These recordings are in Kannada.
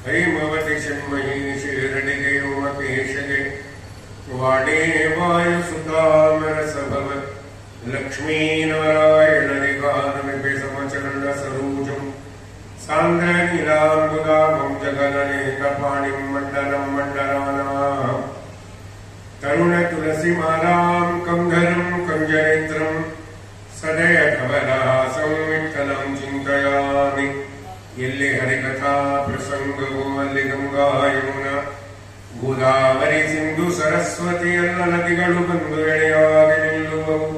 हैमवति शिन्मही शीरडिगे उमकेशगे वाणे वायुसुतामरसभव लक्ष्मीनारायणनिगानमिपि समचरण सरोजं सान्द्रनीलाम्बुदाभं जगननेकपाणिं मण्डलं मण्डलानां तरुणतुलसीमालां कंधरं कंजनेत्रं सदयधवलहासं विठ्ठलं चिन्तयामि ಎಲ್ಲಿ ಹರಿಕಥಾ ಪ್ರಸಂಗವು ಅಲ್ಲಿ ಗಂಗಾ ಯಮುನಾ ಗೋದಾವರಿ ಸಿಂಧು ಸರಸ್ವತಿ ಎಲ್ಲ ನದಿಗಳು ಬಂದು ಎಳೆಯಾಗಿ ನಿಲ್ಲುವವು.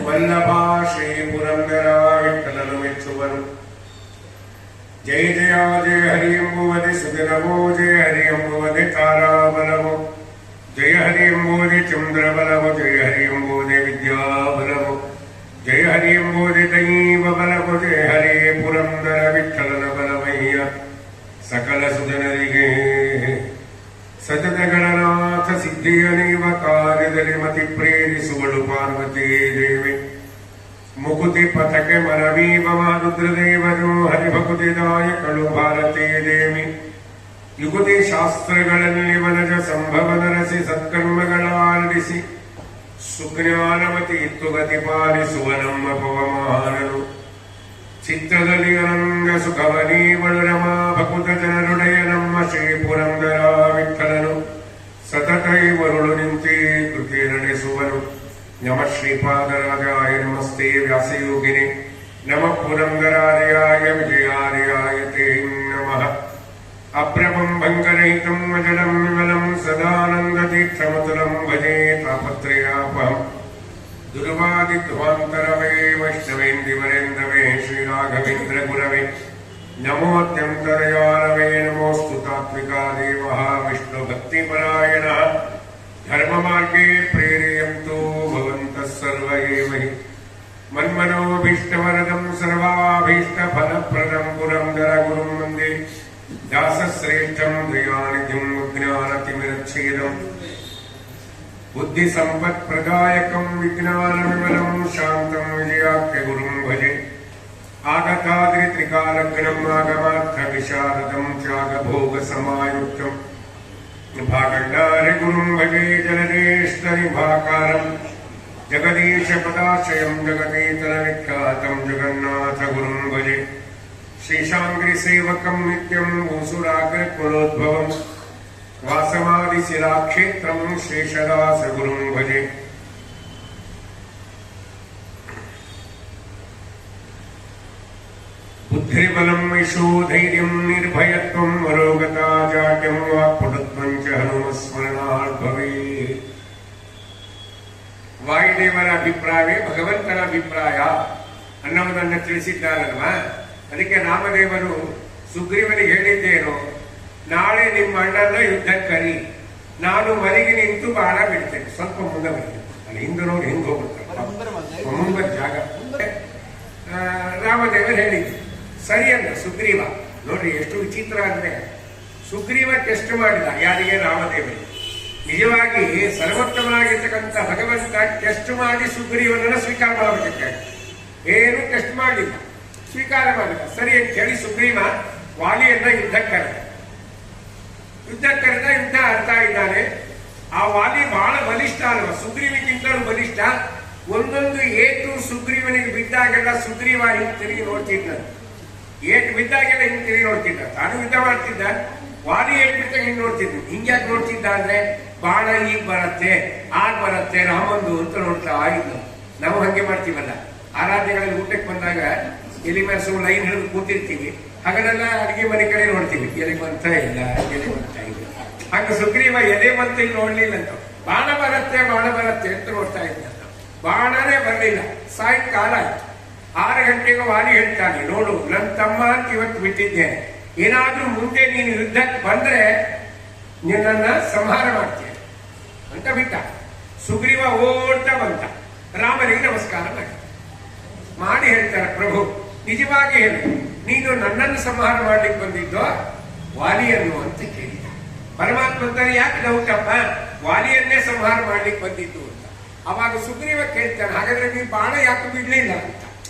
ವಲ್ಲಭ ಶ್ರೀ ಪುರಂದರ ವಿಠ್ಠಲನು ಮೆಚ್ಚುವರು. ಜಯ ಜಯ ಜಯ ಹರಿ ಎಂಬುವುದೇ ಸುದಿನವೋ, ಜಯ ಹರಿ ಎಂಬುವುದೇ ತಾರಾಬಲವೋ, ಜಯ ಹರಿ ಎಂಬುವುದೇ ಚಂದ್ರಬಲವೋ, ಜಯ ಹರಿ ಎಂಬುವುದೇ ವಿದ್ಯಾಬಲವೋ, ಜಯ ಹರಿ ಎಂಬುದೇ ದೈವ ಬಲವೋ, ಜಯ ಹರಿ ಪುರಂದರ ವಿಠ್ಠಲನ ಬಲವಯ್ಯ ಸಕಲ ಸುಜನರಿಗೆ. ಸತತ ಗಣನಾಥ ಸಿದ್ಧಿಯ ನೀವ ಕಾರ್ಯದಲ್ಲಿ ಮತಿ ಪ್ರೇರಿಸುವಳು ಪಾರ್ವತೀ ದೇವಿ. ಮುಕುತಿ ಪಥಕ್ಕೆ ಮನವೀವ ರುದ್ರದೇವರು ಹರಿಭಕುತಿದಾಯಕಳು ಭಾರತೀ ದೇವಿ. ಯುಗುತಿ ಶಾಸ್ತ್ರಗಳಲ್ಲಿ ವನಜ ಸಂಭವ ನರಸಿ ಸತ್ಕರ್ಮಗಳ ಆರಡಿಸಿ ಸುಜ್ಞಾನಮತಿ ಇತ್ತುಗತಿ ಪಾಲಿಸುವ ನಮ್ಮ ಪವಮಾನನು. ಚಿತ್ರದಲ್ಲಿ ಅನಂಗ ಸುಖವನೀವಳು ರಮಾ ಭಕುತ ಜನರುಡೆಯ ನಮ್ಮ ಶ್ರೀ ಪುರಂದರ ವಿಠ್ಠಲನು ಸತತ ಇವರುಳು ನಿಂತಿ ಕೃತಿ ನಡೆಸುವನು. ನಮ ಶ್ರೀಪಾದರಾಜಾಯ ನಮಸ್ತೆ ವ್ಯಾಸಯೋಗಿನಿ ನಮ ಪುರಂದರಾರ್ಯಾಯ ವಿಜಯಾರ್ಯಾಯ ತೇ ನಮಃ. ಅಪ್ರಭಂ ಭಂಗರಹಿತಂ ಅಜಲಂ ವಿಮಲಂ ಸದಾನಂದತೀರ್ಥಮತುಲಂ ಭಜೆ ತಾಪತ್ರಯಾಪಹಂ. ದುರ್ವಾದಿಧ್ವಾಂತರವೇ ವೈಷ್ಣವೇಂದಿವರೇಂದ್ರವೇ ಶ್ರೀರಾಘವೇಂದ್ರ ಗುರವೇ ನಮೋತ್ಯಂತರಯಾನವೇ. ನಮೋಸ್ತು ತಾತ್ವಿಕಾ ದೇವಃ ವಿಷ್ಣು ಭಕ್ತಿಪರಾಯಣಃ. ಧರ್ಮಮಾರ್ಗೇ ಪ್ರೇರಯಂತೋ ಭವಂತಃ ಸರ್ವ ಏವ ಹಿ. ಮನ್ಮನೋಭೀಷ್ಟವರದಂ ಸರ್ವಾಭೀಷ್ಟಫಲಪ್ರದಂ ಪುರಂದರ ಗುರುಂ ವಂದೇ ದಾಸಶ್ರೇಷ್ಠಂ ದಯಾನಿಧಿಂ ವಿಜ್ಞಾನತಿಮಿರಚ್ಛೇದಂ ಬುದ್ಧಿ ಸಂಪತ್ಪ್ರದಾಯಕಂ ವಿಜ್ಞಾನವಿಮಲಂ ಶಾಂತಂ ವಿಜಯಾಖ್ಯ ಗುರುಂ ಭಜೆ. ಆಗತಾದ್ರಿ ತ್ರಿಕಾಲಗ್ನಂ ಆಗಮಾರ್ಥ ವಿಶಾರದಂ ತ್ಯಾಗಭೋಗ ಸಮಾಯುಕ್ತಂ ಭಾಗಂಡಾರಿ ಗುರುಂ ಭಜೆ. ಜಲದೇಷ್ಟನಿಭಾಕಾರಂ ಜಗದೀಶ ಪದಾಶ್ರಯಂ ಜಗದೀತರ ವಿಖ್ಯಾತಂ ಜಗನ್ನಾಥ ಗುರುಂ ಭಜೆ. ಶ್ರೀಶಾಂಗ್ರಿ ಸೇವಕಂ ನಿತ್ಯಂ ಭೂಸುರಾಗ್ರ ಕುಲೋದ್ಭವಂ ವಾಸಮಾದಿ ಶಿಲಾಕ್ಷೇತ್ರಂ ಶೇಷದಾಸ ಗುರುಂ ಭಜೆ. ಬುದ್ಧಿಬಲಂ ಯಶೋಧೈರ್ಯಂ ನಿರ್ಭಯತ್ವಂ ಅರೋಗತಾ ಜಾಡ್ಯಂ ವಾಕ್ಪಟುತ್ವಂ ಚ ಹನುಮಸ್ಮರಣಾತ್ ಭವೇತ್. ವಾಯುದೇವರ ಅಭಿಪ್ರಾಯವೇ ಭಗವಂತನ ಅಭಿಪ್ರಾಯ ಅನ್ನೋದನ್ನು ತಿಳಿಸಿದ್ದಾರಲ್ವಾ. ಅದಕ್ಕೆ ರಾಮದೇವರು ಸುಗ್ರೀವನಿಗೆ ಹೇಳಿದ್ದೇನು, ನಾಳೆ ನಿಮ್ಮ ಅಣ್ಣನ ಯುದ್ಧಕ್ಕೆ ಕರಿ, ನಾನು ಮನೆಗೆ ನಿಂತು ಬಾಣ ಬಿಡ್ತೇನೆ. ಸ್ವಲ್ಪ ಮುಂದೆ ಬರ್ತೇನೆ ಅಲ್ಲಿ ಹಿಂದೆ ನೋಡಿ ಹಿಂದೆ ಹೋಗ್ಬಿಡ್ತಾರೆ ಮುಂಬತ್ ಜಾಗ. ರಾಮದೇವರು ಹೇಳಿದ್ರು ಸರಿ ಅಂದ ಸುಗ್ರೀವ. ನೋಡ್ರಿ ಎಷ್ಟು ವಿಚಿತ್ರ ಅಂದ್ರೆ, ಸುಗ್ರೀವ ಟೆಸ್ಟ್ ಮಾಡಿದ ಯಾರಿಗೆ? ರಾಮದೇವರಿಗೆ. ನಿಜವಾಗಿ ಸರ್ವೋತ್ತಮನಾಗಿರ್ತಕ್ಕಂಥ ಭಗವಂತ ಟೆಸ್ಟ್ ಮಾಡಿ ಸುಗ್ರೀವನನ್ನು ಸ್ವೀಕಾರ ಮಾಡಬೇಕಂತೆ. ಏನು ಟೆಸ್ಟ್ ಮಾಡಲಿಲ್ಲ, ಸ್ವೀಕಾರ ಮಾಡಿದ. ಸರಿ ಅಂತ ಹೇಳಿ ಸುಗ್ರೀವ ವಾಲಿಯನ್ನ ಯುದ್ಧಕ್ಕೆ ಕರೆದ. ಯುದ್ಧ ಅರ್ಥ ಇದ್ದಾನೆ. ಆ ವಾಲಿ ಬಹಳ ಬಲಿಷ್ಠ ಅಲ್ವಾ, ಸುಗ್ರೀವನಿಗಿಂತಲೂ ಬಲಿಷ್ಠ. ಒಂದೊಂದು ಏಟು ಸುಗ್ರೀವನಿಗೆ ಬಿದ್ದಾಗೆಲ್ಲ ಸುಗ್ರೀವ ಹಿಂಗೆ ತಿರುಗಿ ನೋಡ್ತಿದ್ದ. ಏಟು ಬಿದ್ದಾಗೆಲ್ಲ ಹಿಂಗೆ ತಿರುಗಿ ನೋಡ್ತಿದ್ದ. ತಾನು ಯುದ್ಧ ಮಾಡ್ತಿದ್ದ, ವಾಲಿ ಏಟ್ ಬಿಟ್ಟಾಗ ಹಿಂಗೆ ನೋಡ್ತಿದ್ದ. ಹಿಂಗ್ಯಾಕೆ ನೋಡ್ತಿದ್ದ ಅಂದ್ರೆ, ಬಾಣ ಈಗ ಬರುತ್ತೆ ಆಗ ಬರುತ್ತೆ ರಾಮಂದು ಅಂತ ನೋಡ್ತಾ ಇದ್ದ. ನಾವು ಹಂಗೆ ಮಾಡ್ತೀವಲ್ಲ, ಆರಾಧನೆಗಳಲ್ಲಿ ಊಟಕ್ಕೆ ಬಂದಾಗ ಎಲಿ ಮೆಣಸು ಲೈನ್ ಹಿಡಿದು ಕೂತಿರ್ತೀವಿ, ಹಾಗಲೆಲ್ಲ ಅಡಿಗೆ ಮನೆ ಕಡೆ ನೋಡ್ತೀವಿ, ಎಲೆ ಬಂತ ಇಲ್ಲ, ಎಲೆ ಬಂತ ಇಲ್ಲ. ಹಾಗೆ ಸುಗ್ರೀವ ಎಲೆ ಬಂತ ಇಲ್ಲಿ ನೋಡ್ಲಿಲ್ಲ ಅಂತ, ಬಾಣ ಬರುತ್ತೆ ಅಂತ ನೋಡ್ತಾ ಇದ್ದ. ಬಾಣನೇ ಬರಲಿಲ್ಲ. ಸಾಯಂಕಾಲ ಆಯ್ತು. 6 ಗಂಟೆಗೆ ವಾಲಿ ಹೇಳ್ತಾನೆ, ನೋಡು ನನ್ನ ತಮ್ಮ ಅಂತ ಇವತ್ತು ಬಿಟ್ಟಿದ್ದೇನೆ, ಏನಾದ್ರೂ ಮುಂದೆ ನೀನು ಯುದ್ಧಕ್ಕೆ ಬಂದ್ರೆ ನಿನ್ನನ್ನ ಸಂಹಾರ ಮಾಡ್ತೇನೆ ಅಂತ ಬಿಟ್ಟ. ಸುಗ್ರೀವ ಓಡ್ತಾ ಬಂತ, ರಾಮನಿಗೆ ನಮಸ್ಕಾರ ಮಾಡಿ ಹೇಳ್ತಾರೆ, ಪ್ರಭು ನಿಜವಾಗಿ ಹೇಳಿ, ನೀನು ನನ್ನನ್ನು ಸಂಹಾರ ಮಾಡ್ಲಿಕ್ಕೆ ಬಂದಿದ್ದೋ ವಾಲಿಯನ್ನು ಅಂತ ಕೇಳಿದ. ಪರಮಾತ್ಮ ಅಂತಾರೆ, ಯಾಕೆ ಡೌಟಪ್ಪ, ವಾಲಿಯನ್ನೇ ಸಂಹಾರ ಮಾಡ್ಲಿಕ್ಕೆ ಬಂದಿದ್ದು ಅಂತ. ಅವಾಗ ಸುಗ್ರೀವ ಕೇಳ್ತಾನೆ, ಹಾಗಾದ್ರೆ ನೀವು ಬಾಣ ಯಾಕೆ ಬಿಡ್ಲಿಲ್ಲ ಅಂತ.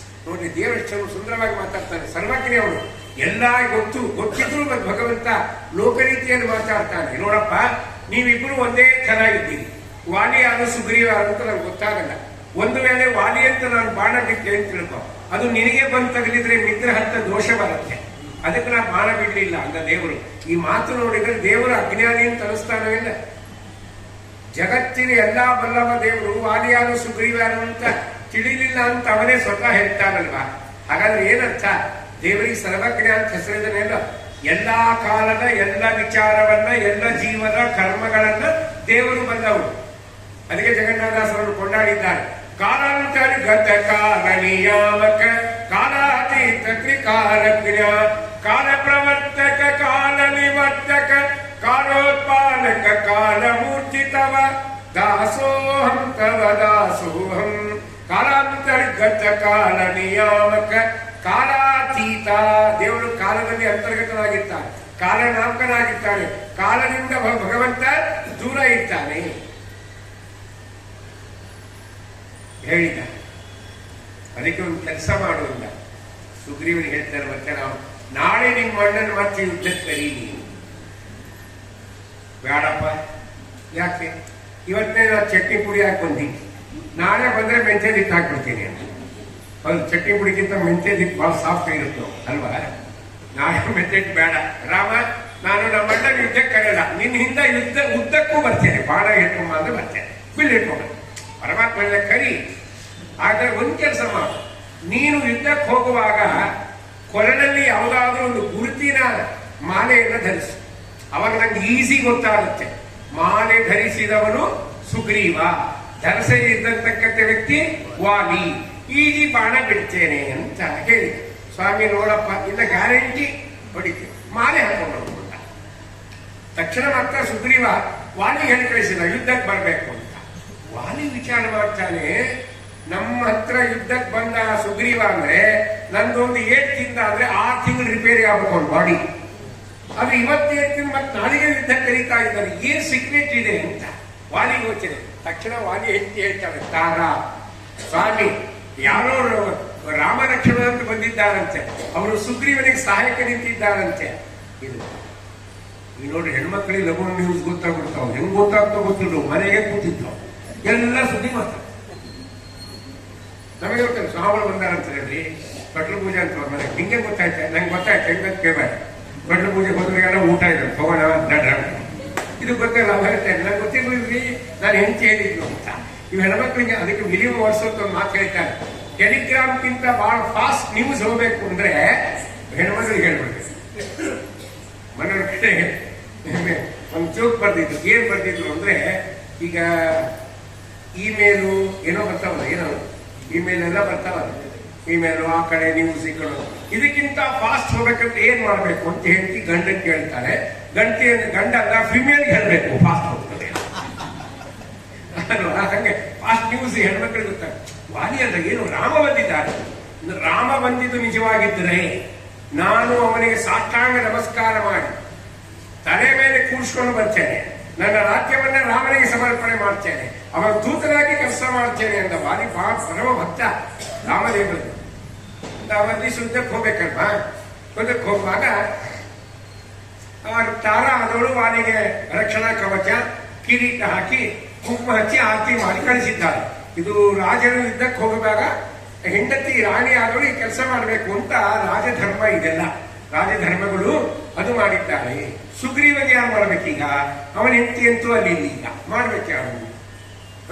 ನೋಡಿ ದೇವರಷ್ಟು ಸುಂದರವಾಗಿ ಮಾತಾಡ್ತಾನೆ, ಸರ್ವಜ್ಞ ಅವನು, ಎಲ್ಲ ಗೊತ್ತಿದ್ರು ಭಗವಂತ ಲೋಕರೀತಿಯಲ್ಲಿ ಮಾತಾಡ್ತಾನೆ. ನೋಡಪ್ಪ, ನೀವಿಬ್ರು ಒಂದೇ ತರ ಇದ್ದೀರಿ, ವಾಲಿ ಅದು ಸುಗ್ರೀವ ಅಂತ ನನಗೆ ಗೊತ್ತಾಗಲ್ಲ. ಒಂದು ವೇಳೆ ವಾಲಿ ಅಂತ ನಾನು ಬಾಣ ಬಿಟ್ಟೆ ಅಂತ ತಿಳ್ಕೊ, ಅದು ನಿನಗೆ ಬಂದು ತಗಲಿದ್ರೆ ಮಿತ್ರ ಹತ್ತ ದೋಷ ಬರುತ್ತೆ. ಅದಕ್ಕೆ ನಾನು ಬಾಣ ಬಿಡ್ಲಿಲ್ಲ ಅಂದ ದೇವರು. ಈ ಮಾತು ನೋಡಿದ್ರೆ ದೇವರು ಅಜ್ಞಾನಿ ಅಂತ ಅನಿಸ್ತಾನೋ ಇಲ್ಲ? ಜಗತ್ತಿನ ಎಲ್ಲಾ ಬಲ್ಲವ ದೇವರು ವಾಲಿಯಾರು ಸುಗ್ರೀವಾರು ಅಂತ ತಿಳಿಲಿಲ್ಲ ಅಂತ ಅವನೇ ಸ್ವತಃ ಹೇಳ್ತಾನಲ್ವಾ? ಹಾಗಾದ್ರೆ ಏನರ್ಥ? ದೇವರಿಗೆ ಸರ್ವಜ್ಞ ಅಂತ ಹೆಸರಿದನೆಲ್ಲ. ಎಲ್ಲಾ ಕಾಲದ ಎಲ್ಲ ವಿಚಾರವನ್ನ, ಎಲ್ಲ ಜೀವನ ಕರ್ಮಗಳನ್ನ ದೇವರು ಬಂದವರು. ಅದಕ್ಕೆ ಜಗನ್ನಾಥದಾಸರನ್ನು ಕೊಂಡಾಡಿದ್ದಾರೆ. ಕಾಲಾಂತರ್ಗತ ಕಾಲ ನಿಯಾಮಕ ಕಾಲಾತೀತ ತ್ರಿಕಾಲಜ್ಞ ಕಾಲ ಪ್ರವರ್ತಕ ಕಾಲ ನಿವರ್ತಕ ಕಾಲೋತ್ಪಾದಕ ಕಾಲ ಮೂರ್ಛಿತವ ದಾಸೋಹಂ ತವ ದಾಸೋಹಂ. ಕಾಲಾಂತರ್ಗತ ಕಾಲ ನಿಯಾಮಕ ಕಾಲಾತೀತ, ದೇವರು ಕಾಲದಲ್ಲಿ ಅಂತರ್ಗತನಾಗಿರ್ತಾನೆ, ಕಾಲನಾಮಕನಾಗಿರ್ತಾನೆ. ಕಾಲದಿಂದ ಭಗವಂತ ದೂರ ಇರ್ತಾನೆ ಹೇಳಿದ. ಅದಕ್ಕೆ ಒಂದು ಕೆಲಸ ಮಾಡುವುದಿಲ್ಲ. ಸುಗ್ರೀವನಿಗೆ ಹೇಳ್ತಾರೆ, ಮತ್ತೆ ನಾವು ನಾಳೆ ನಿಮ್ಮ ಅಣ್ಣನ ಮತ್ತೆ ಯುದ್ಧಕ್ಕೆ ಕರೀ ನೀನು. ಬೇಡಪ್ಪ, ಯಾಕೆ? ಇವತ್ತೇ ನಾನು ಚಟ್ನಿ ಪುಡಿ ಹಾಕೊಂಡಿ, ನಾಳೆ ಬಂದ್ರೆ ಮೆಂತ್ಯ ದಿಟ್ಟು ಹಾಕ್ಬಿಡ್ತೀನಿ ಅಂತ. ಹೌದು, ಚಟ್ನಿ ಪುಡಿಗಿಂತ ಮೆಂತ್ಯ ದಿಟ್ಟು ಬಹಳ ಸಾಫ್ಟ್ ಇರುತ್ತೆ ಅಲ್ವಾ? ನಾಳೆ ಮೆಂತ್ಯ ಬೇಡ ರಾಮ, ನಾನು ನಮ್ಮ ಅಣ್ಣನ ಯುದ್ಧಕ್ಕೆ ಕರೆಯಲ್ಲ, ನಿನ್ನ ಹಿಂದೆ ಉದ್ದಕ್ಕೂ ಬರ್ತೇನೆ, ಬಾಣ ಇಟ್ಕೊಂಬ ಅಂದ್ರೆ ಬರ್ತೇನೆ, ಬಿಲ್ ಇಟ್ಕೊಂಬ. ಪರಮಾತ್ಮ ಕರಿ. ಆದ್ರೆ ಒಂದ್ ಕೆಲಸ ಮಾಡು, ನೀನು ಯುದ್ಧಕ್ಕೆ ಹೋಗುವಾಗ ಕೊರಳಲ್ಲಿ ಯಾವುದಾದ್ರೂ ಒಂದು ಗುರುತಿನ ಮಾಲೆಯನ್ನು ಧರಿಸು. ಅವಾಗ ನಂಗೆ ಈಸಿ ಗೊತ್ತಾಗುತ್ತೆ, ಮಾಲೆ ಧರಿಸಿದವನು ಸುಗ್ರೀವ, ಧರಿಸದೇ ಇದ್ದಂತಕ್ಕಂಥ ವ್ಯಕ್ತಿ ವಾಲಿ. ಈಜಿ ಬಾಣ ಬಿಡ್ತೇನೆ ಅಂತ ಹೇಳಿ, ಸ್ವಾಮಿ ನೋಡಪ್ಪ, ಇಲ್ಲ ಗ್ಯಾರಂಟಿ ಹೊಡಿತೇನೆ, ಮಾಲೆ ಹಾಕೊಂಡು ಅಂತ. ತಕ್ಷಣ ಮಾತ್ರ ಸುಗ್ರೀವ ವಾಲಿ ಹೇಳಿ ಕಳಿಸಿದ ಯುದ್ಧಕ್ಕೆ ಬರ್ಬೇಕು ಅಂತ. ವಾಲಿ ವಿಚಾರ ಮಾಡ್ತಾನೆ, ನಮ್ಮ ಹತ್ರ ಯುದ್ಧಕ್ಕೆ ಬಂದ ಸುಗ್ರೀವ ಅಂದ್ರೆ ನಂದೊಂದು 8 ತಿಂದ ಅಂದ್ರೆ 6 ತಿಂಗಳು ರಿಪೇರಿ ಆಗ್ಬೇಕು ಬಾಡಿ. ಅದು ಇವತ್ತು 8 ತಿಂಗಳು ಮತ್ತೆ ನಾಳೆಗೆ ಯುದ್ಧ ಕರೀತಾ ಇದ್ದಾರೆ, ಏನ್ ಸೀಕ್ರೆಟ್ ಇದೆ ಅಂತ ವಾಲಿ ಯೋಚನೆ. ತಕ್ಷಣ ವಾಲಿ ಹೆಂಡತಿ ಹೇಳ್ತಾರೆ, ತಾರಾ ಸ್ವಾಮಿ ಯಾರೋ ರಾಮ ಲಕ್ಷ್ಮಣ ಅಂತ ಬಂದಿದ್ದಾರಂತೆ, ಅವರು ಸುಗ್ರೀವನಿಗೆ ಸಹಾಯಕ ನಿಂತಿದ್ದಾರಂತೆ. ಇದು ಈ ನೋಡಿ, ಹೆಣ್ಮಕ್ಳಿಗೆ ಲಘು ನ್ಯೂಸ್ ಗೊತ್ತಾಗ್ಬಿಡ್ತಾವ. ಹೆಂಗ್ ಗೊತ್ತಾಗ್ತಾ ಗೊತ್ತಿಲ್ಲ, ಮನೆಗೆ ಕೂತಿದ್ವು ಎಲ್ಲ ಸುದ್ದಿ ಮಾತಾಡ. ನಮಗೆ ಗೊತ್ತಿಲ್ಲ, ಸ್ವಾಮಿಗಳು ಬಂದಾರಂತ ಹೇಳ್ರಿ, ಕಟ್ಲು ಪೂಜೆ ಅಂತ ಮನೆಗೆ. ಹಿಂಗೆ ಗೊತ್ತಾಯ್ತೆ, ನಂಗೆ ಗೊತ್ತಾಯ್ತು, ಹೆಂಗಂತ ಕೇಳ್ಬೇಡ. ಕಟ್ಲು ಪೂಜೆ ಹೋದ್ರಿಗೆಲ್ಲ ಊಟ ಇದೆ, ಹೋಗೋಣ ನಡ್ರ. ಇದು ಗೊತ್ತಿಲ್ಲ, ಹೇಳ್ತೇನೆ ನಂಗೆ ಗೊತ್ತಿರ್ಲಿ, ನಾನು ಹೆಂಚಿ ಹೇಳಿದ್ನು ಅಂತ. ಇವು ಹೆಣ್ಮಕ್ಳಿಗೆ ಅದಕ್ಕೆ ಮಿಲಿಯಂ ವರ್ಷಕ್ಕೆ ಒಂದು ಮಾತು ಹೇಳ್ತಾರೆ, ಟೆಲಿಗ್ರಾಮ್ಗಿಂತ ಬಹಳ ಫಾಸ್ಟ್ ನ್ಯೂಸ್ ಹೋಗ್ಬೇಕು ಅಂದ್ರೆ ಹೆಣ್ಮಕ್ಳಿಗೆ ಹೇಳ್ಬೇಕು. ಮನೆಯವ್ರ ಕಡೆ ಒಂದು ಚೌಕ್ ಬರ್ದಿದ್ರು. ಏನ್ ಬರ್ದಿದ್ರು ಅಂದ್ರೆ, ಈಗ ಇಮೇಲು ಏನೋ ಬರ್ತಾವಲ್ಲ, ಏನೋ ಇಮೇಲ್ ಎಲ್ಲ ಬರ್ತಾವಲ್ಲ, ಇಮೇಲು ಆ ಕಡೆ ನ್ಯೂಸ್ ಈ ಕಡೆ, ಇದಕ್ಕಿಂತ ಫಾಸ್ಟ್ ಹೋಗ್ಬೇಕಂತ ಏನ್ ಮಾಡ್ಬೇಕು ಅಂತ ಹೇಳಿ ಗಂಡನ್ ಕೇಳ್ತಾರೆ. ಗಂಡ ಅಲ್ಲ, ಫಿಮೇಲ್ಗೆ ಹೇಳ್ಬೇಕು ಫಾಸ್ಟ್ ಹೋಗ್ತದೆ ಅಲ್ವಾ? ಹಂಗೆ ಫಾಸ್ಟ್ ನ್ಯೂಸ್ ಹೆಣ್ಮಕ್ಳಿಗೆ ಗೊತ್ತಾಗ. ವಾಲಿ ಅಂದ್ರೆ ಏನು? ರಾಮ ಬಂದಿದ್ದಾರೆ. ರಾಮ ಬಂದಿದ್ದು ನಿಜವಾಗಿದ್ದರೆ ನಾನು ಅವನಿಗೆ ಸಾಷ್ಟಾಂಗ ನಮಸ್ಕಾರ ಮಾಡಿ ತಲೆ ಮೇಲೆ ಕೂರ್ಸ್ಕೊಂಡು ಬರ್ತೇನೆ, ನನ್ನ ರಾಜ್ಯವನ್ನ ರಾಮನಿಗೆ ಸಮರ್ಪಣೆ ಮಾಡ್ತೇನೆ, ಅವರ ದೂತರಾಗಿ ಕೆಲಸ ಮಾಡ್ತೇನೆ ಅಂತ ವಾಲಿ ಬಹಳ ಪರಮ ಭಕ್ತ ರಾಮದೇವರಿಗೆ. ಅವಲ್ಲಿ ಯುದ್ಧಕ್ಕೆ ಹೋಗ್ಬೇಕಲ್ವಾ? ಯುದ್ಧಕ್ಕೆ ಹೋಗುವಾಗ ತಾರಾ ಆದವಳು ವಾಲಿಗೆ ರಕ್ಷಣಾ ಕವಚ, ಕಿರೀಟ ಹಾಕಿ ಕುಂಕುಮ ಹಚ್ಚಿ ಆರತಿ ಮಾಡಿ ಕಳಿಸಿದ್ದಾರೆ. ಇದು ರಾಜರು ಯುದ್ಧಕ್ಕೆ ಹೋಗುವಾಗ ಹೆಂಡತಿ ರಾಣಿ ಆದವಳು ಈ ಕೆಲಸ ಮಾಡಬೇಕು ಅಂತ ರಾಜಧರ್ಮ, ಇದೆಲ್ಲ ರಾಜಧರ್ಮಗಳು ಅದು ಮಾಡಿದ್ದಾರೆ. ಸುಗ್ರೀವನಿಗೆ ಯಾರು ಮಾಡ್ಬೇಕೀಗ? ಅವನ ಹೆಂಡತಿ ಅಂತೂ ಅಲ್ಲಿ ಈಗ ಮಾಡ್ಬೇಕು ಯಾರು?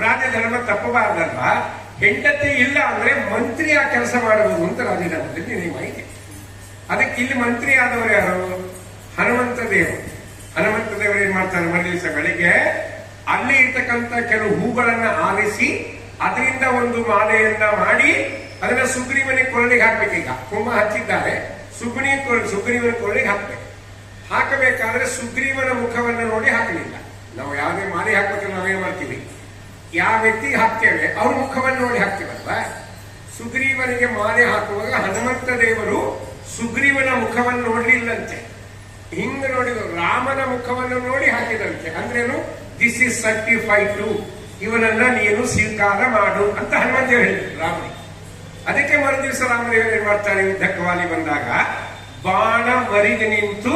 ರಾಜಧರ್ಮ ತಪ್ಪಬಾರ್ದಲ್ವಾ? ಹೆಂಡತಿ ಇಲ್ಲ ಅಂದ್ರೆ ಮಂತ್ರಿ ಆ ಕೆಲಸ ಮಾಡಬಹುದು ಅಂತ ರಾಜಧರ್ಮದಲ್ಲಿ ನಿಯಮ ಇದೆ. ಅದಕ್ಕೆ ಇಲ್ಲಿ ಮಂತ್ರಿ ಆದವರು ಯಾರು? ಹನುಮಂತ ದೇವರು. ಹನುಮಂತ ದೇವರು ಏನ್ ಮಾಡ್ತಾರೆ, ಮರು ದಿವಸ ಬೆಳಿಗ್ಗೆ ಅಲ್ಲಿ ಇರ್ತಕ್ಕಂಥ ಕೆಲವು ಹೂಗಳನ್ನ ಆರಿಸಿ ಅದರಿಂದ ಒಂದು ಮಾಲೆಯನ್ನ ಮಾಡಿ ಅದನ್ನ ಸುಗ್ರೀವನಿಗೆ ಕೊರಳಿಗೆ ಹಾಕ್ಬೇಕೀಗ. ಕುಂಭ ಹಚ್ಚಿದ್ದಾರೆ, ಸುಗ್ರೀವನ ಕೊರಳಿಗೆ ಹಾಕ್ಬೇಕು. ಹಾಕಬೇಕಾದ್ರೆ ಸುಗ್ರೀವನ ಮುಖವನ್ನು ನೋಡಿ ಹಾಕಲಿಲ್ಲ. ನಾವು ಯಾವುದೇ ಮಾಲೆ ಹಾಕ್ಬೇಕು, ನಾವೇನ್ ಮಾಡ್ತೀವಿ, ಯಾವ ವ್ಯಕ್ತಿಗೆ ಹಾಕ್ತೇವೆ ಅವ್ರ ಮುಖವನ್ನು ನೋಡಿ ಹಾಕ್ತೀವಲ್ವಾ? ಸುಗ್ರೀವನಿಗೆ ಮಾಲೆ ಹಾಕುವಾಗ ಹನುಮಂತ ದೇವರು ಸುಗ್ರೀವನ ಮುಖವನ್ನು ನೋಡ್ಲಿಲ್ಲಂತೆ, ಹಿಂಗ ನೋಡಿದ್ರು, ರಾಮನ ಮುಖವನ್ನು ನೋಡಿ ಹಾಕಿದಂತೆ. ಅಂದ್ರೇನು? ದಿಸ್ ಇಸ್ ಸರ್ಟಿಫೈಡ್ ಟು, ಇವನನ್ನ ನೀನು ಸ್ವೀಕಾರ ಮಾಡು ಅಂತ ಹನುಮಂತ ಹೇಳಿದ್ರು ರಾಮನಿಗೆ. ಅದಕ್ಕೆ ಮರು ದಿವಸ ರಾಮದೇವರು ಏನ್ ಮಾಡ್ತಾರೆ, ಯುದ್ಧಕ್ಕೆ ವಾಲಿ ಬಂದಾಗ ಬಾಣ ಮರಿದು ನಿಂತು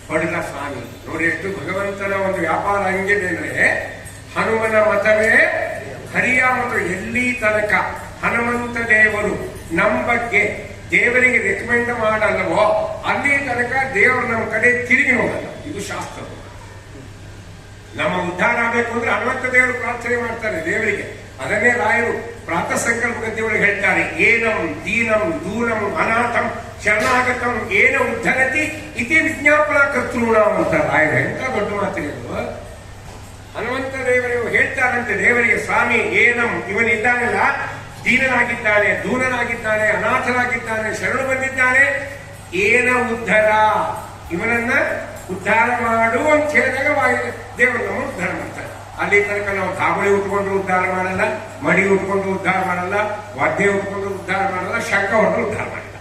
ಹೊಡೆದ ಸ್ವಾಮಿ. ನೋಡಿ ಎಷ್ಟು ಭಗವಂತನ ಒಂದು ವ್ಯಾಪಾರ ಹಂಗಿದೆ ಅಂದ್ರೆ, ಹನುಮನ ಮತವೇ ಹರಿಯ ಮತ. ಎಲ್ಲಿ ತನಕ ಹನುಮಂತ ದೇವರು ನಮ್ಮ ಬಗ್ಗೆ ದೇವರಿಗೆ ರೆಕಮೆಂಡ್ ಮಾಡಲ್ಲವೋ ಅಲ್ಲಿ ತನಕ ದೇವರು ನಮ್ಮ ಕಡೆ ತಿರುಗಿ ನೋಡಲ್ಲ. ಇದು ಶಾಸ್ತ್ರ. ನಮ್ಮ ಉದ್ಧಾರ ಆಗಬೇಕು ಅಂದ್ರೆ ಹನುಮಂತ ದೇವರು ಪ್ರಾರ್ಥನೆ ಮಾಡ್ತಾರೆ ದೇವರಿಗೆ. ಅದನ್ನೇ ರಾಯರು ಪ್ರಾತಃ ಸಂಕಲ್ಪ ಗದ್ಯೊಳಗೆ ಹೇಳ್ತಾರೆ, ಏನಂ ದೀನಂ ದೂನಂ ಅನಾಥಂ ಶರಣಾಗತಂ ಏನ ಉದ್ಧರತಿ ಇತಿ ವಿಜ್ಞಾಪನಾ ಕರ್ತೃಣಾಂ ಅಂತ ರಾಯರು. ಎಂತ ದೊಡ್ಡ ಮಾತಿರೋದು. ಹನುಮಂತ ದೇವರು ಹೇಳ್ತಾರಂತೆ ದೇವರಿಗೆ, ಸ್ವಾಮಿ ಏನಂ ಇವನಿದ್ದಾನಲ್ಲ, ದೀನನಾಗಿದ್ದಾನೆ, ದೂನನಾಗಿದ್ದಾನೆ, ಅನಾಥನಾಗಿದ್ದಾನೆ, ಶರಣು ಬಂದಿದ್ದಾನೆ, ಏನ ಉದ್ಧರ ಇವನನ್ನ ಉದ್ಧಾರ ಮಾಡು ಅಂತ ಹೇಳಿದಾಗ ದೇವರು ನಮ್ಮ ಉದ್ಧಾರ ಮಾಡ್ತಾರೆ. ಅಲ್ಲಿ ತನಕ ನಾವು ದಾಬಳಿ ಉಟ್ಕೊಂಡು ಉದ್ಧಾರ ಮಾಡಲ್ಲ, ಮಡಿ ಉಟ್ಕೊಂಡು ಉದ್ಧಾರ ಮಾಡಲ್ಲ, ವಾದ್ಯ ಉಟ್ಕೊಂಡು ಉದ್ಧಾರ ಮಾಡಲ್ಲ, ಶಂಕ ಹೊಡೆದು ಉದ್ಧಾರ ಮಾಡಲ್ಲ.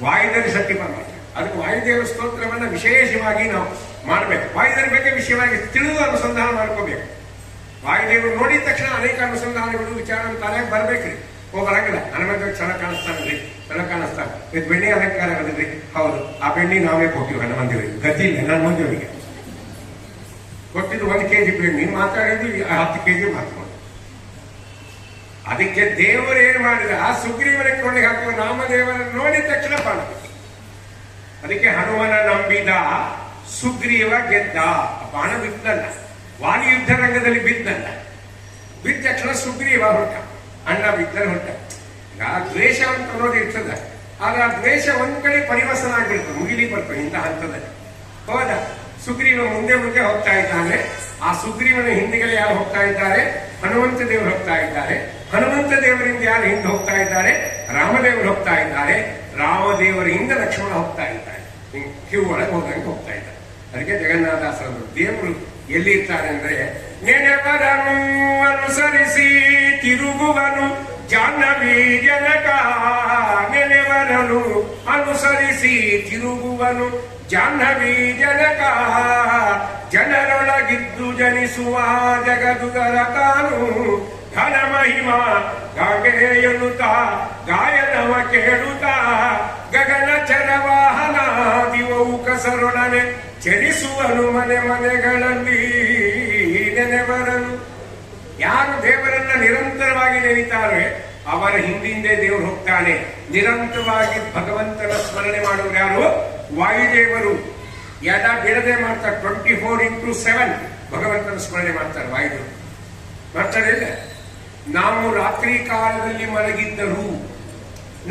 ವಾಯುದೇವರು ಸತ್ಯಪಾನ ಮಾಡ್ತಾರೆ. ಅದಕ್ಕೆ ವಾಯುದೇವರ ಸ್ತೋತ್ರವನ್ನ ವಿಶೇಷವಾಗಿ ನಾವು ಮಾಡಬೇಕು. ವಾಯುದೇವರ ಬಗ್ಗೆ ವಿಷಯವಾಗಿ ತಿಳಿದು ಅನುಸಂಧಾನ ಮಾಡ್ಕೋಬೇಕು. ವಾಯುದೇವರು ನೋಡಿದ ತಕ್ಷಣ ಅನೇಕ ಅನುಸಂಧಾನಗಳು ವಿಚಾರ ತಲೆಗೆ ಬರ್ಬೇಕ್ರಿ. ಬರಂಗಿಲ್ಲ, ನನ್ನ ಮಗ ಚೆನ್ನಾಗಿ ಕಾಣಿಸ್ತಾನಲ್ರಿ, ಚೆನ್ನಾಗಿ ಕಾಣಿಸ್ತಾನೆ, ಇದು ಬೆಣ್ಣೆ ಅಲಂಕಾರ ಆಗದ್ರಿ. ಹೌದು, ಆ ಬೆಣ್ಣೆ ನಾವೇ ಕೊಟ್ಟಿವಿ ಹನುಮಂತೇವರಿಗೆ. ಗತಿ ಇಲ್ಲ ನನ್ನ ಮಂದಿಯವರಿಗೆ ಕೊಟ್ಟಿದ್ದು 1 kg ಬೆಣ್ಣೆ, ಮಾತಾಡಿದ್ವಿ 10 kg ಮಾತಾಡೋದು. ಅದಕ್ಕೆ ದೇವರು ಏನ್ ಮಾಡಿದ, ಆ ಸುಗ್ರೀವನ ಕೊಂಡಿಗೆ ಹಾಕುವ ರಾಮದೇವರನ್ನು ನೋಡಿದ ತಕ್ಷಣ ಬಾಣ. ಅದಕ್ಕೆ ಹನುಮನ ನಂಬಿದ ಸುಗ್ರೀವ ಗೆದ್ದ. ಬಾಣ ಬಿದ್ದಲ್ಲ, ವಾಲಿ ಯುದ್ಧ ರಂಗದಲ್ಲಿ ಬಿದ್ದಲ್ಲ. ಬಿದ್ದ ತಕ್ಷಣ ಸುಗ್ರೀವ ಹೊರಟ, ಅಣ್ಣ ಬಿದ್ದರೆ ಹೊರಟ. ಈಗ ದ್ವೇಷ ಅಂತ ಅನ್ನೋದು ಇರ್ತದೆ, ಆದ್ರೆ ಆ ದ್ವೇಷ ಒಂದ್ ಕಡೆ ಪರಿವರ್ತನ ಆಗ್ಬಿಡ್ತದೆ, ಮುಗಿಲಿ ಬರ್ತದೆ ಇಂಥ ಹಂತದಲ್ಲಿ. ಹೌದಾ, ಸುಗ್ರೀವ ಮುಂದೆ ಮುಂದೆ ಹೋಗ್ತಾ ಇದ್ದಾನೆ. ಆ ಸುಗ್ರೀವನ ಹಿಂದಿಗಳು ಯಾರು ಹೋಗ್ತಾ ಇದ್ದಾರೆ? ಹನುಮಂತ ದೇವರು ಹೋಗ್ತಾ ಇದ್ದಾರೆ. ಹನುಮಂತ ದೇವರಿಂದ ಯಾರು ಹಿಂದೆ ಹೋಗ್ತಾ ಇದ್ದಾರೆ? ರಾಮದೇವರು ಹೋಗ್ತಾ ಇದ್ದಾರೆ. ರಾಮದೇವರ ಹಿಂದೆ ಲಕ್ಷ್ಮಣ ಹೋಗ್ತಾ ಇದ್ದಾರೆ. ಕ್ಯೂ ಒಳಗೆ ಹೋದಂಗೆ ಹೋಗ್ತಾ ಇದ್ದಾರೆ. ಅದಕ್ಕೆ ಜಗನ್ನಾಥದಾಸರು ದೇವರು ಎಲ್ಲಿ ಇರ್ತಾರೆ ಅಂದ್ರೆ, ನೆನೆವರನು ಅನುಸರಿಸಿ ತಿರುಗುವನು ಜಾಹ್ನವಿ ಜನಕ. ನೆನೆವರನು ಅನುಸರಿಸಿ ತಿರುಗುವನು ಜಾಹ್ನವಿ ಜನಕ. ಜನರೊಳಗಿದ್ದು ಜನಿಸುವ ಜಗದುಗರ ತಾನು ಘನ ಮಹಿಮ ಗಾಗೆಯನುತ ಗಾಯನವ ಕೇಳುತ್ತ ಗಗನ ಚರವಾಹನ ದಿವವು ಕಸರೊಡನೆ ಚಲಿಸುವನು ಮನೆ ಮನೆಗಳಲ್ಲಿ. ನೆನೆವರನು ಯಾರು ದೇವರನ್ನ ನಿರಂತರವಾಗಿ ನೆನೀತಾರೆ ಅವರ ಹಿಂದಿಂದೆ ದೇವರು ಹೋಗ್ತಾನೆ. ನಿರಂತರವಾಗಿ ಭಗವಂತನ ಸ್ಮರಣೆ ಮಾಡುವರು ಯಾರು? ವಾಯುದೇವರು. ಎಡ ಬಿಡದೆ ಮಾಡ್ತಾರೆ, 24x7 ಭಗವಂತನ ಸ್ಮರಣೆ ಮಾಡ್ತಾರೆ ವಾಯುದೇವರು. ಮಾಡ್ತಾರೆ ಇಲ್ಲ? ನಾವು ರಾತ್ರಿ ಕಾಲದಲ್ಲಿ ಮಲಗಿದ್ದರೂ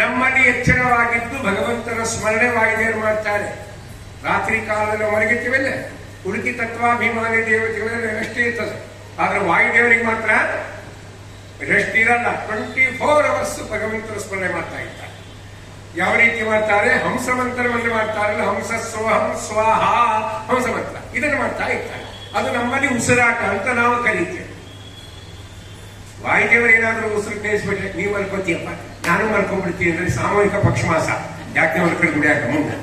ನಮ್ಮಲ್ಲಿ ಎಚ್ಚರವಾಗಿದ್ದು ಭಗವಂತನ ಸ್ಮರಣೆ ವಾಯುದೇವರು ಮಾಡ್ತಾರೆ. ರಾತ್ರಿ ಕಾಲದಲ್ಲಿ ಮಲಗಿರ್ತೀವಲ್ಲ, ಉಡುಕಿ ತತ್ವಾಭಿಮಾನಿ ದೇವತೆಗಳಲ್ಲಿ ರೆಸ್ಟ್ ಇರ್ತದೆ. ಆದ್ರೆ ವಾಯುದೇವರಿಗೆ ಮಾತ್ರ ರೆಸ್ಟ್ ಇರಲ್ಲ. 24 hours ಭಗವಂತನ ಸ್ಮರಣೆ ಮಾಡ್ತಾ ಇರ್ತಾರೆ. ಯಾವ ರೀತಿ ಮಾಡ್ತಾರೆ? ಹಂಸ ಮಂತ್ರವನ್ನು ಮಾಡ್ತಾರಲ್ಲ, ಹಂಸ ಸ್ವಹಂ ಸ್ವಾಹ ಹಂಸ ಮಂತ್ರ, ಇದನ್ನು ಮಾಡ್ತಾ ಇರ್ತಾರೆ. ಅದು ನಮ್ಮಲ್ಲಿ ಉಸಿರಾಟ ಅಂತ ನಾವು ಕರೀತೇವೆ. ವಾಯುದೇವರು ಏನಾದ್ರೂ ಉಸಿರು ಕೇಳಿಸ್ಬಿಟ್ರೆ, ನೀವು ಮಲ್ಕೋತೀಯಪ್ಪ ನಾನು ಮಲ್ಕೊಂಡ್ಬಿಡ್ತೀನಿ ಅಂದ್ರೆ ಸಾಮೂಹಿಕ ಪಕ್ಷಮಾಸ. ಯಾಕೆ ಮಲ್ಕೊಂಡು ಬಿಡಿಯಾಕ ಮುಂದೆ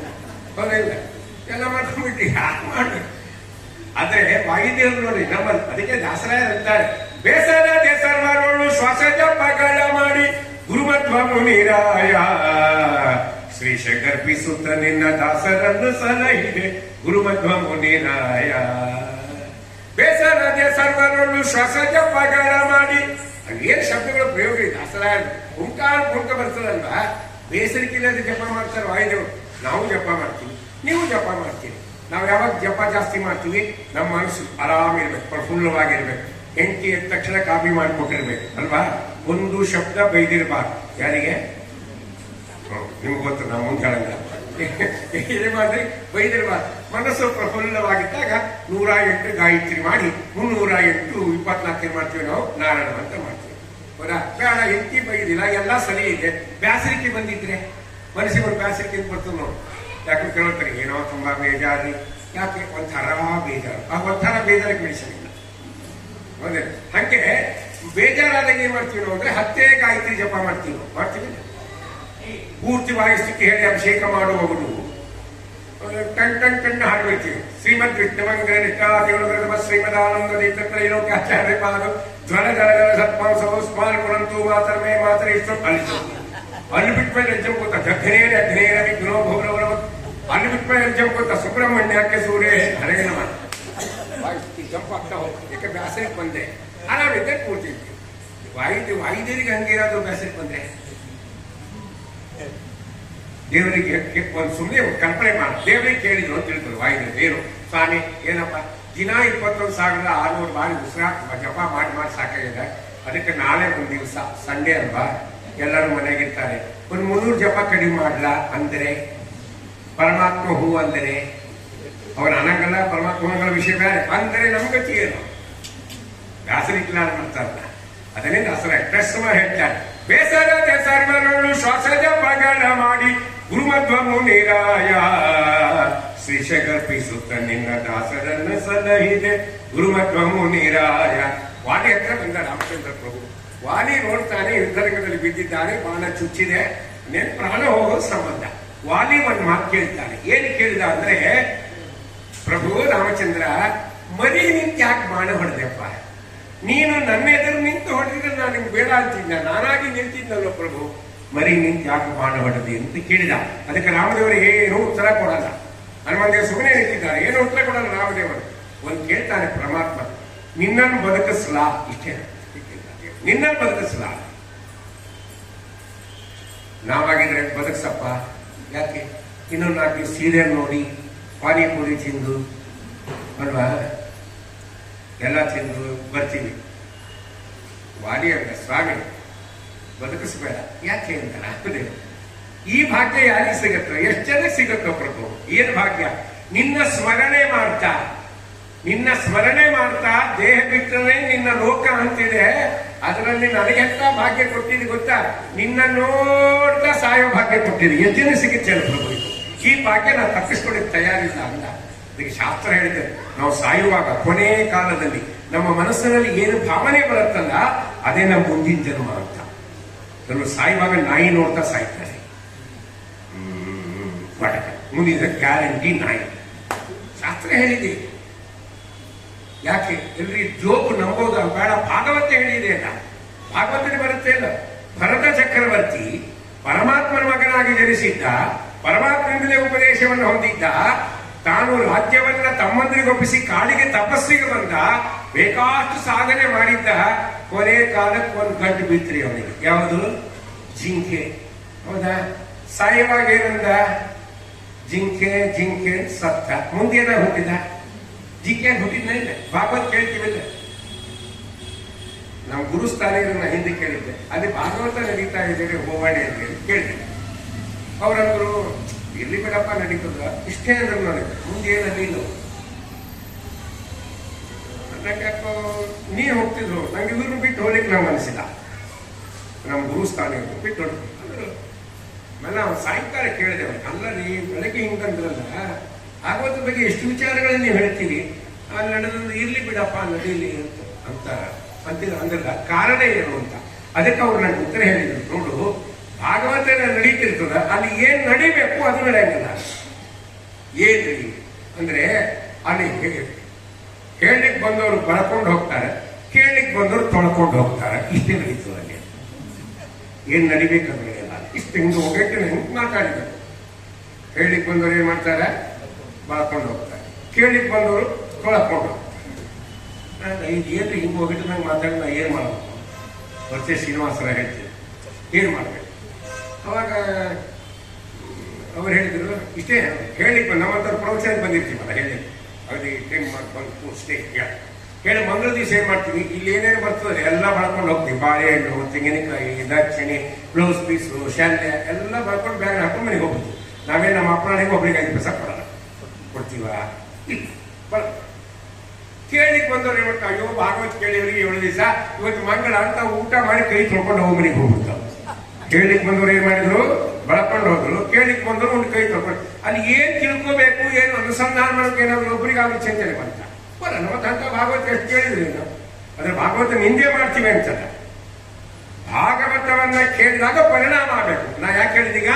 ಹೌದಿಲ್ಲ, ಎಲ್ಲ ಮಲ್ಕೊಂಡ್ಬಿಟ್ಟು ಯಾಕೆ ಮಾಡ್ಬೇಕು? ಆದ್ರೆ ವಾಯುದೇವರು ನೋಡಿ ನಮ್ಮಲ್ಲಿ. ಅದಕ್ಕೆ ದಾಸರಾಯ ಅಂತಾರೆ, ಬೇಸರದೆ ಸರ್ವರೊಳು ಶ್ವಾಸ ಜಪಗಳ ಮಾಡಿ ಗುರುಮಧ್ವ ಮುನಿರಾಯ ಶ್ರೀಶ ಗರ್ಭಿಸುತ್ತ ನಿನ್ನ ದಾಸರನ್ನು ಸಲಹಿದೆ ಗುರುಮಧ್ವ ಮುನಿರಾಯ. ಬೇಸರದೆ ಸರ್ವರೊಳು ಶ್ವಾಸ ಜಪಗಳ ಮಾಡಿ. ಏನ್ ಶಬ್ದಗಳ ಪ್ರಯೋಗ ಇದೆ ದಾಸರಾಯ. ಓಂಕಾರ ಪುಂಕ ಬರ್ತದಲ್ವಾ, ಬೇಸರಿಕಿಲ್ಲದೆ ಜಪ ಮಾಡ್ತಾರೆ ವಾಯುದೇವರು. ನಾವು ಜಪ ಮಾಡ್ತೀವಿ, ನೀವು ಜಪ ಮಾಡ್ತೀವಿ. ನಾವು ಯಾವಾಗ ಜಪ ಜಾಸ್ತಿ ಮಾಡ್ತೀವಿ, ನಮ್ಮ ಮನಸ್ಸು ಆರಾಮಿರ್ಬೇಕು, ಪ್ರಫುಲ್ಲವಾಗಿರ್ಬೇಕು. ಹೆಂಡತಿ ಎದ್ದ ತಕ್ಷಣ ಕಾಪಿ ಮಾಡಿಕೊಟ್ಟಿರ್ಬೇಕು ಅಲ್ವಾ? ಒಂದು ಶಬ್ದ ಬೈದಿರ್ಬಾರ್ದು. ಯಾರಿಗೆ? ನಿಮ್ಗೆ ಗೊತ್ತು, ನಾವು ಮುಂದೆ ಹೇಳಂಗ ಏನೇ ಮಾಡಿದ್ರೆ ಬೈದಿರ್ಬಾರ್ದು. ಮನಸ್ಸು ಪ್ರಫುಲ್ಲವಾಗಿದ್ದಾಗ 108 ಗಾಯತ್ರಿ ಮಾಡಿ 308 24 ಮಾಡ್ತೀವಿ ನಾವು. ನಾರಾಯಣ ಅಂತ ಮಾಡ್ತೀವಿ. ಹೌದಾ? ಬೇಡ, ಹೆಂಡತಿ ಬೈದಿಲ್ಲ, ಎಲ್ಲ ಸರಿ ಇದೆ. ಬ್ಯಾಸರಿಕೆ ಬಂದಿದ್ರೆ ಮನಸ್ಸಿಗೆ ಒಂದು ಬ್ಯಾಸರಿಕೆ ಬರ್ತದೆ ನೋಡಿ. ಯಾಕೆ ಕೇಳ್ತಾರೆ, ಏನೋ ತುಂಬಾ ಬೇಜಾರಿ. ಯಾಕೆ? ಒಂಥರ ಬೇಜಾರು. ಆ ಒಂಥರ ಬೇಜಾರಿಗೆ ಮೆಡಿಸಿನ್ ಇಲ್ಲ. ಹೌದೇ? ಹಂಗೆ ಬೇಜಾರಾದಾಗ ಏನ್ ಮಾಡ್ತೀವಿ ನಾವು ಅಂದ್ರೆ 10 ಗಾಯತ್ರಿ ಜಪ ಮಾಡ್ತೀವಿ. ಪೂರ್ತಿ ವಾಯಿಸ್ಲಿಕ್ಕೆ ಹೇಳಿ ಅಭಿಷೇಕ ಮಾಡುವವರು ಟನ್ ಟನ್ ಟನ್ ಹಾಡ್ಬಿಡ್ತೀವಿ. ಶ್ರೀಮದ್ ವಿಷ್ಣುವಂಗ್ರ ನಿಷ್ಠಾದಿಗಳು ಶ್ರೀಮದಾನಂದ ತ್ರೈಲೋಕ್ಯಾಚಾರ್ಯ ಪಾದ ಜ್ವರ ಜಲ ಜಲ ಸತ್ಮಾಂಸವು ಸ್ಮಾರ್ ಕುರಂತು ಮಾತರ್ಮೇ ಮಾತ್ರ ಇಷ್ಟು ಅಲ್ಲಿತು. ಅಲ್ಲಿ ಬಿಟ್ಮೇಲೆ ಎಜ್ಜಂ ಕೂತ ಜಘನೇರ ಅಗ್ನೇರ ವಿಘ್ನೋ ಭೌರವರ ಅಲ್ಲಿ ಬಿಟ್ಟ ಜಂಪ್ ಅಂತ ಸುಬ್ರಹ್ಮಣ್ಯಕ್ಕೆ ಸೂರ್ಯ ಹರೇ ನಮ ಜಂಪ್ ಆಗ್ತಾ ಹೋಗ್ತದೆ. ಯಾಕೆ ಬ್ಯಾಸರಿಗೆ ಬಂದೆ ಆರಾಮಿದ್ದೆ ಕೂರ್ತಿದ್ವಿ. ವಾಯುದೇವರಿಗೆ ಹಂಗೇನಾದ್ರು ಬ್ಯಾಸರಿಗೆ ಬಂದ್ರೆ ದೇವರಿಗೆ ಒಂದು ಸುಮ್ಮನೆ ಕಲ್ಪನೆ ಮಾಡಿ ದೇವರಿಗೆ ಕೇಳಿದ್ರು ಅಂತ ಹೇಳ್ತಾರೆ ವಾಯುದೇವರು. ಏನು ಸ್ವಾಮಿ ಏನಪ್ಪ ದಿನ 21,600 ಬಾರಿ ಉಸಿರಾಟ ಜಪ ಮಾಡಿ ಸಾಕಾಗಿದೆ, ಅದಕ್ಕೆ ನಾಳೆ ಒಂದು ದಿವಸ ಸಂಡೇ ಅಲ್ವಾ ಎಲ್ಲರೂ ಮನೆಗಿರ್ತಾರೆ, ಒಂದು 300 ಜಪ ಕಡಿಮೆ ಮಾಡ್ಲಾ ಅಂದರೆ ಪರಮಾತ್ಮ ಹೂ ಅಂದರೆ ಅವನ ಅನಂಗಲ್ಲ, ಪರಮಾತ್ಮಗಳ ವಿಷಯ ಬೇರೆ ಅಂದರೆ ನಮ್ಗತಿ ಏನು ಬ್ಯಾಸರಿಕ್ಲ ಮಾಡ್ತಾರಲ್ಲ ಅದನ್ನೇ ದಾಸರ ಎಕ್ಸ್ಪ್ರೆಸ್ ಹೇಳ್ತಾರೆ. ಬೇಸರದ ಸರ್ವಗಳು ಶ್ವಾಸ ಜಪಗಳ ಮಾಡಿ ಗುರುಮಧ್ವಮು ನಿರಾಯ ಶ್ರೀಶಗರ್ಪಿಸುತ್ತ ನಿನ್ನ ದಾಸರನ್ನ ಸಲಹಿದೆ ಗುರುಮಧ್ವಮು ನಿರಾಯ. ವಾಲಿ ಹತ್ರ ಬಂದ ರಾಮಚಂದ್ರ ಪ್ರಭು. ವಾಲಿ ನೋಡ್ತಾನೆ ಯುದ್ಧರಂಗದಲ್ಲಿ ಬಿದ್ದಿದ್ದಾನೆ, ಬಾಣ ಚುಚ್ಚಿದೆ, ಪ್ರಾಣ ಹೋಗೋ ಸಂಬಂಧ. ವಾಲಿ ಒಂದು ಮಾತು ಕೇಳ್ತಾನೆ. ಏನು ಕೇಳಿದ ಅಂದ್ರೆ, ಪ್ರಭು ರಾಮಚಂದ್ರ ಮರಿ ನಿಂತು ಯಾಕೆ ಬಾಣ ಹೊಡೆದಪ್ಪ, ನೀನು ನನ್ನ ಎದುರು ನಿಂತು ಹೊಡೆದಿದ್ರೆ ನಾನು ನಿಮ್ಗೆ ಬೇಡ ಅಂತಿದ್ದ, ನಾನಾಗಿ ನಿಂತಿದ್ದಲ್ಲ ಪ್ರಭು, ಮರಿ ನಿಂತು ಯಾಕೆ ಬಾಣ ಹೊಡೆದಿ ಅಂತ ಕೇಳಿದ. ಅದಕ್ಕೆ ರಾಮದೇವರು ಏನು ಉತ್ತರ ಕೊಡಲ್ಲ. ಹನುಮಂತೇವರು ಸುಮ್ಮನೆ ನಿಂತಿದ್ದಾರೆ, ಏನು ಉತ್ತರ ಕೊಡಲ್ಲ ರಾಮದೇವರು. ಒಂದು ಕೇಳ್ತಾನೆ ಪರಮಾತ್ಮ, ನಿನ್ನನ್ನು ಬದುಕಿಸ್ಲಾ, ಇಷ್ಟೇ ನಿನ್ನನ್ನು ಬದುಕಿಸ್ಲಾ, ನಾವಾಗಿದ್ರೆ ಬದುಕ್ಸಪ್ಪ, ಯಾಕೆ ಇನ್ನೊಂದು 4 ದಿವಸ ಸೀರಿಯಲ್ ನೋಡಿ ಪಾನಿಪುರಿ ತಿಂದು ಅಲ್ವಾ ಎಲ್ಲ ತಿಂದು ಬರ್ತೀವಿ. ವಾಲಿ ಅಂತ ಸ್ವಾಮಿ ಬದುಕಿಸ್ಬೇಡ, ಯಾಕೆ ಅಂತ ಹಾಕುದೇವು. ಈ ಭಾಗ್ಯ ಯಾರಿಗೆ ಸಿಗತ್ತೋ, ಎಷ್ಟು ಜನ ಸಿಗತ್ತೋ ಪ್ರಭು, ಏನ್ ಭಾಗ್ಯ. ನಿನ್ನ ಸ್ಮರಣೆ ಮಾಡ್ತಾ ದೇಹ ಬಿಟ್ಟರೆ ನಿನ್ನ ಲೋಕ ಅಂತಿದೆ, ಅದರಲ್ಲಿ ನನಗೆಂತ ಭಾಗ್ಯ ಕೊಟ್ಟಿದೆ ಗೊತ್ತಾ, ನಿನ್ನ ನೋಡ್ತಾ ಸಾಯೋ ಭಾಗ್ಯ ಕೊಟ್ಟಿದೆ. ಎಷ್ಟು ಜನ ಸಿಗುತ್ತೆ ಪ್ರಭು ಇದು. ಈ ಭಾಗ್ಯ ನಾವು ತಪ್ಪಿಸ್ಕೊಳ್ಳಿಕ್ಕೆ ತಯಾರಿಲ್ಲ ಅಂತ ಅದಕ್ಕೆ ಶಾಸ್ತ್ರ ಹೇಳಿದೆ. ನಾವು ಸಾಯುವಾಗ ಕೊನೆ ಕಾಲದಲ್ಲಿ ನಮ್ಮ ಮನಸ್ಸಿನಲ್ಲಿ ಏನು ಭಾವನೆ ಬರುತ್ತಲ್ಲ ಅದೇ ನಮ್ಮ ಮುಂದಿನ ಜನ್ಮ ಅಂತ. ಕೆಲವು ಸಾಯುವಾಗ ನಾಯಿ ನೋಡ್ತಾ ಸಾಯ್ತಾರೆ, ಮುಂದಿನ ಗ್ಯಾರಂಟಿ ನಾಯಿ. ಶಾಸ್ತ್ರ ಹೇಳಿದೆ. ಯಾಕೆ ಎಲ್ರಿ ಜೋಕು ನಂಬೋದು ಬೇಡ, ಭಾಗವತ ಹೇಳಿದೆ ಅಲ್ಲ, ಭಾಗವತನೇ ಬರುತ್ತೆ ಅಲ್ಲ. ಭರತ ಚಕ್ರವರ್ತಿ ಪರಮಾತ್ಮನ ಮಗನಾಗಿ ಜನಿಸಿದ್ದ, ಪರಮಾತ್ಮನಿಂದಲೇ ಉಪದೇಶವನ್ನು ಹೊಂದಿದ್ದ, ತಾನು ರಾಜ್ಯವನ್ನ ತಮ್ಮಂದಿರಿಗೊಪ್ಪಿಸಿ ಕಾಡಿಗೆ ತಪಸ್ಸಿಗೆ ಬಂದ, ಬೇಕಾಷ್ಟು ಸಾಧನೆ ಮಾಡಿದ್ದ. ಕೊನೆ ಕಾಲಕ್ಕೆ ಒಂದು ಗಂಟು ಬಿತ್ರಿ ಅವನಿಗೆ. ಯಾವುದು? ಜಿಂಕೆ. ಹೌದಾ? ಸಾಯುವಾಗ ಏನಂದ? ಜಿಂಕೆ ಸತ್ತ. ಮುಂದೇನ ಹುಟ್ಟಿದ? ಜಿಂಕೆ ಹುಟ್ಟಿದ್ನ ಇಲ್ಲ. ಭಾಗವತ್ ಕೇಳ್ತೀವಿಲ್ಲ, ನಾವು ಗುರುಸ್ಥಾನೀಯರನ್ನ ಹಿಂದೆ ಕೇಳಿದ್ದೆ, ಅಲ್ಲಿ ಭಾಗವತ ನಡೀತಾ ಇದ್ದೇವೆ ಹೋವಾಣೆ ಅಂತ ಕೇಳಿದ್ದೆ. ಅವರಂದ್ರು ಇರ್ಲಿ ಬಿಡಪ್ಪ ನಡೀತದ, ಇಷ್ಟೇ ಅಂದ್ರು ನನಗೆ. ಮುಂದೆ ಏನಲ್ಲ ಯಾಕೋ ನೀ ಹೋಗ್ತಿದ್ರು, ನಂಗೆ ಇವ್ರನ್ನ ಬಿಟ್ಟು ಹೋಗ್ಲಿಕ್ಕೆ ನಾವು ಮನಸ್ಸಿಲ್ಲ. ನಮ್ಮ ಗುರುಸ್ಥಾನೀಯರು ಬಿಟ್ಟು ಹೊಡ್ತು ಅಂದ್ರು. ಆಮೇಲೆ ನಾವು ಸಾಯಂಕಾಲ ಕೇಳಿದೆ, ಅಲ್ಲ ರೀ ಬೆಳಗ್ಗೆ ಹಿಂಗಂದ್ರಲ್ಲ, ಭಾಗವತ ಬಗ್ಗೆ ಎಷ್ಟು ವಿಚಾರಗಳನ್ನ ನೀವು ಹೇಳ್ತೀರಿ, ಅಲ್ಲಿ ನಡೆದಂದು ಇರ್ಲಿ ಬಿಡಪ್ಪ ನಡೀಲಿ ಅಂತ ಅಂತಿದ್ರು. ಅಂದ್ರಲ್ಲ ಕಾರಣ ಏನು ಅಂತ. ಅದಕ್ಕೆ ಅವ್ರು ನನಗೆ ಉತ್ತರ ಹೇಳಿದ್ರು, ನೋಡು ಭಾಗವತ ನಡೀತಿರ್ತದ, ಅಲ್ಲಿ ಏನ್ ನಡಿಬೇಕು ಅದು ನಡೆಯಂಗಿಲ್ಲ. ಏನ್ ನಡಿ ಅಂದ್ರೆ ಅಲ್ಲಿ ಹೇಳಲಿಕ್ಕೆ ಬಂದವರು ಬರ್ಕೊಂಡು ಹೋಗ್ತಾರೆ, ಕೇಳಲಿಕ್ಕೆ ಬಂದವರು ತೊಳ್ಕೊಂಡು ಹೋಗ್ತಾರೆ, ಇಷ್ಟೇ ನಡೀತದೆ. ಅಲ್ಲಿ ಏನ್ ನಡಿಬೇಕಂದ್ರೆ ಎಲ್ಲ ಇಷ್ಟು ಹಿಂಗೆ ಹೋಗಕ್ಕೆ ಹೆಂಗ್ ಮಾತಾಡಿದ್ರು. ಹೇಳಲಿಕ್ಕೆ ಬಂದವರು ಏನ್ ಮಾಡ್ತಾರೆ? ಬಳಕೊಂಡು ಹೋಗ್ತಾರೆ. ಕೇಳಲಿಕ್ಕೆ ಬಂದವರು ತೊಳ್ಕೊಂಡು ಹೋಗ್ತಾರೆ. ಇದು ಏನು ಹಿಂಗೆ ಹೋಗಿಟ್ಟು ನಂಗೆ ಮಾತಾಡಿ ನಾ ಏನ್ ಮಾಡ್ಬೇಕು? ಮತ್ತೆ ಶ್ರೀನಿವಾಸರ ಹೇಳ್ತೀವಿ ಏನ್ ಮಾಡ್ಬೇಕು. ಅವಾಗ ಅವ್ರು ಹೇಳಿದ್ರು, ಇಷ್ಟೇ ಹೇಳಿಕ್ ನಮ್ಮಂತ ಪ್ರವಚನಕ್ಕೆ ಬಂದಿರ್ತೀವಲ್ಲ, ಹೇಳಿ ಅವ್ರಿಗೆ ಟೈಮ್ ಮಾಡ್ಕೊಂಡು ಸ್ಟೇ ಹೇಳಿ ಮಂಗಳ ದಿವಸ ಏನ್ ಮಾಡ್ತೀವಿ, ಇಲ್ಲಿ ಏನೇನು ಬರ್ತದೆ ಎಲ್ಲ ಬಳಕೊಂಡು ಹೋಗ್ತೀವಿ. ಬಾಳೆಹಣ್ಣು, ತೆಂಗಿನಕಾಯಿ, ದಕ್ಷಿಣೆ, ಬ್ಲೌಸ್ ಪೀಸು, ಶಾಲ್ಯ ಎಲ್ಲ ಬರ್ಕೊಂಡು ಬ್ಯಾಗ್ ಹಾಕೊಂಡು ಮನೆಗೆ ಹೋಗ್ಬೋದು. ನಾವೇ ನಮ್ಮ ಅಪ್ಪನಿಗೆ ಒಬ್ರಿಗೆ 5 ಪೈಸೆ ಕೊಡಲ್ಲ, ಕೊಡ್ತೀವ? ಕೇಳಿಕ್ ಬಂದವ್ರು ಏನ್ ಮಾಡ್ತಾವ, ಅಯ್ಯೋ ಭಾಗವತ್ ಕೇಳಿವ್ರಿಗೆ 7 ದಿವಸ ಇವತ್ತು ಮಂಗಳ ಅಂತ ಊಟ ಮಾಡಿ ಕೈ ತೊಳ್ಕೊಂಡು ಹೋಗಿ ಮನೆಗೆ ಹೋಗ್ಬಿಡ್ತಾವ. ಕೇಳಲಿಕ್ಕೆ ಬಂದವರು ಏನ್ ಮಾಡಿದ್ರು? ಬಳಕೊಂಡು ಹೋದ್ರು. ಕೇಳಲಿಕ್ಕೆ ಬಂದವರು ಒಂದು ಕೈ ತೊಳ್ಕೊಂಡು, ಅಲ್ಲಿ ಏನ್ ತಿಳ್ಕೋಬೇಕು, ಏನು ಅನುಸಂಧಾನ ಮಾಡೋಕೆ ಏನಾದ್ರು ಒಬ್ಬರಿಗಾದ್ರೂ ಚಿಂತನೆ ಬಂತ ಬರ. ನಮ್ಮಂತ ಭಾಗವತ ಎಷ್ಟು ಕೇಳಿದ್ರಿ ನಾವು, ಅದ್ರ ಭಾಗವತ ನಿಂದೆ ಮಾಡ್ತೀವಿ ಅಂತಲ್ಲ. ಭಾಗವತವನ್ನ ಕೇಳಿದಾಗ ಪರಿಣಾಮ ಆಗ್ಬೇಕು. ನಾ ಯಾಕೆ ಹೇಳಿದೀಗ,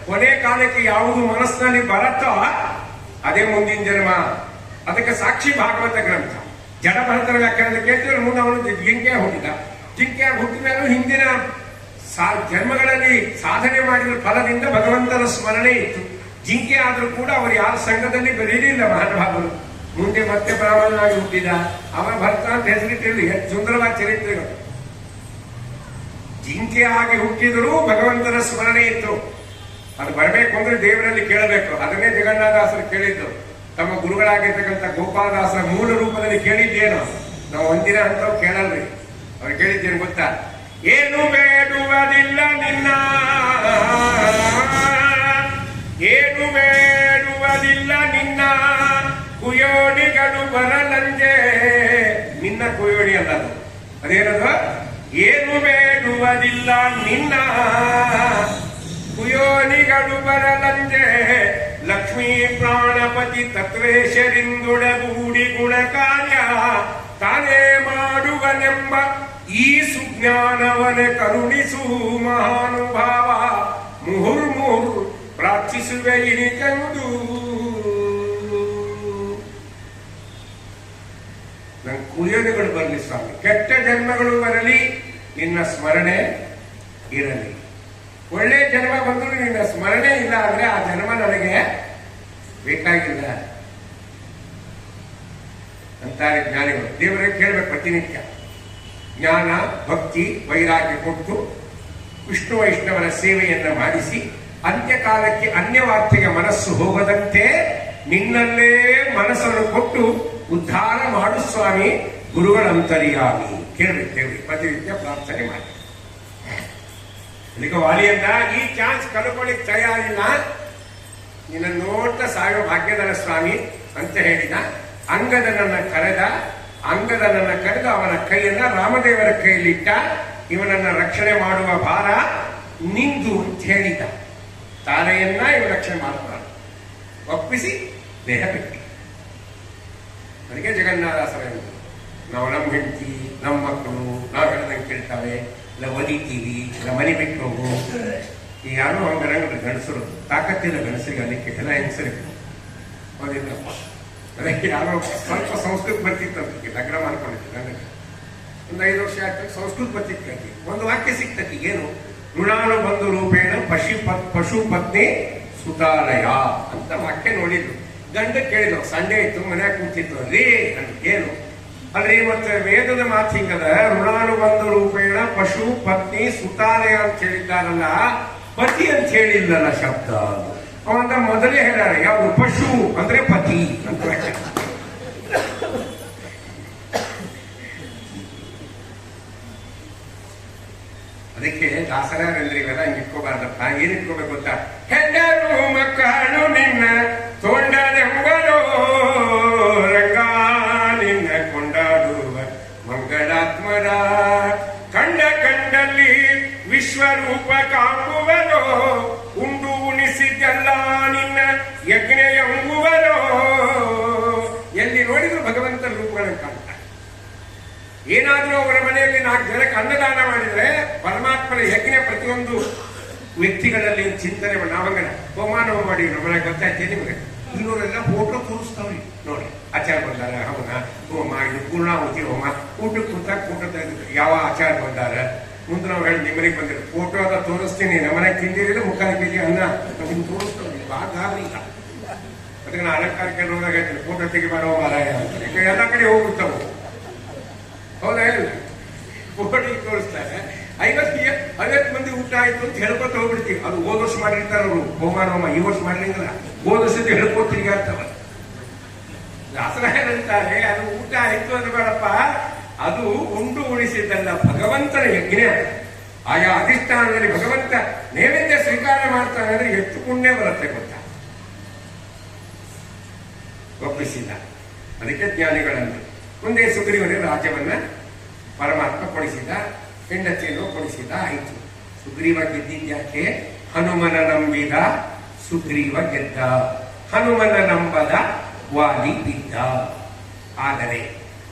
ಕೊನೆ ಕಾಲಕ್ಕೆ ಯಾವುದು ಮನಸ್ಸಿನಲ್ಲಿ ಬರತ್ತೋ ಅದೇ ಮುಂದಿನ ಜನ್ಮ. ಅದಕ್ಕೆ ಸಾಕ್ಷಿ ಭಾಗವತ ಗ್ರಂಥ. ಜಡ ಭರತರ ವ್ಯಾಖ್ಯಾನ ಕೇಳ್ತಿದ್ರೆ ಮುಂದೆ ಅವನು ಜಿಂಕೆ ಹುಟ್ಟಿದ. ಜಿಂಕೆಯಾಗಿ ಹುಟ್ಟಿದ ಮೇಲೂ ಹಿಂದಿನ ಜನ್ಮಗಳಲ್ಲಿ ಸಾಧನೆ ಮಾಡಿದ ಫಲದಿಂದ ಭಗವಂತನ ಸ್ಮರಣೆ ಇತ್ತು. ಜಿಂಕೆ ಆದ್ರೂ ಕೂಡ ಅವರು ಯಾರ ಸಂಘದಲ್ಲಿ ಬೆರೀಲಿಲ್ಲ ಮಹಾನುಭಾವರು. ಮುಂದೆ ಮತ್ತೆ ಬ್ರಾಹ್ಮಣನಾಗಿ ಹುಟ್ಟಿದ, ಅವನ ಭರ್ತ ಅಂತ ಹೆಸರಿಟ್ಟಿರಲಿ. ಎಷ್ಟು ಸುಂದರವಾದ ಚರಿತ್ರೆಗಳು. ಜಿಂಕೆ ಆಗಿ ಹುಟ್ಟಿದರೂ ಭಗವಂತನ ಸ್ಮರಣೆ ಇತ್ತು. ಅದು ಬರಬೇಕು ಅಂದ್ರೆ ದೇವರಲ್ಲಿ ಕೇಳಬೇಕು. ಅದನ್ನೇ ಜಗನ್ನಾಥದಾಸರು ಕೇಳಿದ್ದು. ತಮ್ಮ ಗುರುಗಳಾಗಿರ್ತಕ್ಕಂಥ ಗೋಪಾಲದಾಸರ ಮೂಲ ರೂಪದಲ್ಲಿ ಕೇಳಿದ್ದೇನು. ನಾವು ಒಂದಿನ ಅಂತ ಕೇಳಲ್ರಿ. ಅವ್ರು ಕೇಳಿದ್ದೇನು ಗೊತ್ತಾ? ಏನು ಬೇಡುವುದಿಲ್ಲ ನಿನ್ನ, ಏನು ಬೇಡುವುದಿಲ್ಲ ನಿನ್ನ ಕುಯೋಡಿಗಳು ಬರಲಂಜೆ. ನಿನ್ನ ಕುಯೋಡಿ ಅಲ್ಲದು, ಅದೇನದು? ಏನು ಬೇಡುವುದಿಲ್ಲ ನಿನ್ನ ಕುಯೋನಿಗಳು ಬರಲಂಜೆ. ಲಕ್ಷ್ಮೀ ಪ್ರಾಣಪತಿ ತತ್ವೇಶರಿಂದೊಡಗೂಡಿ ಗುಣಕಾರ್ಯ ತಾನೇ ಮಾಡುವನೆಂಬ ಈ ಸುಜ್ಞಾನವನೆ ಕರುಣಿಸು ಮಹಾನುಭಾವ. ಮುಹುರ್ಮುಹುರ್ ಪ್ರಾರ್ಥಿಸುವೆ ಇನಿತೆಂದು. ನಂಗೆ ಕುಯೋನಿಗಳು ಬರಲಿ ಸ್ವಾಮಿ, ಕೆಟ್ಟ ಜನ್ಮಗಳು ಬರಲಿ, ನಿನ್ನ ಸ್ಮರಣೆ ಇರಲಿ. ಒಳ್ಳೆ ಜನ್ಮ ಬಂದರೂ ನಿನ್ನ ಸ್ಮರಣೆ ಇಲ್ಲ ಅಂದ್ರೆ ಆ ಜನ್ಮ ನನಗೆ ಬೇಕಾಗಿಲ್ಲ ಅಂತಾರೆ ಜ್ಞಾನಿಗಳು. ದೇವರಿಗೆ ಕೇಳಬೇಕು ಪ್ರತಿನಿತ್ಯ. ಜ್ಞಾನ, ಭಕ್ತಿ, ವೈರಾಗ್ಯ ಕೊಟ್ಟು ವಿಷ್ಣು ವೈಷ್ಣವರ ಸೇವೆಯನ್ನ ಮಾಡಿಸಿ ಅಂತ್ಯಕಾಲಕ್ಕೆ ಅನ್ಯವಾರ್ತೆಗೆ ಮನಸ್ಸು ಹೋಗದಂತೆ ನಿನ್ನಲ್ಲೇ ಮನಸ್ಸನ್ನು ಕೊಟ್ಟು ಉದ್ಧಾರ ಮಾಡು ಸ್ವಾಮಿ, ಗುರುಗಳಂತರ್ಯಾಮಿ. ಕೇಳಬೇಕು ಪ್ರತಿನಿತ್ಯ ಪ್ರಾರ್ಥನೆ ಮಾಡಿ. ಈಗ ವಾಲಿಯನ್ನ ಈ ಚಾನ್ಸ್ ಕಳ್ಕೊಳ್ಳಿಕ್ ತಯಾರಿಲ್ಲ, ನಿನ್ನ ನೋಡ್ತಾ ಸಾಯೋ ಭಾಗ್ಯದನ ಸ್ವಾಮಿ ಅಂತ ಹೇಳಿದ. ಅಂಗದನನ್ನ ಕರೆದು ಅವನ ಕೈಯನ್ನ ರಾಮದೇವರ ಕೈಯಲ್ಲಿಟ್ಟ. ಇವನನ್ನ ರಕ್ಷಣೆ ಮಾಡುವ ಭಾರ ನಿಂದು ಅಂತ ಹೇಳಿದ. ತಾರೆಯನ್ನ ಇವ ರಕ್ಷಣೆ ಮಾಡಬಾರದು, ಒಪ್ಪಿಸಿ ದೇಹ ಬಿಟ್ಟು. ಅದಕ್ಕೆ ಜಗನ್ನಾಥಾಸರ ನಾವು ನಮ್ಮ ಹೆಂಡತಿ, ನಮ್ಮ ಮಕ್ಕಳು ನಾವು ಹೇಳ್ದಂಗೆ ಕೇಳ್ತಾವೆ, ಇಲ್ಲ ಒದಿತೀವಿ, ಇಲ್ಲ ಮನೆ ಬಿಟ್ಟು ಹೋಗು. ಈ ಯಾರು ಹಂಗರಂಗ ಗಂಡಸರು ತಾಕತ್ತಿಲ್ಲ ಗಂಡಸರಿಗೆ, ಅದಕ್ಕೆ ಎಲ್ಲ ಹೆಂಗಸರಿಗೆ ಓದಿದ್ದಪ್ಪ. ಅದಕ್ಕೆ ಯಾರೋ ಸ್ವಲ್ಪ ಸಂಸ್ಕೃತ ಬರ್ತಿತ್ತು, ಲಗ್ನ ಮಾಡ್ಕೊಂಡಿತ್ತು ನನಗೆ ಒಂದು 5 ವರ್ಷ ಆಗ್ತದೆ. ಸಂಸ್ಕೃತ ಬರ್ತಿತ್ತು, ಒಂದು ವಾಕ್ಯ ಸಿಕ್ತತಿ. ಏನು? ಋಣಾನು ಬಂಧು ರೂಪೇಣ ಪಶು ಪತ್ನಿ ಸುತಾಲಯ ಅಂತ ವಾಕ್ಯ ನೋಡಿದ್ರು. ಗಂಡ ಕೇಳಿದ್ರು, ಸಂಡೆ ಇತ್ತು, ಮನ್ಯಾಗ ಕೂತಿತ್ತು. ಅಲ್ರಿ ಏನು ಅಲ್ರಿ, ಮತ್ತೆ ವೇದದ ಮಾತು ಹಿಂಗದ, ಋಣಾನು ಬಂಧು ರೂಪೇಣ ಪಶು ಪತ್ನಿ ಸುತಾಲಯ ಅಂತ ಹೇಳಿದ್ದಾರಲ್ಲ, ಪತಿ ಅಂತ ಹೇಳಿಲ್ಲಲ್ಲ ಶಬ್ದ. ಅವಂತ ಮೊದಲೇ ಹೇಳ್ಯಾರ, ಯಾವ್ದು? ಪಶು ಅಂದ್ರೆ ಪತಿ ಅಂತ. ಅದಕ್ಕೆ ದಾಸರಾರಂದ್ರೆ ಇವೆಲ್ಲ ಹಿಂಗೆ ಇಟ್ಕೋಬಾರ್ದಪ್ಪ. ಏನ್ ಇಟ್ಕೋಬೇಕು ಗೊತ್ತಾ? ಹೆಣ್ಣರು ಮಕ್ಕಳು ನಿನ್ನ ತೋಂಡದೆಂಬರೋ ರಂಗ, ನಿನ್ನ ಕೊಂಡಾಡುವ ಮಂಗಳಾತ್ಮರ ಕಂಡಲ್ಲಿ ವಿಶ್ವರೂಪ ಕಾಣುವರೋ, ಉಂಡು ಉಣಿಸಿದ್ದೆಲ್ಲ ನಿನ್ನ ಯಜ್ಞ ಎಂಬುವರೋ. ಎಲ್ಲಿ ನೋಡಿದ್ರು ಭಗವಂತನ ರೂಪಗಳನ್ನು ಕಾಣ್ತಾರೆ. ಏನಾದ್ರೂ ಅವರ ಮನೆಯಲ್ಲಿ 4 ಜನಕ್ಕೆ ಅನ್ನದಾನ ಮಾಡಿದ್ರೆ ಪರಮಾತ್ಮನ ಯಜ್ಞ ಪ್ರತಿಯೊಂದು ವ್ಯಕ್ತಿಗಳಲ್ಲಿ ಚಿಂತನೆ. ನಾವಂಗನ ಹೋಮಾನವ ಮಾಡಿ ನಮ್ಮನೆ ಗೊತ್ತಾಯ್ತೇ ನಿಮಗೆ. ಇನ್ನೂರೆಲ್ಲ ಫೋಟೋ ತೋರಿಸ್ತಾವ್ರಿ ನೋಡಿ. ಆಚಾರ ಬಂದಾರ, ಹೌನಾ ಹೋಮ, ಇದು ಪೂರ್ಣಾಹುತಿ ಹೋಮ, ಊಟಕ್ಕೆ ಕೂತಾಗ ಫೋಟೋ ತೆಗೆದಿದ್ರು. ಯಾವ ಆಚಾರ ಬಂದಾರ ಮುಂದೆ ನಾವು ಹೇಳಿ ನಿಮ್ಮನೆಗೆ ಬಂದಿರೋ ಫೋಟೋ ಅದ ತೋರಿಸ್ತೀನಿ. ನಮ್ಮನೆಗೆ ತಿಂದಿರಿಲ್ಲ, 3/4 kg ಅನ್ನ ನಿಮ್ಗೆ ತೋರಿಸ್ತಾವ್ರಿ. ಬಾಗಿಲ್ಲ ಅದಕ್ಕೆ ನಾ ಅಲಂಕಾರಕ್ಕೆ ಹೋದಾಗ ಹೇಳ್ತೀನಿ, ಫೋಟೋ ತೆಗಿಬಾರೋ ಮಾರಾಯ ಅಂತಾರೆ. ಈಗ ಎಲ್ಲ ಕಡೆ ಹೋಗ್ಬಿಡ್ತಾವ. ಹೌದಾ? ಫೋಟೋ ತೋರಿಸ್ತಾರೆ. 50 ಮಂದಿ ಊಟ ಆಯ್ತು ಅಂತ ಹೇಳ್ಕೊತ ಹೋಗ್ಬಿಡ್ತೀವಿ. ಅದು ಹೋದ ವರ್ಷ ಮಾಡಿರ್ತಾರ ಅವರು ಹೋಮ. ಈ ವರ್ಷ ಮಾಡಿರಂಗಿಲ್ಲ, ಹೋದ ವರ್ಷದ ಹೇಳ್ಕೊತ ತಿರ್ಗಾಡ್ತಾವ. ದಾಸರ ಏನಂತಾರೆ, ಅದು ಊಟ ಆಯ್ತು ಅಂದ್ರೆ ಬೇಡಪ್ಪ, ಅದು ಉಂಡು ಉಳಿಸಿದ್ದಲ್ಲ ಭಗವಂತನ ಯಜ್ಞ. ಆಯಾ ಅಧಿಷ್ಠಾನದಲ್ಲಿ ಭಗವಂತ ನೈವೇದ್ಯ ಸ್ವೀಕಾರ ಮಾಡ್ತಾನೆ ಅಂದ್ರೆ ಎಷ್ಟು ಪುಣ್ಯ ಬರುತ್ತೆ ಗೊತ್ತಾ? ಒಪ್ಪಿಸಿದ. ಅದಕ್ಕೆ ಜ್ಞಾನಿಗಳನ್ನು ಮುಂದೆ ಸುಗ್ರೀವನಿಗೆ ರಾಜ್ಯವನ್ನ ಪರಮಾತ್ಮ ಕೊಡಿಸಿದ, ಹೆಂಡತಿಯನ್ನು ಕೊಡಿಸಿದ. ಆಯಿತು. ಸುಗ್ರೀವ ಗೆದ್ದಿದ್ಯಾಕೆ? ಹನುಮನ ನಂಬಿದ ಸುಗ್ರೀವ ಗೆದ್ದ, ಹನುಮನ ನಂಬದ ವಾಲಿ ಬಿದ್ದ. ಆದರೆ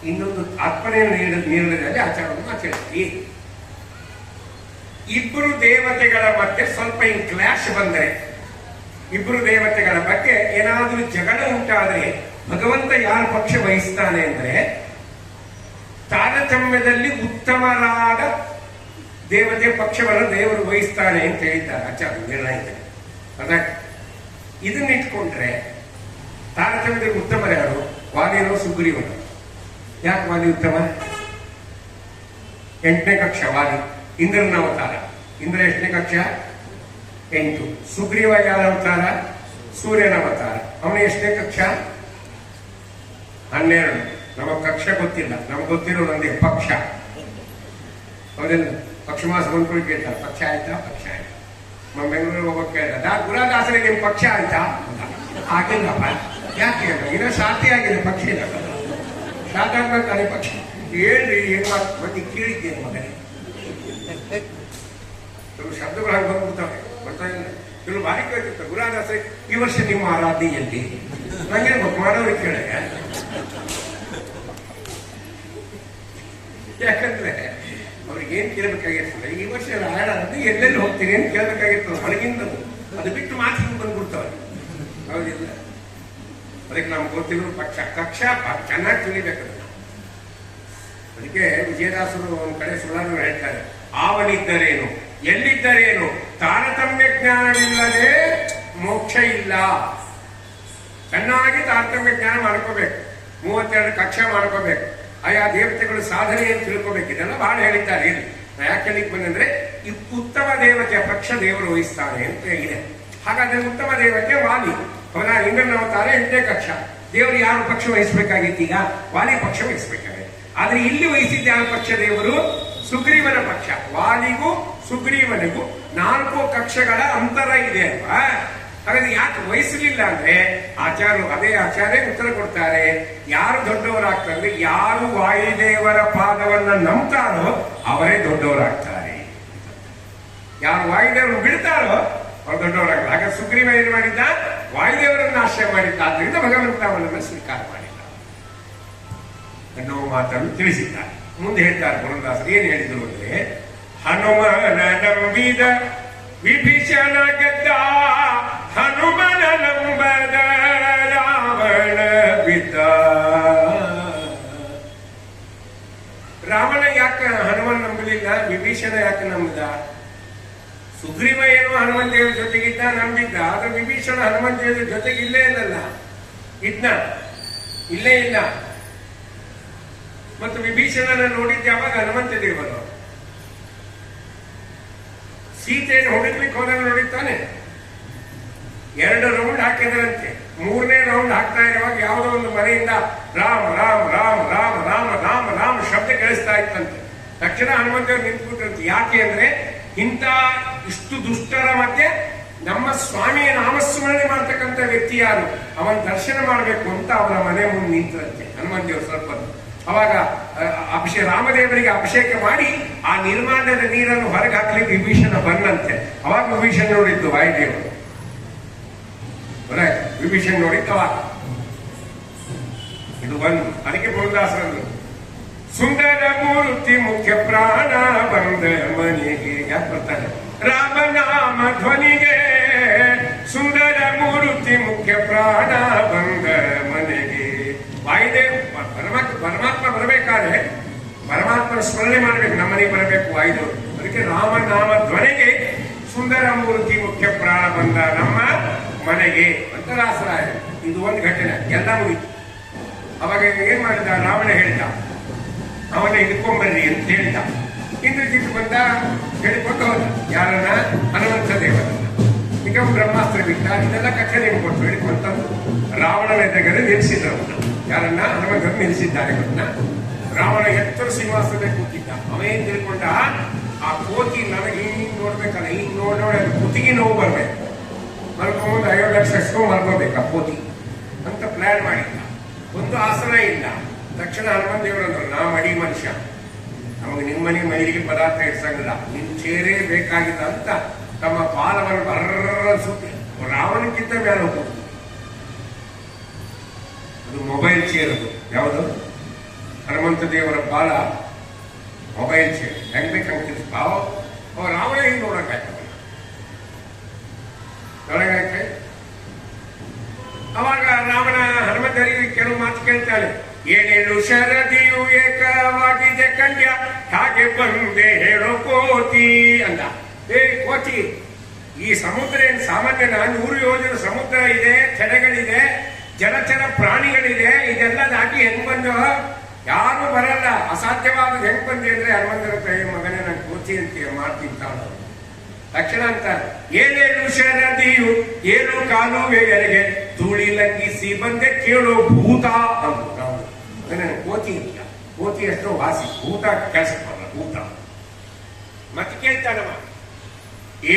ಇನ್ನೊಂದು ಆತ್ಮನೆಯನ್ನು ನೀಡದಲ್ಲಿ ಆಚಾರವನ್ನು ಆಚರಿಸಿ. ಇಬ್ಬರು ದೇವತೆಗಳ ಮಧ್ಯೆ ಸ್ವಲ್ಪ ಕ್ಲಾಶ್ ಬಂದರೆ, ಇಬ್ಬರು ದೇವತೆಗಳ ಬಗ್ಗೆ ಏನಾದರೂ ಜಗಳ ಉಂಟಾದ್ರೆ ಭಗವಂತ ಯಾರ ಪಕ್ಷ ವಹಿಸ್ತಾನೆ ಅಂದ್ರೆ, ತಾರತಮ್ಯದಲ್ಲಿ ಉತ್ತಮರಾದ ದೇವತೆ ಪಕ್ಷವನ್ನು ದೇವರು ವಹಿಸ್ತಾನೆ ಅಂತ ಹೇಳಿದ್ದಾರೆ ಆಚಾರ್ಯ ನಿರ್ಣಯ. ಇದನ್ನ ಇಟ್ಕೊಂಡ್ರೆ ತಾರತಮ್ಯದಲ್ಲಿ ಉತ್ತಮರು ಯಾರು? ವಾಲಿನೋ ಸುಗ್ರೀವನು? ಯಾಕೆ ವಾಲಿ ಉತ್ತಮ? 8ನೇ ಕಕ್ಷ ವಾಲಿ, ಇಂದ್ರನ ಅವತಾರ. ಇಂದ್ರ ಎಷ್ಟನೇ ಕಕ್ಷ? 8. ಸುಗ್ರೀವ ಯಾರ ಅವತಾರ? ಸೂರ್ಯನ ಅವತಾರ. ಅವನು ಎಷ್ಟನೇ ಕಕ್ಷ? 12. ನಮಗ್ ಕಕ್ಷ ಗೊತ್ತಿಲ್ಲ, ನಮ್ಗೆ ಗೊತ್ತಿರೋ ಒಂದೇ ಪಕ್ಷ. ಹೌದಿಲ್ಲ? ಪಕ್ಷ ಮಾಸ ಬಂದ್ಕೊಂಡು ಕೇಳ್ತಾರೆ, ಪಕ್ಷ ಆಯ್ತಾ? ಪಕ್ಷ ಆಯ್ತಾ? ನಮ್ಮ ಬೆಂಗಳೂರಿಗೆ ಹೋಗೋಕೆ ಕೇಳಿದ, ಗುರುದಾಸರಿಗೆ ನಿಮ್ ಪಕ್ಷ ಆಯ್ತಾ? ಆಗಿಲ್ಲಪ್ಪ. ಯಾಕೆ? ಇನ್ನೂ ಶಾಂತಿ ಆಗಿದೆ, ಪಕ್ಷ ಇಲ್ಲ. ಶಾಂತ ತಾನೇ ಪಕ್ಷ. ಹೇಳ್ರಿ, ಏನ್ ಮಂದಿ ಕೇಳಿದ್ದೇನೆ ಮಗನೇ. ಕೆಲವು ಶಬ್ದಗಳು ಹಾಗೆ ಬಂದ್ಬಿಡ್ತಾವೆ, ಬರ್ತಾ ಇಲ್ಲ. ಕೆಲವು ಬಾರಿ ಕೇಳ್ತಿರ್ತಾರೆ, ಗುರುದಾಸರಿಗೆ ಈ ವರ್ಷ ನಿಮ್ಮ ಆರಾಧನೆಯಲ್ಲಿ ನಂಗೆ ಮಾಡೋರಿಗೆ ಕೇಳ. ಯಾಕಂದ್ರೆ ಅವ್ರಿಗೆ ಏನ್ ಕೇಳ್ಬೇಕಾಗಿರ್ತದೆ, ಈ ವರ್ಷ ಆರಾಧನೆ ಎಲ್ಲೆಲ್ಲಿ ಹೋಗ್ತೀನಿ ಅಂತ ಕೇಳ್ಬೇಕಾಗಿರ್ತದೆ ಹೊರಗಿಂದ. ಅದು ಬಿಟ್ಟು ಮಾತಿಗೆ ಬಂದ್ಬಿಡ್ತಾವೆ. ಹೌದಿಲ್ಲ? ಅದಕ್ಕೆ ನಮ್ಗೆ ಗೊತ್ತಿರೋ ಪಕ್ಷ ಕಕ್ಷ ಚೆನ್ನಾಗಿ ತಿಳಿಬೇಕು. ಅದಕ್ಕೆ ವಿಜಯದಾಸರು ಒಂದ್ ಕಡೆ ಸುಳ್ಳಾರು ಹೇಳ್ತಾರೆ, ಆವನಿದ್ದರೇನು ಎಲ್ಲಿದ್ದರೇನು ತಾರತಮ್ಯ ಜ್ಞಾನವಿಲ್ಲದೆ ಮೋಕ್ಷ ಇಲ್ಲ. ಚೆನ್ನಾಗಿ ತಾರತಮ್ಯ ಜ್ಞಾನ ಮಾಡ್ಕೋಬೇಕು. 32 ಕಕ್ಷ ಮಾಡ್ಕೋಬೇಕು. ಆಯಾ ದೇವತೆಗಳು ಸಾಧನೆಯನ್ನು ತಿಳ್ಕೋಬೇಕು. ಇದೆಲ್ಲ ಬಹಳ ಹೇಳಿದ್ದಾರೆ. ಇಲ್ಲಿ ಯಾಕೆ ಹೇಳಿಕ್ ಬಂದಂದ್ರೆ ಈ ಉತ್ತಮ ದೇವತೆಯ ಪಕ್ಷ ದೇವರು ವಹಿಸ್ತಾನೆ ಅಂತ ಇದೆ. ಹಾಗಾದ್ರೆ ಉತ್ತಮ ದೇವತೆ ವಾಲಿ. ಅವನ ಇಂದ್ರನ ಅವತಾರ 8ನೇ ಕಕ್ಷ. ದೇವರು ಯಾರು ಪಕ್ಷ ವಹಿಸ್ಬೇಕಾಗಿತ್ತು? ಈಗ ವಾಲಿ ಪಕ್ಷ ವಹಿಸ್ಬೇಕಾಗಿದೆ. ಆದ್ರೆ ಇಲ್ಲಿ ವಹಿಸಿದ್ದ ಯಾವ ಪಕ್ಷ? ದೇವರು ಸುಗ್ರೀವನ ಪಕ್ಷ. ವಾಲಿಗೂ ಸುಗ್ರೀವನಿಗೂ 4 ಕಕ್ಷಗಳ ಅಂತರ ಇದೆ ಅಲ್ವಾ? ಹಾಗಾದ್ರೆ ಯಾಕೆ ವಹಿಸಲಿಲ್ಲ ಅಂದ್ರೆ ಅದೇ ಆಚಾರ್ಯ ಉತ್ತರ ಕೊಡ್ತಾರೆ. ಯಾರು ದೊಡ್ಡವರಾಗ್ತಾರೆ? ಯಾರು ವಾಯುದೇವರ ಪಾದವನ್ನ ನಂಬ್ತಾರೋ ಅವರೇ ದೊಡ್ಡವರಾಗ್ತಾರೆ. ಯಾರು ವಾಯುದೇವರು ಬಿಡ್ತಾರೋ ಅವ್ರು ದೊಡ್ಡವರಾಗ್ತಾರೆ. ಹಾಗೆ ಸುಗ್ರೀವ ಏನ್ ಮಾಡಿದ್ದ? ವಾಯುದೇವರನ್ನ ಆಶ್ರಯ ಮಾಡಿದ್ದ. ಆದ್ರಿಂದ ಭಗವಂತ ಅವನನ್ನ ಸ್ವೀಕಾರ ಮಾಡಿಲ್ಲ ಅನ್ನೋ ಮಾತನ್ನು ತಿಳಿಸಿದ್ದಾರೆ. ಮುಂದೆ ಹೇಳ್ತಾರೆ ಪುರಂದಾಸರು ಏನ್ ಹೇಳಿದ್ರು ಅಂದ್ರೆ, ಹನುಮನ ನಂಬಿದ ವಿಭೀಷಣ ಗೆದ್ದ, ಹನುಮನ ನಂಬದ ರಾವಣ ಬಿದ್ದ. ರಾವಣ ಯಾಕೆ ಹನುಮನ ನಂಬಲಿಲ್ಲ? ವಿಭೀಷಣ ಯಾಕೆ ನಂಬಿದ? ಸುಗ್ರೀವ ಏನೋ ಹನುಮಂತ ದೇವರ ಜೊತೆಗಿದ್ದ, ನಂಬಿದ್ದ. ಆದ್ರೆ ವಿಭೀಷಣ ಹನುಮಂತ ದೇವರ ಜೊತೆಗೆ ಇಲ್ಲೇ ಇಲ್ಲಲ್ಲ, ಇದ್ನ ಇಲ್ಲೇ ಇಲ್ಲ. ಮತ್ತು ವಿಭೀಷಣನ ನೋಡಿದ್ದ ಯಾವಾಗ? ಹನುಮಂತ ದೇವರು. ಸೀತೆಯನ್ನು ಹೊಡಿಲಿಕ್ಕೆ ಹೋದಾಗ ನೋಡಿದ್ದಾನೆ. 2 ರೌಂಡ್ ಹಾಕಿದ್ರಂತೆ. 3ನೇ ರೌಂಡ್ ಹಾಕ್ತಾ ಇರುವಾಗ ಯಾವುದೋ ಒಂದು ಮನೆಯಿಂದ ರಾಮ್ ರಾಮ್ ರಾಮ್ ರಾಮ್ ರಾಮ್ ರಾಮ್ ರಾಮ್ ಶಬ್ದ ಕೇಳಿಸ್ತಾ ಇತ್ತಂತೆ. ತಕ್ಷಣ ಹನುಮಂತವ್ರು ನಿಂತ್ಬಿಟ್ರಂತೆ. ಯಾಕೆ ಅಂದ್ರೆ ಇಷ್ಟು ದುಷ್ಟರ ಮಧ್ಯೆ ನಮ್ಮ ಸ್ವಾಮಿಯ ನಾಮಸ್ಮರಣೆ ಮಾಡ್ತಕ್ಕಂಥ ವ್ಯಕ್ತಿ ಯಾರು, ಅವನ ದರ್ಶನ ಮಾಡಬೇಕು ಅಂತ ಅವನ ಮನೆ ಮುಂದೆ ನಿಂತರಂತೆ ಹನುಮಂತೇವರು. ಸ್ವಲ್ಪ ಅವಾಗ ರಾಮದೇವರಿಗೆ ಅಭಿಷೇಕ ಮಾಡಿ ಆ ನಿರ್ಮಾಣದ ನೀರನ್ನು ಹೊರಗೆ ಹಾಕ್ಲಿಕ್ಕೆ ವಿಭೀಷಣ ಬಂದಂತೆ. ಅವಾಗ ವಿಭೀಷಣ ನೋಡಿದ್ದು ವಾಯುದೇವರು. ವಿಭೀಷಣ ನೋಡಿದ್ದು ಅವಾಗ. ಇದು ಒಂದು. ಅದಕ್ಕೆ ಪುರಂದಾಸರಂದ್ರು, ಸುಂದರ ಮೂರ್ತಿ ಮುಖ್ಯ ಪ್ರಾಣ ಬಂದ ಮನೆಗೆ. ಯಾಕೆ ಬರ್ತಾರೆ? ರಾಮನಾಮ ಧ್ವನಿಗೆ. ಸುಂದರ ಮೂರ್ತಿ ಮುಖ್ಯ ಪ್ರಾಣ ಬಂದ ಮನೆಗೆ. ವಾಯುದೇವ್ ಪರಮಾತ್ಮ ಬರಬೇಕಾದ್ರೆ ಪರಮಾತ್ಮನ ಸ್ಮರಣೆ ಮಾಡ್ಬೇಕು. ನಮ್ಮನೆಗೆ ಬರಬೇಕು ವಾಯುದೇವರು. ಅದಕ್ಕೆ ರಾಮನಾಮ ಧ್ವನಿಗೆ ಸುಂದರ ಮೂರ್ತಿ ಮುಖ್ಯ ಪ್ರಾಣ ಬಂದ ನಮ್ಮ ಮನೆಗೆ ಅಂತ ದಾಸರಾಯ. ಇದು ಒಂದು ಘಟನೆ. ಎಲ್ಲ ಮುಗಿತು. ಅವಾಗ ಏನ್ ಮಾಡಿದ? ರಾವಣ ಹೇಳಿದ, ಅವನ ಹಿಡ್ಕೊಂಡ್ಬರ್ರಿ ಅಂತ ಹೇಳಿದ. ಇಂದ್ರಜಿತ್ ಬಂದ, ಹೇಳಿಕೊಂಡು ಹೋದ. ಯಾರನ್ನ? ಹನುಮಂತ ದೇವರನ್ನ. ಈಗ ಬ್ರಹ್ಮಾಸ್ತ್ರ ಬಿಟ್ಟ. ಇದೆಲ್ಲ ಕಥೆ ನಿಮ್ಗೆ ಕೊಟ್ಟು ಹೇಳಿಕೊಂತ ರಾವಣನ ಎದುರುಗಡೆ ನಿಲ್ಲಿಸಿದ್ರು. ಯಾರನ್ನ? ಹನುಮಂತನ ನಿಲ್ಲಿಸಿದ್ದಾರೆ. ರಾವಣ ಎತ್ತರ ಸಿಂಹಾಸನದಲ್ಲಿ ಕೂತಿದ್ದ. ಅವೇನ್ ತಿಳ್ಕೊಂಡ, ಆ ಕೋತಿ ನನಗೆ ಹಿಂಗ್ ನೋಡ್ಬೇಕಲ್ಲ, ಹಿಂಗ್ ನೋಡಿ ಅದು ಕುತ್ತಿಗೆ ನೋವು ಬರ್ಬೇಕು, ಮಲ್ಕೊಂಡ್ 5 ಲಕ್ಷ ಮಲ್ಕೋಬೇಕು ಆ ಕೋತಿ ಅಂತ ಪ್ಲಾನ್ ಮಾಡಿದ್ದ. ಒಂದು ಆಸನ ಇಲ್ಲ. ತಕ್ಷಣ ಹನುಮಂತ ದೇವರಂದ್ರು, ನಾ ಮಡಿ ಮನುಷ್ಯ, ನಮಗೆ ನಿಮ್ಮನೆ ಮೈಲಿಗೆ ಪದಾರ್ಥ ಇಡ್ಸಂಗಿಲ್ಲ, ನಿನ್ ಚೇರೇ ಬೇಕಾಗಿಲ್ಲ ಅಂತ ತಮ್ಮ ಬಾಲವನ್ನು ಬರ್ರ ಸುತ್ತಿ ರಾವಣಕ್ಕಿಂತ ಮೇಲೆ ಹೋಗ್ಬೋದು. ಅದು ಮೊಬೈಲ್ ಚೇರ್. ಅದು ಯಾವುದು? ಹನುಮಂತ ದೇವರ ಬಾಲ ಮೊಬೈಲ್ ಚೇರ್. ಹೆಂಗ್ ಬೇಕಂತ ರಾವಣ ಹಿಂಗ್ ನೋಡಕ್ಕಾಯ್ತವ. ಒಳಗಾಯ್ತೆ. ಅವಾಗ ರಾವಣ ಹನುಮಂತರಿಗೆ ಕೆಲವು ಮಾತು ಕೇಳ್ತಾಳೆ. 7 ಶರದಿಯು ಏಕವಾಗಿದೆ ಕನ್ಯ, ಹಾಗೆ ಬಂದೆ ಹೇಳೋ ಕೋತಿ ಅಂದ. ಏ ಕೋತಿ, ಈ ಸಮುದ್ರ ಏನು ಸಾಮಾನ್ಯನ 100 ಯೋಜನೆ ಸಮುದ್ರ ಇದೆ, ಕೆರೆಗಳಿದೆ, ಜಲಚರ ಪ್ರಾಣಿಗಳಿದೆ. ಇದೆಲ್ಲ ದಾಟಿ ಹೆಂಗ್ ಬಂದು ಯಾರು ಬರಲ್ಲ. ಅಸಾಧ್ಯವಾದ ಹೆಂಗ್ ಬಂದೆ ಅಂದ್ರೆ ಹನುಮಂತರ ಕೈ ಮಗನೇ ನಂಗೆ ಕೋಚಿ ಅಂತ ಮಾಡ್ತೀನಿ ತಕ್ಷಣ ಅಂತ 7 ಶರದಿಯು 7 ಕಾಲುವೆಗಳಿಗೆ ಧೂಳಿ ಲಂಘಿಸಿ ಬಂದೆ ಕೇಳೋ ಭೂತ ಅಂದ್ರು. ನಾವು ಕೋತಿ ಇಲ್ಲ, ಕೋತಿ ಎಷ್ಟೋ ವಾಸಿ, ಭೂತ ಕೆಲಸ ಬರಲ್ಲ ಭೂತ. ಮತ್ತೆ ಕೇಳ್ತಾನವ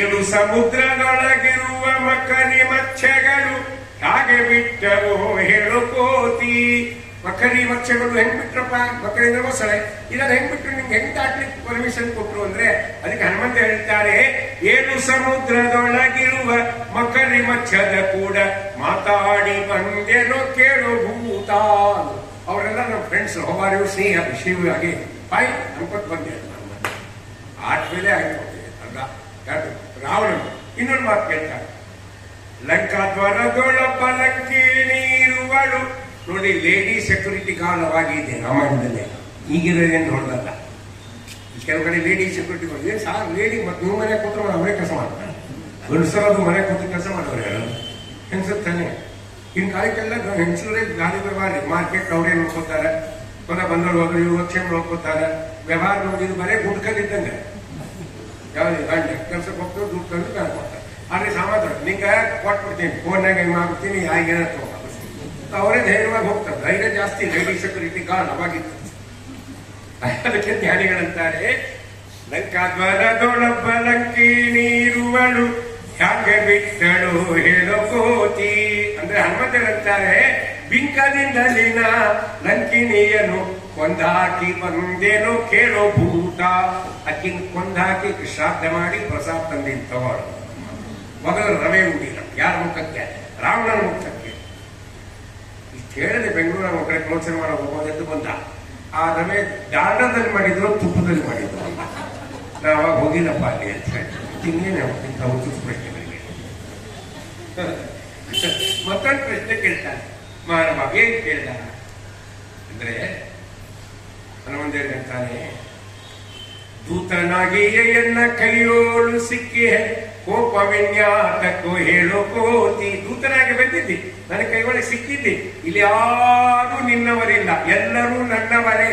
7 ಸಮುದ್ರದೊಳಗಿರುವ ಮಕರಿ ಮತ್ಸ್ಯಗಳು ಹಾಗೆ ಬಿಟ್ಟರು ಹೇಳು ಕೋತಿ. ಮಕರಿ ಮತ್ಸ್ಯಗಳು ಹೆಂಗ್ ಬಿಟ್ರಪ್ಪ? ಮಕರಿ ಅಂದ್ರೆ ಮೊಸಳೆ. ಇದನ್ನ ಹೆಂಗ್ ಬಿಟ್ರು? ನಿಮ್ಗೆ ಹೆಂಗ್ ದಾಟ್ಲಿಕ್ಕೆ ಪರ್ಮಿಷನ್ ಕೊಟ್ರು ಅಂದ್ರೆ ಅದಕ್ಕೆ ಹನುಮಂತ ಹೇಳ್ತಾರೆ 7 ಸಮುದ್ರದೊಳಗಿರುವ ಮಕರಿ ಮತ್ಸ್ಯದ ಕೂಡ ಮಾತಾಡಿ ಬಂದೆನೋ ಕೇಳು ಭೂತ. ಅವರೆಲ್ಲ ನಮ್ಮ ಫ್ರೆಂಡ್ಸ್ ಹೋಗಾರು ಸ್ನೇಹ ಶಿವಾಗಿ ಬಾಯ್ ಅನ್ಕೊತ್ ಬಂದೆ. ಆದ್ಮೇಲೆ ಆಯ್ತು ಅಲ್ಲ ರಾವಣನು ಇನ್ನೊಂದು ಮಾತು ಕೇಳ್ತಾರೆ. ಲಂಕಾದ್ವಾರದೊಳೊಬ್ಬ ಲಂಕಿಣಿರುವಳು. ನೋಡಿ, ಲೇಡಿ ಸೆಕ್ಯೂರಿಟಿ ಗಾರ್ಡ್ ಆಗಿದೆ ರಾಮಾಯಣದಲ್ಲೇ. ಈಗಿರೋದೇನು ನೋಡ್ದಲ್ಲ. ಕೆಲವು ಕಡೆ ಲೇಡಿ ಸೆಕ್ಯೂರಿಟಿ ಗಾರ್ಡ್ ಏನ್ ಸಾರ್ ಲೇಡಿ ಮತ್ತೆ ನೀವು ಮನೆ ಕೂತ್ರೆ ಅವರೇ ಕೆಲಸ ಮಾಡ್ತಾರೆ. ಗಂಡಸರದು ಮನೆ ಕೂತು ಕೆಲಸ ಮಾಡೋರು ಯಾರು? ಹೆಂಗಸುತ್ತಾನೆ. ಇನ್ ಕಾಲಕ್ಕೆಲ್ಲ ಹೆಂಗಸರೇ ಗಾಡಿ ವ್ಯವಹಾರ, ಮಾರ್ಕೆಟ್ ಅವರೇ ನೋಡ್ಕೋತಾರೆ. ಪುನಃ ಬಂದವರು ಹೋದ್ರೆ ಯುವಕ್ಷ ನೋಡ್ಕೋತಾರೆ. ವ್ಯವಹಾರ ನೋಡಿದ್ರು ಬರೇ ಗುಡ್ಕಲ್ಲಿದ್ದಂಗೆ. ಯಾವ್ದು ಗಂಡ ಕೆಲ್ಸಕ್ಕೆ ಹೋಗ್ತಾರೆ, ದುಡ್ಡು ತಂದು ಬ್ಯಾಂಕ್ ಕೊಡ್ತಾರೆ. ಆದ್ರೆ ಸಾಮಾನ್ಯ ನಿಂಗೆ ಕೊಟ್ಬಿಡ್ತೀನಿ, ಫೋನ್ನಾಗ ಹೆಂಗ್ ಮಾಡ್ಬಿಡ್ತೀನಿ, ಹಾಗೇನ ಅವರೇ ಧೈರ್ಯವಾಗಿ ಹೋಗ್ತಾರೆ. ಧೈರ್ಯ ಜಾಸ್ತಿ ಲೇಡಿ ಸೆಕ್ಯೂರಿಟಿ ಗಾರ್ಡ್ ಅವಾಗಿತ್ತು. ಅದಕ್ಕೆ ಜ್ಞಾನಿಗಳಂತಾರೆ ಲಂಕಾದ್ವಾರದೊಳೊಬ್ಬ ಲಂಕಿಣಿರುವಳು ಹ್ಯಾಂಗೆ ಬಿಟ್ಟಳು ಹೇಳೋ ಕೋತಿ. ಅಂದ್ರೆ ಹನುಮಂತರಂತಾರೆ ಬಿಂಕದಿಂದಲಿನ ಲಂಕಿಣಿಯನು ಕೊಂದಾಕಿ ಬಂದೇನೋ ಕೇಳೋ ಭೂತ. ಅಕ್ಕಿನ ಕೊಂದಾಕಿ ಶ್ರಾದ್ದ ಮಾಡಿ ಪ್ರಸಾದ ತಂದಿದ್ದು ತಗೋಳು. ಮೊದಲು ರವೆ ಉಂಡಿಲ್ಲ ಯಾರ ಮುಖಕ್ಕೆ? ರಾವಣನ ಮುಖಕ್ಕೆ. ಇಷ್ಟು ಹೇಳಿದೆ ಬೆಂಗಳೂರ ಒಬ್ಬರೇ ಪ್ರೋತ್ಸಾಹ ಮಾಡೋ ಹೋಗೋದೆದ್ದು ಬಂದ. ಆ ರವೆ ದಾಂಡದಲ್ಲಿ ಮಾಡಿದ್ರು, ತುಪ್ಪದಲ್ಲಿ ಮಾಡಿದ್ರು. ನಾವು ಅವಾಗ ಹೋಗಿಲ್ಲಪ್ಪ ಅಲ್ಲಿ ಅಂತ ಹೇಳಿ ಇನ್ನೇನೆ ಇಂಥ ಹುಚ್ಚು ಪ್ರಶ್ನೆಗಳಿಗೆ. ಮತ್ತೊಂದು ಪ್ರಶ್ನೆ ಕೇಳ್ತಾನೆ ಮಾನವ. ಏನ್ ಕೇಳ್ದ ಅಂದ್ರೆ ಹನುಮಂತೇಳ್ತಾನೆ ದೂತನಾಗಿಯೇ ಎನ್ನ ಕೈಯೋಳು ಸಿಕ್ಕಿ ಕೋಪವಿನ್ಯಾತಕ್ಕೂ ಹೇಳೋ ಕೋತಿ. ದೂತನಾಗಿ ಬಂದಿದ್ದಿ, ನನ್ನ ಕೈಯೊಳಗೆ ಸಿಕ್ಕಿದ್ದಿ. ಇಲ್ಲಿ ಯಾರು ನಿನ್ನವರಿಲ್ಲ, ಎಲ್ಲರೂ ನನ್ನವರೇ.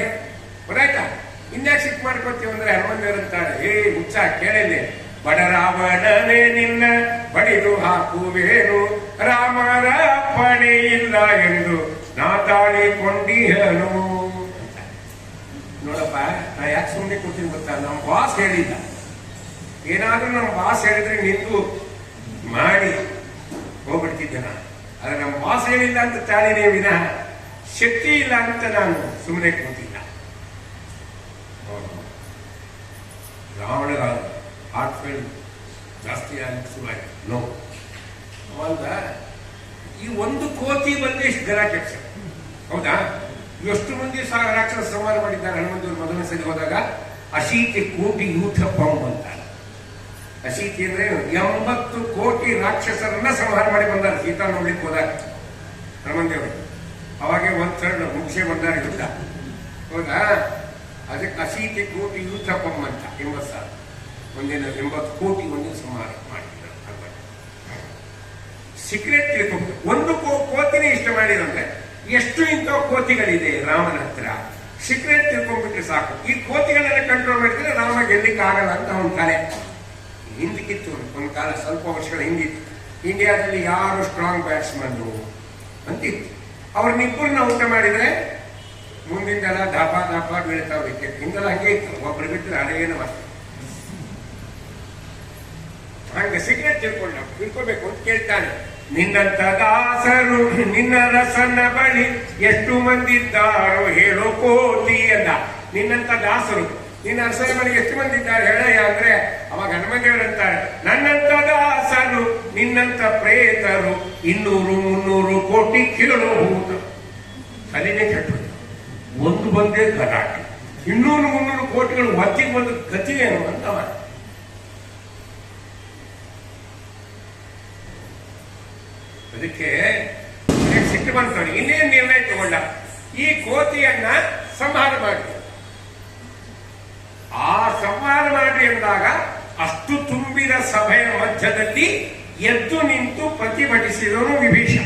ಗೊತ್ತಾಯ್ತಾ? ಇನ್ಯಾಕೆ ಸಿಕ್ ಮಾಡ್ಕೊತೀವಿ ಅಂದ್ರೆ ಹನುಮಂತೇಳ್ತಾರೆ ಹುಚ್ಚ ಕೇಳಲಿ ಬಡ ರಾವಣನೇ ನಿನ್ನ ಬಡಿದು ಹಾಕುವೇನು, ರಾಮರ ಅಪ್ಪಣೆ ಇಲ್ಲ ಎಂದು ನಾ ತಾಳಿಕೊಂಡಿಹನು. ನೋಡಪ್ಪ, ನಾ ಯಾಕೆ ಸುಮ್ಮನೆ ಕೊಡ್ತೀನಿ ಗೊತ್ತಾ? ನಮ್ಮ ಬಾಸ್ ಹೇಳಿಲ್ಲ. ಏನಾದ್ರೂ ನಮ್ಮ ಬಾಸ್ ಹೇಳಿದ್ರೆ ನಿಂತು ಮಾಡಿ ಹೋಗ್ಬಿಡ್ತಿದ್ದೆ ನಾನು. ಆದ್ರೆ ನಮ್ಮ ಬಾಸ್ ಹೇಳಿಲ್ಲ ಅಂತ ತಾಳಿನೇ ವಿನಃ ಶಕ್ತಿ ಇಲ್ಲ ಅಂತ ನಾನು ಸುಮ್ಮನೆ ಕೂತಿಲ್ಲ. ರಾವಣರ ಹಾರ್ಟ್ಫೇಲ್ ಜಾಸ್ತಿ ಆಗಿ ಶುರುವಾಯ್ತು. ನೋ ಅವಾಗ ಈ ಒಂದು ಕೋತಿ ಬಂದು ಇಷ್ಟು ಗಲಾಟೆ. ಹೌದಾ? ಎಷ್ಟು ಮಂದಿ ರಾಕ್ಷಸ ಸಂಹಾರ ಮಾಡಿದ್ದಾರೆ ಹನುಮಂತರು ಮೊದಲನೇ ಸಲ ಹೋದಾಗ? 80 ಕೋಟಿ ಯೂಥ ಪಂಪ್ ಅಂತಾರೆ. 80 ಅಂದ್ರೆ 80 ಕೋಟಿ ರಾಕ್ಷಸರನ್ನ ಸಂಹಾರ ಮಾಡಿ ಬಂದಾರೆ ಸೀತಾ ನೋಡ್ಲಿಕ್ಕೆ ಹೋದಾಗ ಹನುಮಂತೇವರು. ಅವಾಗೆ 1/3 ಮುಗಿಸೇ ಬಂದಾರೆ ಯುದ್ಧ. ಹೌದಾ? ಅದಕ್ಕೆ 80 ಕೋಟಿ ಯೂಥ ಪಂಪ್ ಅಂತ 80,000 ಒಂದಿನ 80 ಕೋಟಿ ಒಂದಿನ ಸಂಹಾರ ಮಾಡಿದ್ದಾರೆ. ಸೀಕ್ರೆಟ್ ತಿಳ್ಕೊಂಡು ಒಂದು ಕೋತಿನೇ ಇಷ್ಟ ಮಾಡಿದಂದ್ರೆ ಎಷ್ಟು ಇಂಥ ಕೋತಿಗಳಿದೆ ರಾಮನ ಹತ್ರ. ಸೀಕ್ರೆಟ್ ತಿಳ್ಕೊಂಡ್ಬಿಟ್ರೆ ಸಾಕು. ಈ ಕೋತಿಗಳನ್ನ ಕಂಟ್ರೋಲ್ ಮಾಡಿದ್ರೆ ರಾಮ ಗೆಲ್ಲಿಕ್ಕೆ ಆಗಲ್ಲ ಅಂತ ಅವನ ಕಲೆ. ಹಿಂದಕ್ಕಿತ್ತು ಒಂದು ಕಾಲ, ಸ್ವಲ್ಪ ವರ್ಷಗಳ ಹಿಂದಿತ್ತು. ಇಂಡಿಯಾದಲ್ಲಿ ಯಾರು ಸ್ಟ್ರಾಂಗ್ ಬ್ಯಾಟ್ಸ್ಮನ್ ಅಂತಿತ್ತು. ಅವ್ರನ್ನಿಬ್ಬರನ್ನ ಊಟ ಮಾಡಿದ್ರೆ ಮುಂದಿಂದೆಲ್ಲ ದಾಪ ದಾಪ ಬೀಳ್ತಾವ ವಿಕೆಟ್. ಹಿಂದೆಲ್ಲ ಹಂಗೆ ಇತ್ತು, ಒಬ್ರು ಬಿಟ್ಟರೆ ಅದೇನು ಬರ್ತದೆ. ಹಂಗೆ ಸೀಕ್ರೆಟ್ ತಿಳ್ಕೋಬೇಕು ಅಂತ ಕೇಳ್ತಾನೆ. ನಿನ್ನಂತ ದಾಸರು ನಿನ್ನ ರಸನ ಬಳಿ ಎಷ್ಟು ಮಂದಿದ್ದಾರೋ ಹೇಳೋ ಕೋತಿ ಅಂದ. ನಿನ್ನಂತ ದಾಸರು ನಿನ್ನ ರಸನ ಬಳಿ ಎಷ್ಟು ಮಂದಿ ಇದ್ದಾರೆ ಹೇಳಯ್ಯ ಅಂದ್ರೆ ಅವಾಗ ಹನುಮಂತೇವರಂತಾರೆ ನನ್ನಂತ ದಾಸರು ನಿನ್ನಂತ ಪ್ರೇತರು 200-300 ಕೋಟಿ ಕೇಳಬಹುದು. ತಲೆನೇ ಕೆಟ್ಟು ಒಂದು ಬಂದೇ ಗಲಾಟೆ. 200-300 ಕೋಟಿಗಳು ಒತ್ತಿಗೆ ಬಂದ ಗತಿ ಏನು ಅಂತವ. ಅದಕ್ಕೆ ಸಿಟ್ಟು ಬಂತವನಿಗೆ. ಇನ್ನೇನು ನಿರ್ಣಯ ತಗೊಂಡ, ಈ ಕೋತಿಯನ್ನ ಸಂಹಾರ ಮಾಡಿ. ಆ ಸಂಹಾರ ಮಾಡಿ ಎಂದಾಗ ಅಷ್ಟು ತುಂಬಿದ ಸಭೆಯ ಮಧ್ಯದಲ್ಲಿ ಎದ್ದು ನಿಂತು ಪ್ರತಿಭಟಿಸಿದವನು ವಿಭೀಷಣ.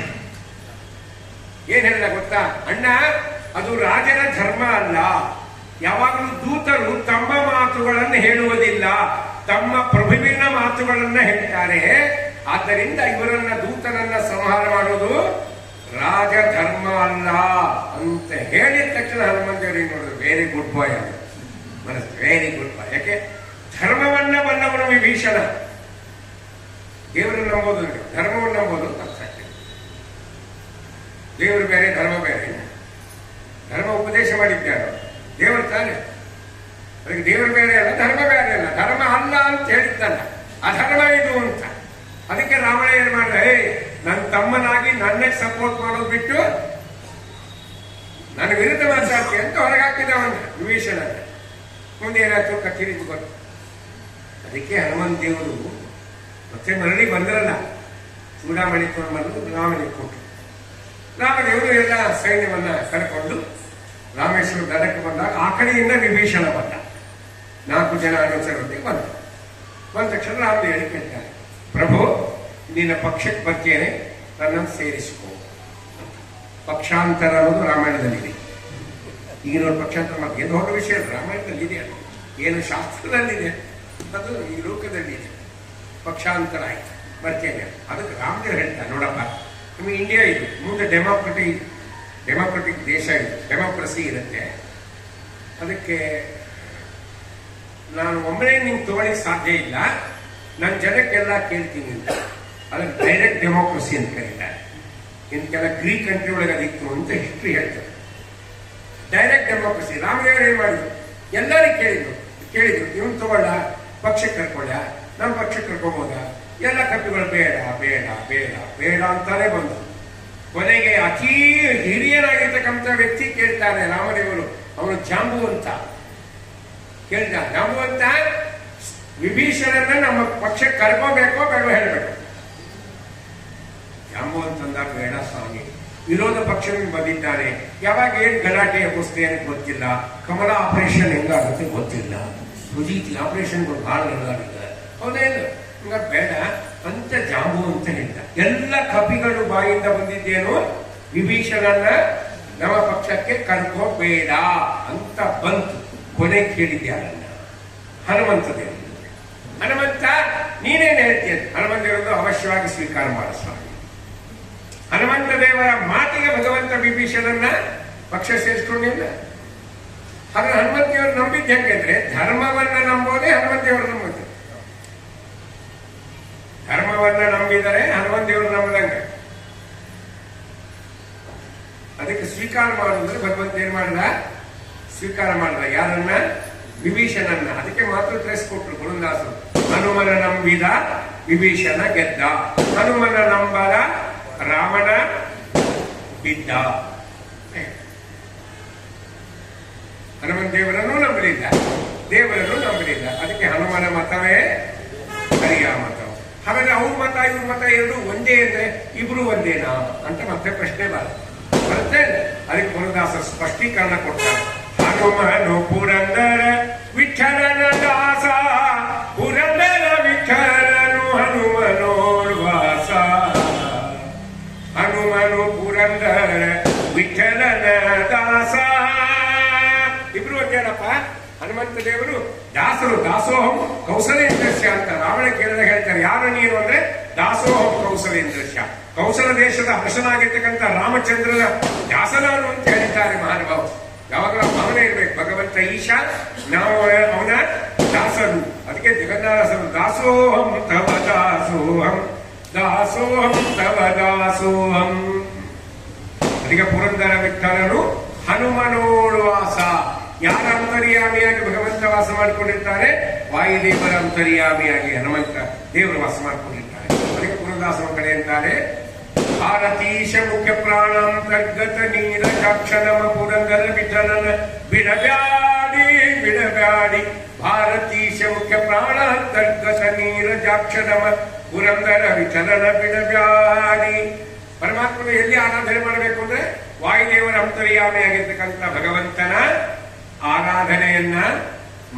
ಏನ್ ಹೇಳಿದ ಗೊತ್ತಾ? ಅಣ್ಣ, ಅದು ರಾಜನ ಧರ್ಮ ಅಲ್ಲ. ಯಾವಾಗಲೂ ದೂತರು ತಮ್ಮ ಮಾತುಗಳನ್ನು ಹೇಳುವುದಿಲ್ಲ, ತಮ್ಮ ಪ್ರಭುವಿನ ಮಾತುಗಳನ್ನ ಹೇಳ್ತಾರೆ. ಆದ್ದರಿಂದ ಇವರನ್ನ ದೂತರನ್ನ ಸಂಹಾರ ಮಾಡೋದು ರಾಜಧರ್ಮ ಅಲ್ಲ ಅಂತ ಹೇಳಿದ ತಕ್ಷಣ ಹನುಮಂತೇವರಿಗೆ ನೋಡಿದ್ರು, ವೆರಿ ಗುಡ್ ಬಾಯ್ ಅಂತ ಮನಸ್ಸು, ವೆರಿ ಗುಡ್ ಬಾಯ್. ಯಾಕೆ? ಧರ್ಮವನ್ನ ಬಲ್ಲವನು ವಿಭೀಷಣ. ದೇವರನ್ನು ನಂಬೋದು, ಧರ್ಮವನ್ನು ನಂಬೋದು ತಪ್ಪಾಗ್ತದೆ. ದೇವರು ಬೇರೆ, ಧರ್ಮ ಬೇರೆ. ಧರ್ಮ ಉಪದೇಶ ಮಾಡಿದ್ದಾರೋ ದೇವರು ತಾನೆ. ಅದಕ್ಕೆ ದೇವರು ಬೇರೆ ಅಲ್ಲ, ಧರ್ಮ ಬೇರೆ ಅಲ್ಲ. ಧರ್ಮ ಅಲ್ಲ ಅಂತ ಹೇಳಿದ್ದಲ್ಲ, ಅಧರ್ಮ ಇದು ಅಂತ. ಅದಕ್ಕೆ ರಾವಣ ಏನ್ ಮಾಡ್ದ? ನನ್ನ ತಮ್ಮನಾಗಿ ನನ್ನೇ ಸಪೋರ್ಟ್ ಮಾಡೋದು ಬಿಟ್ಟು ನನ್ನ ವಿರುದ್ಧ ಮಾತಾಡ್ತೀನಿ ಅಂತ ಹೊರಗಾಕಿದವನ್ನ ವಿಭೀಷಣ. ಮುಂದೆ ಏನಾಯ್ತು ಕಥೆ ಗೊತ್ತು. ಅದಕ್ಕೆ ಹನುಮಂತ ದೇವರು ಮತ್ತೆ ಮರಳಿ ಬಂದ್ರಲ್ಲ, ಚೂಡಾಮಣಿ ಬಂದು ರಾಮನಿಗೆ ಕೊಟ್ಟರು. ರಾಮದೇವರು ಎಲ್ಲ ಸೈನ್ಯವನ್ನ ಕರ್ಕೊಂಡು ರಾಮೇಶ್ವರ ದಡಕ್ಕೆ ಬಂದಾಗ ಆ ಕಡೆಯಿಂದ ವಿಭೀಷಣ ಬಂದ. 4 ಜನ ಅನುಸರೊಂದಿಗೆ ಬಂದ ತಕ್ಷಣ ರಾಮದೇವರು ಕೇಳ್ತಾರೆ, ಪ್ರಭು ನಿನ್ನ ಪಕ್ಷಕ್ಕೆ ಬರ್ತೇನೆ, ನನ್ನನ್ನು ಸೇರಿಸಿಕೋ. ಪಕ್ಷಾಂತರ ಅನ್ನೋದು ರಾಮಾಯಣದಲ್ಲಿದೆ. ಈಗಿನ ಪಕ್ಷಾಂತರ ಮತ್ತೆ ಏನು ದೊಡ್ಡ ವಿಷಯ ರಾಮಾಯಣದಲ್ಲಿದೆ, ಏನು ಶಾಸ್ತ್ರದಲ್ಲಿದೆ ಅದು ಈ ಲೋಕದಲ್ಲಿದೆ. ಪಕ್ಷಾಂತರ ಆಯ್ತು, ಬರ್ತೇನೆ. ಅದಕ್ಕೆ ರಾಮದೇವ್ ಹೇಳ್ತಾರೆ, ನೋಡಪ್ಪ ನಿಮಗೆ ಇಂಡಿಯಾ ಇದು, ಮುಂದೆ ಡೆಮೋಕ್ರೆಟಿಕ್ ದೇಶ ಇದು, ಡೆಮೋಕ್ರಸಿ ಇರುತ್ತೆ. ಅದಕ್ಕೆ ನಾನು ಒಮ್ಮೆ ನಿಮ್ಗೆ ತಗೊಳ್ಳಿಕ್ಕೆ ಸಾಧ್ಯ ಇಲ್ಲ, ನನ್ನ ಜನಕ್ಕೆಲ್ಲ ಕೇಳ್ತೀನಿ ಅಂತ. ಅದಕ್ಕೆ ಡೈರೆಕ್ಟ್ ಡೆಮೋಕ್ರಸಿ ಅಂತ ಕರೀತಾರೆ. ಇನ್ನು ಕೆಲ ಗ್ರೀಕ್ ಕಂಟ್ರಿ ಒಳಗೆ ಅದಿತ್ತು ಅಂತ ಹಿಸ್ಟ್ರಿ ಹೇಳ್ತಾರೆ. Direct democracy. ರಾಮದೇವರು ಏನ್ ಮಾಡಿದ್ರು? ಎಲ್ಲರಿಗೂ ಕೇಳಿದ್ರು ಇವನು ತಗೊಳ್ಳ, ಪಕ್ಷಕ್ಕೆ ಕರ್ಕೊಳ್ಳ, ನಮ್ಮ ಪಕ್ಷಕ್ಕೆ ಕರ್ಕೋಬೋದ? ಎಲ್ಲ ಕಪಿಗಳು ಬೇಡ ಬೇಡ ಬೇಡ ಬೇಡ ಅಂತಾನೆ ಬಂದು ಕೊನೆಗೆ ಅತೀ ಹಿರಿಯನಾಗಿರ್ತಕ್ಕಂಥ ವ್ಯಕ್ತಿ ಕೇಳ್ತಾನೆ ರಾಮದೇವರು, ಅವನು ಜಾಂಬುವಂತ ಕೇಳ್ದ. ಜಾಂಬುವಂತ ವಿಭೀಷಣನ ನಮ್ಮ ಪಕ್ಷಕ್ಕೆ ಕರ್ಕೋಬೇಕೋ ಬೇಡ ಹೇಳ್ಬೇಕು. ಜಾಂಬುವಂತಂದಾಗ ಬೇಡ ಸ್ವಾಮಿ, ವಿರೋಧ ಪಕ್ಷದಿಂದ ಬಂದಿದ್ದಾನೆ, ಯಾವಾಗ ಏನ್ ಗಲಾಟೆ ಎಬ್ಬಿಸ್ತೇನೆ ಗೊತ್ತಿಲ್ಲ, ಕಮಲ ಆಪರೇಷನ್ ಹೆಂಗಾಗುತ್ತೆ ಗೊತ್ತಿಲ್ಲ, ಸುಜೀತಿ ಆಪರೇಷನ್ಗಳು ಬಹಳ ನಡೆದಾಡಿದ್ದಾರೆ, ಹೌದೇನು ಹಂಗ ಬೇಡ ಅಂತ ಜಾಂಬು ಅಂತ ಹೇಳಿದ. ಎಲ್ಲ ಕಪಿಗಳು ಬಾಯಿಂದ ಬಂದಿದ್ದೇನು, ವಿಭೀಷಣನ ನಮ್ಮ ಪಕ್ಷಕ್ಕೆ ಕರ್ಕೋಬೇಡ ಅಂತ ಬಂತು. ಕೊನೆ ಕೇಳಿದ್ಯಾರನ್ನ ಹನುಮಂತ ದೇವರು. ಹನುಮಂತ ನೀನೇನು ಹೇಳ್ತೀಯ? ಹನುಮಂತ ದೇವರು ಅವಶ್ಯವಾಗಿ ಸ್ವೀಕಾರ ಮಾಡ ಸ್ವಾಮಿ. ಹನುಮಂತ ದೇವರ ಮಾತಿಗೆ ಭಗವಂತ ವಿಭೀಷಣನ್ನ ಪಕ್ಷ ಸೇರಿಸ್ಕೊಂಡಿಲ್ಲ. ಹಾಗೆ ಹನುಮಂತ ದೇವರು ನಂಬಿದ್ದು ಹೆಂಗಂದ್ರೆ ಧರ್ಮವನ್ನ ನಂಬೋದೇ ಹನುಮಂತ ದೇವರು ನಂಬುತ್ತೆ. ಧರ್ಮವನ್ನ ನಂಬಿದರೆ ಹನುಮಂತ ದೇವರು ನಂಬದಂಗೆ. ಅದಕ್ಕೆ ಸ್ವೀಕಾರ ಮಾಡುವುದ್ರೆ ಭಗವಂತ ಏನ್ ಮಾಡಿದ? ಸ್ವೀಕಾರ ಮಾಡಿದ. ಯಾರನ್ನ? ವಿಭೀಷಣನ್ನ. ಅದಕ್ಕೆ ಮಾತ್ರ ತಿಳಿಸ್ಕೊಟ್ರು ಗುರುದಾಸರು. ಹನುಮನ ನಂಬಿದ ವಿಭೀಷಣ ಗೆದ್ದ, ಹನುಮನ ನಂಬದ ರಾವಣ ಬಿದ್ದ. ಹನುಮಂತ ದೇವರನ್ನು ನಂಬಲಿಲ್ಲ, ದೇವರನ್ನು ನಂಬಲಿಲ್ಲ. ಅದಕ್ಕೆ ಹನುಮನ ಮತವೇ ಸರಿಯ ಮತ. ಹಾಗಾದ್ರೆ ಅವ್ರ ಮತ ಇವ್ರ ಮತ ಎರಡು ಒಂದೇ ಅಂದ್ರೆ ಇಬ್ರು ಒಂದೇನಾ ಅಂತ ಮತ್ತೆ ಪ್ರಶ್ನೆ ಬರುತ್ತೆ. ಅದಕ್ಕೆ ಗುರುದಾಸರು ಸ್ಪಷ್ಟೀಕರಣ ಕೊಡ್ತಾರೆ. ಹನುಮನು ಪುರಂದರ ವಿಠಲನ ದಾಸ, ಪುರಂದರ ವಿಠಲನು ಹನುಮನೋರ್ವಾಸ. ಹನುಮನು ಪುರಂದರ ವಿಠಲನ ದಾಸ. ಇಬ್ರು ಒಂದೇನಪ್ಪ. ಹನುಮಂತ ದೇವರು ದಾಸರು. ದಾಸೋಹಂ ಕೌಸಲೇಂದ್ರಸ್ಯ ಅಂತ ರಾವಣ ಕೇಳಿದಾಗ ಹೇಳ್ತಾರೆ. ಯಾರು ನೀನು ಅಂದ್ರೆ ದಾಸೋಹಂ ಕೌಸಲೇಂದ್ರಸ್ಯ. ಕೌಸಲ ದೇಶದ ಹರ್ಷನಾಗಿರ್ತಕ್ಕಂಥ ರಾಮಚಂದ್ರನ ದಾಸನಾನು ಅಂತ ಹೇಳಿದ್ದಾರೆ ಮಹಾನುಭಾವ. ಯಾವಾಗಲೂ ಭಾವನೆ ಇರ್ಬೇಕು. ಭಗವಂತ ಈಶಾ, ನಾವು ಅವನ ದಾಸರು. ಅದಕ್ಕೆ ಜಗನ್ನಾಥರು ದಾಸೋಹಂ ತವ ದಾಸೋಹಂ, ದಾಸೋಹಂ ತವ ದಾಸೋಹಂ. ಅದಕ್ಕೆ ಪುರಂದರ ವಿಠಲನು ಹನುಮನೋಳು ವಾಸ. ಯಾರ ಅಂತರ್ಯಾಮಿಯಾಗಿ ಭಗವಂತ ವಾಸ ಮಾಡಿಕೊಂಡಿರ್ತಾರೆ? ವಾಯುದೇವರ ಅಂತರ್ಯಾಮಿಯಾಗಿ ಹನುಮಂತ ದೇವರು ವಾಸ ಮಾಡಿಕೊಂಡಿರ್ತಾರೆ. ಅದಕ್ಕೆ ಪುರಂದಾಸನ ಕಡೆ ಅಂತಾರೆ, ಭಾರತೀಶ ಮುಖ್ಯ ಪ್ರಾಣಾಂತರ್ಗತ ನೀರ ಚಾಕ್ಷಣಮ ಪುರಂದರ ವಿಠಲನ ಬಿಡಬ್ಯಾಡಿ ಬಿಡಬ್ಯಾಡಿ. ಭಾರತೀಶ ಮುಖ್ಯ ಪ್ರಾಣಾಂತರ್ಗತ ನೀರ ಜಾಕ್ಷಣಮ ಪುರಂದರ ವಿಠಲನ ಬಿಡಬ್ಯಾಡಿ. ಪರಮಾತ್ಮನ ಎಲ್ಲಿ ಆರಾಧನೆ ಮಾಡಬೇಕು ಅಂದ್ರೆ ವಾಯುದೇವರ ಅಂತರ್ಯಾಮಿಯಾಗಿರ್ತಕ್ಕಂಥ ಭಗವಂತನ ಆರಾಧನೆಯನ್ನ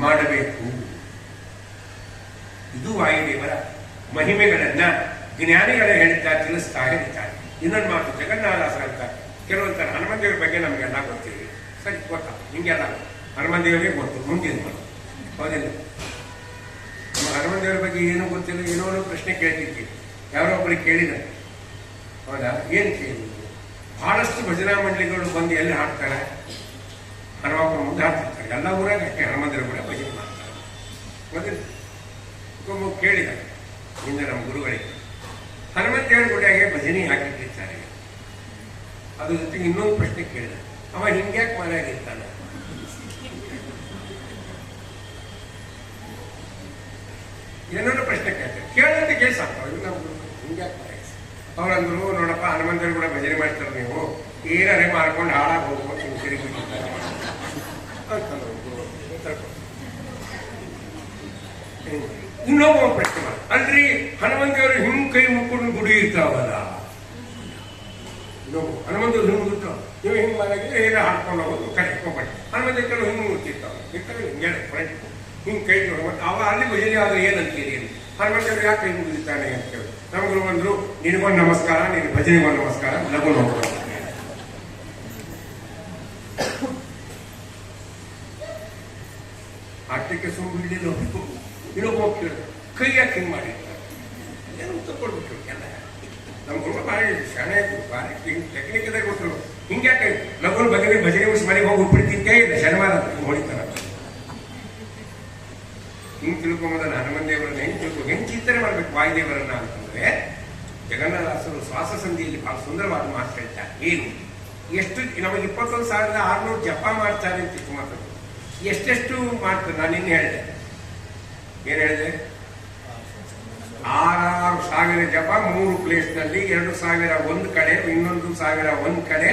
ಮಾಡಬೇಕು. ಇದು ವಾಯುದೇವರ ಮಹಿಮೆಗಳನ್ನ ಜ್ಞಾನಿಗಳೇ ಹೇಳಿದ್ದಾರೆ, ತಿಳಿಸ್ತಾ ಹೇಳಿದ್ದಾರೆ. ಇನ್ನೊಂದು ಮಾತು ಜಗನ್ನಾಥದಾಸರ ಅಂತ ಕೆಲವೊಂಥರ ಹನುಮಂತೇವ್ರ ಬಗ್ಗೆ ನಮಗೆಲ್ಲ ಗೊತ್ತಿದೆ. ಸರಿ, ಗೊತ್ತಾ ನಿಮಗೆಲ್ಲ ಹನುಮಂತೇವರಿಗೆ ಗೊತ್ತು. ಮುಂದಿನ ಮಾತು ಹೌದಿಲ್ಲ, ನಮ್ಮ ಹನುಮಂತೇವ್ರ ಬಗ್ಗೆ ಏನೂ ಗೊತ್ತಿಲ್ಲ, ಏನೋ ಪ್ರಶ್ನೆ ಕೇಳ್ತಿರ್ತೀವಿ. ಯಾರೋ ಒಬ್ಬರಿಗೆ ಕೇಳಿದ್ದಾರೆ, ಹೌದಾ, ಏನು ಕೇಳಿದ್ರು? ಬಹಳಷ್ಟು ಭಜನಾ ಮಂಡಳಿಗಳು ಬಂದು ಎಲ್ಲಿ ಹಾಡ್ತಾರೆ, ಹನುಮಪ್ಪನ ಮುಂದೆ ಹಾಡ್ತಿರ್ತಾರೆ. ಎಲ್ಲ ಊರಾಗ ಹನುಮಂತೇವ್ರ ಕೂಡ ಭಜನೆ ಮಾಡ್ತಾರೆ. ಗೊತ್ತಿಲ್ಲ, ಕೇಳಿದ ಹಿಂದೆ ನಮ್ಮ ಗುರುಗಳಿಗೆ ಹನುಮಂತೇವ್ರ ಗುಡಿಯಾಗೆ ಭಜನೆ ಹಾಕಿಟ್ಟಿರ್ತಾರೆ. ಅದ್ರ ಜೊತೆಗೆ ಇನ್ನೊಂದು ಪ್ರಶ್ನೆ ಕೇಳಿದ, ಅವ ಹಿಂಗ್ಯಾಕೆ ಮನೆಯಾಗಿರ್ತಾನೆ? ಏನೋ ಪ್ರಶ್ನೆ ಕೇಳ್ತಾರೆ, ಕೇಳೋದಕ್ಕೆ ಕೇಸ್ ಆಗ್ತಾವ ನಮ್ಮ ಗುರುಗಳು. ಹಿಂಗ್ಯಾಕೆ ಮನೆ ಅವ್ರಂದ್ರು, ನೋಡಪ್ಪ ಹನುಮಂತೇವ್ರ ಕೂಡ ಭಜನೆ ಮಾಡ್ತಾರೆ, ನೀವು ಏನಾರೇ ಮಾಡ್ಕೊಂಡು ಹಾಳಾಗಿ ಹೋಗ್ಬೋದು ಹಿಂಗೆ ತಿರುಗಿಬಿಟ್ಟಿರ್ತಾರೆ ಅಂತಂದ್ರು ಗುರು. ಇನ್ನೊಬ್ಬ ಪ್ರಶ್ನೆ ಮಾಡಿ, ಅಲ್ರಿ ಹನುಮಂತೇವರು ಹಿಂಗ್ ಕೈ ಮುಕ್ಕೊಂಡು ಗುಡಿ ಇರ್ತಾವಲ್ಲ, ಇನ್ನೊಬ್ಬ ಹನುಮಂತೇವ್ರು ಹಿಂಗ್ ಮುಗಿತಾವ, ನೀವು ಹಿಂಗ್ ಮಾಡಿದ್ರೆ ಏನೋ ಹಾಡ್ಕೊಂಡು ಹೋಗೋದು ಕಟ್ಕೊಂಡ್ಬಂಡಿ. ಹನುಮಂತೇವ್ರು ಹಿಂಗ್ ಮುಗಿರ್ತಾವ, ಇರ್ತಾರೆ ಹಿಂಗೆ ಫ್ರೆಂಡ್ ಹಿಂಗ್ ಕೈ ನೋಡ್ಕೊಂಡು ಅವ ಅಲ್ಲಿ ಭಜನೆ ಆದ್ರೆ ಏನಂತೀರಿ ಅಂತ. ಹನುಮಂತೇವ್ರು ಯಾಕೆ ಕೈ ಮುಗಿತಾನೆ ಅಂತ ಹೇಳಿ ನಮ್ಮ ಗುರು ಬಂದ್ರು, ನಿನಗೊಂದು ನಮಸ್ಕಾರ, ನಿನ್ ಭಜನೆಗೊಂದು ನಮಸ್ಕಾರ, ಲಘು ನೋಡ್ಕೊಂಡು ಆಟಕ್ಕೆ ಸುಮ್ಮನೆ ಇನ್ನೊಬ್ಬ ಹೋಗ್ತಿದ್ರು, ಕೈ ಯಾಕೆ ಹಿಂಗೆ ಮಾಡಿರ್ತಾರೆ, ಏನು ತಗೊಳ್ಬಿಟ್ರು ಎಲ್ಲ. ನಮ್ಮ ಗುರು ಭಾರಿ ಶಾಣೆ ಆಯ್ತು, ಭಾರಿ ಟೆಕ್ನಿಕ್ ಇದೆ ಕೊಟ್ಟರು. ಹಿಂಗ್ಯಾಕೆ ಲಘು ಭಜನೆ ಉಸ್ ಮನೆಗೆ ಹೋಗಿ ಉಪ್ಪಿಡ್ತಿದ್ದೇ ಇದೆ, ಶನಿವಾರ ಹೊಡಿತಾರ. ಹಿಂಗೆ ತಿಳ್ಕೊಂಬೋದನ್ನ ಹನುಮಂತೇವರನ್ನ ಹೆಂಗೆ ಚಿಂತನೆ ಮಾಡ್ಬೇಕು ವಾಯುದೇವರನ್ನ ಅಂತಂದ್ರೆ, ಜಗನ್ನಾಥದಾಸರು ಶ್ವಾಸ ಸಂಧಿಯಲ್ಲಿ ಬಹಳ ಸುಂದರವಾದ ಮಾತು ಹೇಳ್ತಾರೆ. ಏನು ಎಷ್ಟು ನಮಗೆ 21,600 ಜಪ ಮಾಡ್ತಾರೆ ಅಂತ ತಿಳ್ಕೊಂಬ, ಎಷ್ಟೆಷ್ಟು ಮಾಡ್ತಾರೆ. ನಾನು ನಿನ್ನೆ ಹೇಳಿದೆ, ಏನ್ ಹೇಳಿದೆ, 6,000 ಜಪ 3 ಪ್ಲೇಸ್ನಲ್ಲಿ, 2,000 ಒಂದು ಕಡೆ, ಇನ್ನೊಂದು 1,000 ಒಂದು ಕಡೆ,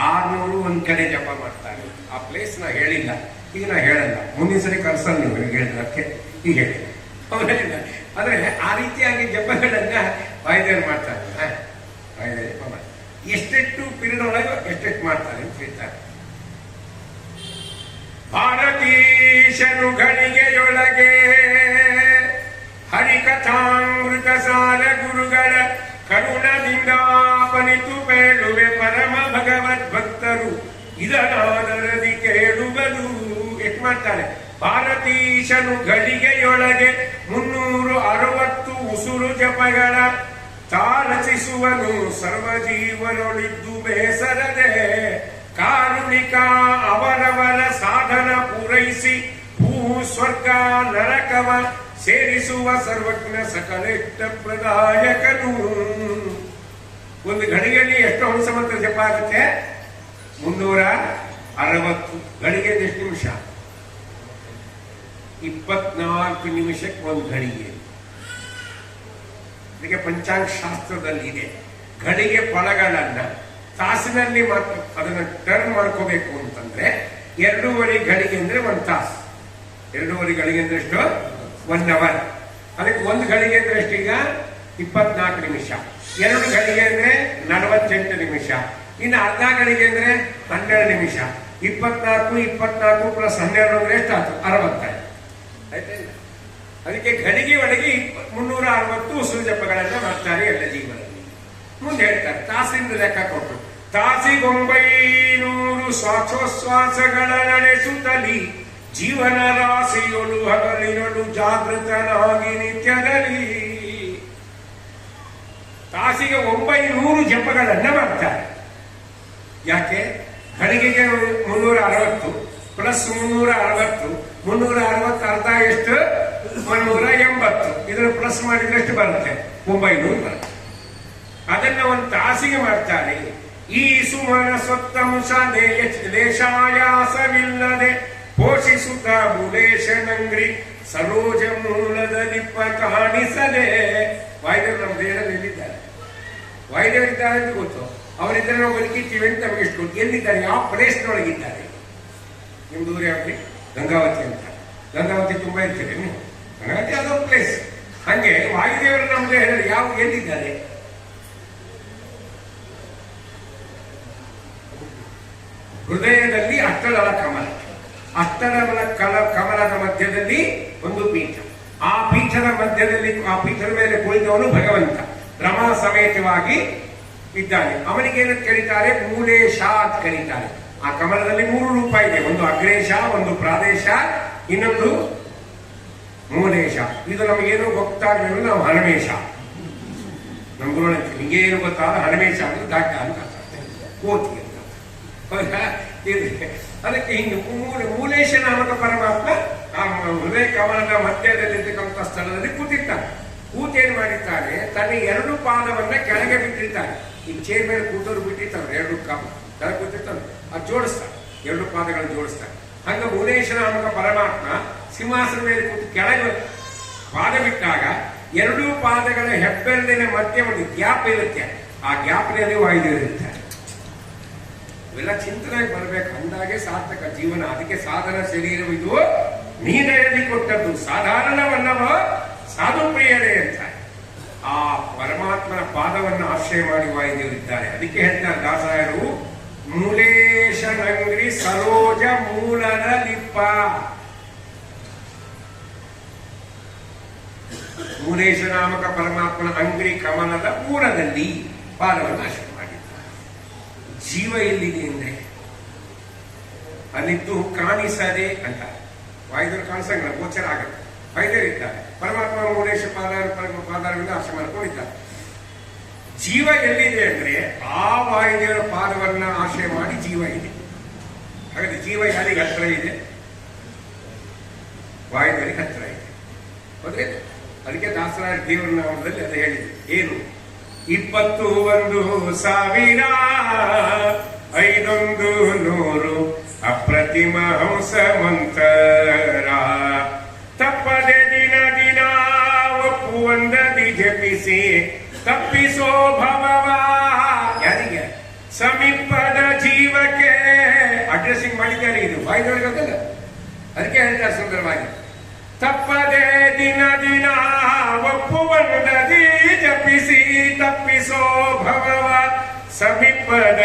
600 ಒಂದು ಕಡೆ ಜಪ ಮಾಡ್ತಾರೆ. ಆ ಪ್ಲೇಸ್ ನಾ ಹೇಳಿಲ್ಲ, ಈಗ ನಾ ಹೇಳಲ್ಲ, ಮುಂದಿನ ಸರಿ ಕರ್ಸಲ್ಲ ನೀವು ಹೇಳಿದಕ್ಕೆ ಈಗ ಹೇಳಿ. ಹೌದಿಲ್ಲ, ಆದ್ರೆ ಆ ರೀತಿಯಾಗಿ ಜಪಗಳನ್ನ ವಾಯುದೇವರು ಮಾಡ್ತಾರೆ. ವಾಯುದೇವ ಜಪ ಮಾಡ್ತಾರೆ, ಎಷ್ಟೆಷ್ಟು ಪೀರಿಯಡ್ ಒಳಗೆ ಎಷ್ಟೆಷ್ಟು ಮಾಡ್ತಾರೆ ಅಂತ ಹೇಳ್ತಾರೆ. ಭಾರತೀಶನು ಘಳಿಗೆಯೊಳಗೆ ಹರಿಕಥಾಮೃತ ಸಾಲ ಗುರುಗಳ ಕರುಣದಿಂದ ಪನಿತು ಬೇಳುವೆ ಪರಮ ಭಗವದ್ ಭಕ್ತರು ಇದನಾದರದಿ ಕೇಳುವರು. ಎಷ್ಟು ಮಾಡ್ತಾರೆ? ಭಾರತೀಶನು ಘಳಿಗೆಯೊಳಗೆ 360 ಉಸುರು ಜಪಗಳ ತಾರಚಿಸುವನು ಸರ್ವಜೀವನೊಳಿದ್ದು ಬೇಸರದೆ ಕಾರುಣಿಕ ಅವರವರ ಸಾಧನ ಪೂರೈಸಿ ಭೂ ಸ್ವರ್ಗ ನರಕವ ಸೇರಿಸುವ ಸರ್ವಜ್ಞ ಸಕಲಿಷ್ಟ ಪ್ರದಾಯಕನು. ಒಂದು ಘಳಿಗೆಯಲ್ಲಿ ಎಷ್ಟು ಹಂಸ ಮಂತ್ರ ಜಪ ಆಗುತ್ತೆ? 360. ಘಳಿಗೆ ಎಷ್ಟು ನಿಮಿಷ? 24 ನಿಮಿಷಕ್ಕೆ ಒಂದು ಘಳಿಗೆ. ಇದಕ್ಕೆ ಪಂಚಾಂಗ ಶಾಸ್ತ್ರದಲ್ಲಿ ಇದೆ. ಘಳಿಗೆ ಫಲಗಳನ್ನ ತಾಸಿನಲ್ಲಿ ಮಾತ್ರ ಅದನ್ನ ಟರ್ನ್ ಮಾಡ್ಕೋಬೇಕು ಅಂತಂದ್ರೆ 2.5 ಘಳಿಗೆ ಅಂದ್ರೆ 1 ತಾಸು. 2.5 ಘಳಿಗೆ ಅಂದ್ರೆ ಎಷ್ಟು? 1 ಅವರ್. ಅದಕ್ಕೆ 1 ಘಳಿಗೆ ಅಂದ್ರೆ ಎಷ್ಟೀಗ? 24 ನಿಮಿಷ. 2 ಘಳಿಗೆ ಅಂದ್ರೆ 48 ನಿಮಿಷ. ಇನ್ನು ಅರ್ಧ ಘಳಿಗೆ ಅಂದ್ರೆ 12 ನಿಮಿಷ. 24 ಪ್ಲಸ್ 12 ಅಂದ್ರೆ ಎಷ್ಟಾಯ್ತು? 60 ಆಯ್ತಾ? ಅದಕ್ಕೆ ಘಳಿಗೆ ಒಳಗೆ 360 ಉಸಿರು ಜಪಗಳನ್ನ ಮಾಡ್ತಾರೆ ಎಲ್ಲ ಜೀವನದಲ್ಲಿ. ಮುಂದೆ ಹೇಳ್ತಾರೆ ತಾಸಿಂದ ಲೆಕ್ಕ ಕೊಟ್ಟು, ತಾಸಿಗೊಂಬೈನೂರು ಶ್ವಾಸೋಚ್ಛ್ವಾಸಗಳ ನಡೆಸುತ್ತಲಿ ಜೀವನ ರಾಶಿಯೊಳು ಹಗಲಿನೊಳು ಜಾಗೃತನಾಗಿ ನಿತ್ಯದಲ್ಲಿ. ತಾಸಿಗೆ 900 ಜಪಗಳನ್ನ ಮಾಡ್ತಾರೆ. ಯಾಕೆ? ಘಳಿಗೆಗೆ 360 ಪ್ಲಸ್ 360, 360 ಅರ್ಧ ಎಷ್ಟು? 180. ಇದನ್ನು ಪ್ಲಸ್ ಮಾಡಿದ್ರೆ ಎಷ್ಟು ಬರುತ್ತೆ? 900 ಬರುತ್ತೆ. ಅದನ್ನ 1 ತಾಸಿಗೆ ಮಾಡ್ತಾರೆ. ಈ ಸುಮನ ಸ್ವತ್ತಂಶ ಲೇಷಾಯಾಸವಿಲ್ಲದೆ ಪೋಷಿಸುತ್ತ ಬುಲೇಶನಂಗ್ರಿ ಸರೋಜ ಮೂಲದ ನಿಪ್ಪ ಕಾಣಿಸದೆ. ವಾಯುದೇವರು ನಮ್ಮ ದೇಹದಲ್ಲಿ ಎಲ್ಲಿದ್ದಾರೆ? ವಾಯುದೇವರು ಇದ್ದಾರೆ ಅಂತ ಗೊತ್ತು. ಅವರಿದ್ದರೆ ನಾವು ಬದುಕಿರ್ತೀವಿ ಅಂತ ನಮಗೆ ಎಷ್ಟು ಗೊತ್ತು. ಎಲ್ಲಿದ್ದಾರೆ? ಯಾವ ಪ್ಲೇಸ್ನೊಳಗಿದ್ದಾರೆ? ನಿಮ್ದು ಊರು ಯಾವ್ರಿ? ಗಂಗಾವತಿ ಅಂತ. ಗಂಗಾವತಿ ತುಂಬಾ ಇರ್ತೀರಿ ನೀವು. ಗಂಗಾವತಿ ಅದೊಂದು ಪ್ಲೇಸ್. ಹಂಗೆ ವಾಯುದೇವರು ನಮ್ಮ ದೇಹದಲ್ಲಿ ಯಾವ ಎಲ್ಲಿದ್ದಾರೆ? ಹೃದಯದಲ್ಲಿ ಅಷ್ಟದಳ ಕಮಲ. ಅಷ್ಟದಳ ಕಮಲದ ಮಧ್ಯದಲ್ಲಿ ಒಂದು ಪೀಠ. ಆ ಪೀಠದ ಮಧ್ಯದಲ್ಲಿ, ಆ ಪೀಠದ ಮೇಲೆ ಕುಳಿತವನು ಭಗವಂತ. ರಮಾ ಸಮೇತವಾಗಿ ಇದ್ದಾನೆ. ಅವನಿಗೇನು ಕರೀತಾರೆ? ಮೂಲೇಶ ಅಂತ ಕರೀತಾರೆ. ಆ ಕಮಲದಲ್ಲಿ 3 ರೂಪ ಇದೆ. ಒಂದು ಅಗ್ರೇಶ, ಒಂದು ಪ್ರಾದೇಶ, ಇನ್ನೊಂದು ಮೂಲೇಶ. ಇದು ನಮಗೇನು ಗೊತ್ತಾಗಲಿಲ್ಲ. ನಾವು ಹಣಮೇಶ, ನಮ್ ಗುರು ನಿಮಗೇನು ಗೊತ್ತಾದ ಹಣಮೇಶ ಅಂದ್ರೆ ದಾಟ ಅಂತ ಕೋತಿ ಅಂತ. ಅದಕ್ಕೆ ಹಿಂಗೆ ಮೂಲೇಶ ನಾಮಕ ಪರಮಾತ್ಮ ಆ ಹೃದಯ ಕಮಲದ ಮಧ್ಯದಲ್ಲಿರ್ತಕ್ಕಂಥ ಸ್ಥಳದಲ್ಲಿ ಕೂತಿರ್ತಾನೆ. ಕೂತೇನು ಮಾಡಿರ್ತಾನೆ? ತನ್ನ 2 ಪಾದವನ್ನ ಕೆಳಗೆ ಬಿಟ್ಟಿರ್ತಾನೆ. ಈಗ ಚೇರ್ ಮೇಲೆ ಕೂತವ್ರು ಬಿಟ್ಟಿರ್ತಾರೆ, 2 ಕೆಳಗೆ ಕೂತಿರ್ತಾನೆ, ಅದು ಜೋಡಿಸ್ತಾನೆ, 2 ಪಾದಗಳನ್ನು ಜೋಡಿಸ್ತಾನೆ. ಹಂಗ ಮೂಲೇಶ ನಾಮಕ ಪರಮಾತ್ಮ ಸಿಂಹಾಸನ ಮೇಲೆ ಕೂತು ಕೆಳಗೆ ಪಾದ ಬಿಟ್ಟಾಗ 2 ಪಾದಗಳ ಹೆಬ್ಬೆರಳಿನ ಮಧ್ಯೆ ಒಂದು ಗ್ಯಾಪ್ ಇರುತ್ತೆ. ಆ ಗ್ಯಾಪ್ನಲ್ಲಿ ವಾಯುದೇವರು ಇರ್ತಾರೆ. ಇವೆಲ್ಲ ಚಿಂತನೆ ಬರಬೇಕು, ಅಂದಾಗೆ ಸಾರ್ಥಕ ಜೀವನ. ಅದಕ್ಕೆ ಸಾಧನ ಶರೀರವಿದು ನೀನೆಯಲ್ಲಿ ಕೊಟ್ಟದ್ದು ಸಾಧಾರಣವಲ್ಲವ ಸಾಧು ಪ್ರಿಯರೇ ಅಂತ ಆ ಪರಮಾತ್ಮನ ಪಾದವನ್ನು ಆಶ್ರಯ ಮಾಡಿ ವಾಯುದೇವರಿದ್ದಾರೆ. ಅದಕ್ಕೆ ಹೇಳ್ತಾರೆ ದಾಸರಾಯರು, ಮೂಲೇಶನಂಗ್ರಿ ಸರೋಜ ಮೂಲದ ಲಿಪ್ಪ. ಮೂಲೇಶ ನಾಮಕ ಪರಮಾತ್ಮನ ಅಂಗ್ರಿ ಕಮಲದ ಮೂಲದಲ್ಲಿ ಪಾದವನ್ನು ಆಶ್ರಯ ಮಾಡಿದ್ದಾರೆ. ಜೀವ ಎಲ್ಲಿದೆ ಅಂದ್ರೆ ಅಲ್ಲಿದ್ದು ಕಾಣಿಸದೆ ಅಂತ ವಾಯುದೇವರು ಕಾಣಿಸಂಗಿಲ್ಲ, ಗೋಚರ ಆಗತ್ತೆ. ವಾಯುದೇವರಿದ್ದಾರೆ, ಪರಮಾತ್ಮ ಮೂಲೇಶ ಪಾದದಿಂದ ಆಶ್ರಯ ಮಾಡ್ಕೊಂಡಿದ್ದಾರೆ. ಜೀವ ಎಲ್ಲಿದೆ ಅಂದ್ರೆ ಆ ವಾಯುದೇವರ ಪಾದವನ್ನ ಆಶ್ರಯ ಮಾಡಿ ಜೀವ ಇದೆ. ಹಾಗಾದ್ರೆ ಜೀವ ಯಾರಿಗೆ ಹತ್ರ ಇದೆ? ವಾಯುದೇವರಿಗೆ ಹತ್ರ ಇದೆ. ಹೌದ್ರೆ? ಅದಕ್ಕೆ ದಾಸರಾಯ ದೇವರ ನಾಮದಲ್ಲಿ ಅದು ಹೇಳಿದೆ. ಏನು? 21,500 ಅಪ್ರತಿಮ ಹಂಸ ಮಂತರ ತಪ್ಪದೆ ದಿನ ದಿನ ಒಪ್ಪುವಂದದಿ ಜಪಿಸಿ ತಪ್ಪಿಸೋ ಭವವ. ಯಾರಿಗೆ? ಸಮೀಪದ ಜೀವಕ್ಕೆ ಅಡ್ರೆಸ್ಸಿಂಗ್ ಮಾಡಿದ್ದಾರೆ. ಇದು ವಾಯುದೇವರಿಗಲ್ಲ, ಅದಕ್ಕೆ ಹೇಳ್ತಾರೆ ಸುಂದರವಾಗಿ. ತಪ್ಪದೆ ದಿನ ದಿನ ಒಪ್ಪುವಂದದಿ ಜಪಿಸಿ ತಪ್ಪಿಸೋ ಭವವ ಸಮೀಪದ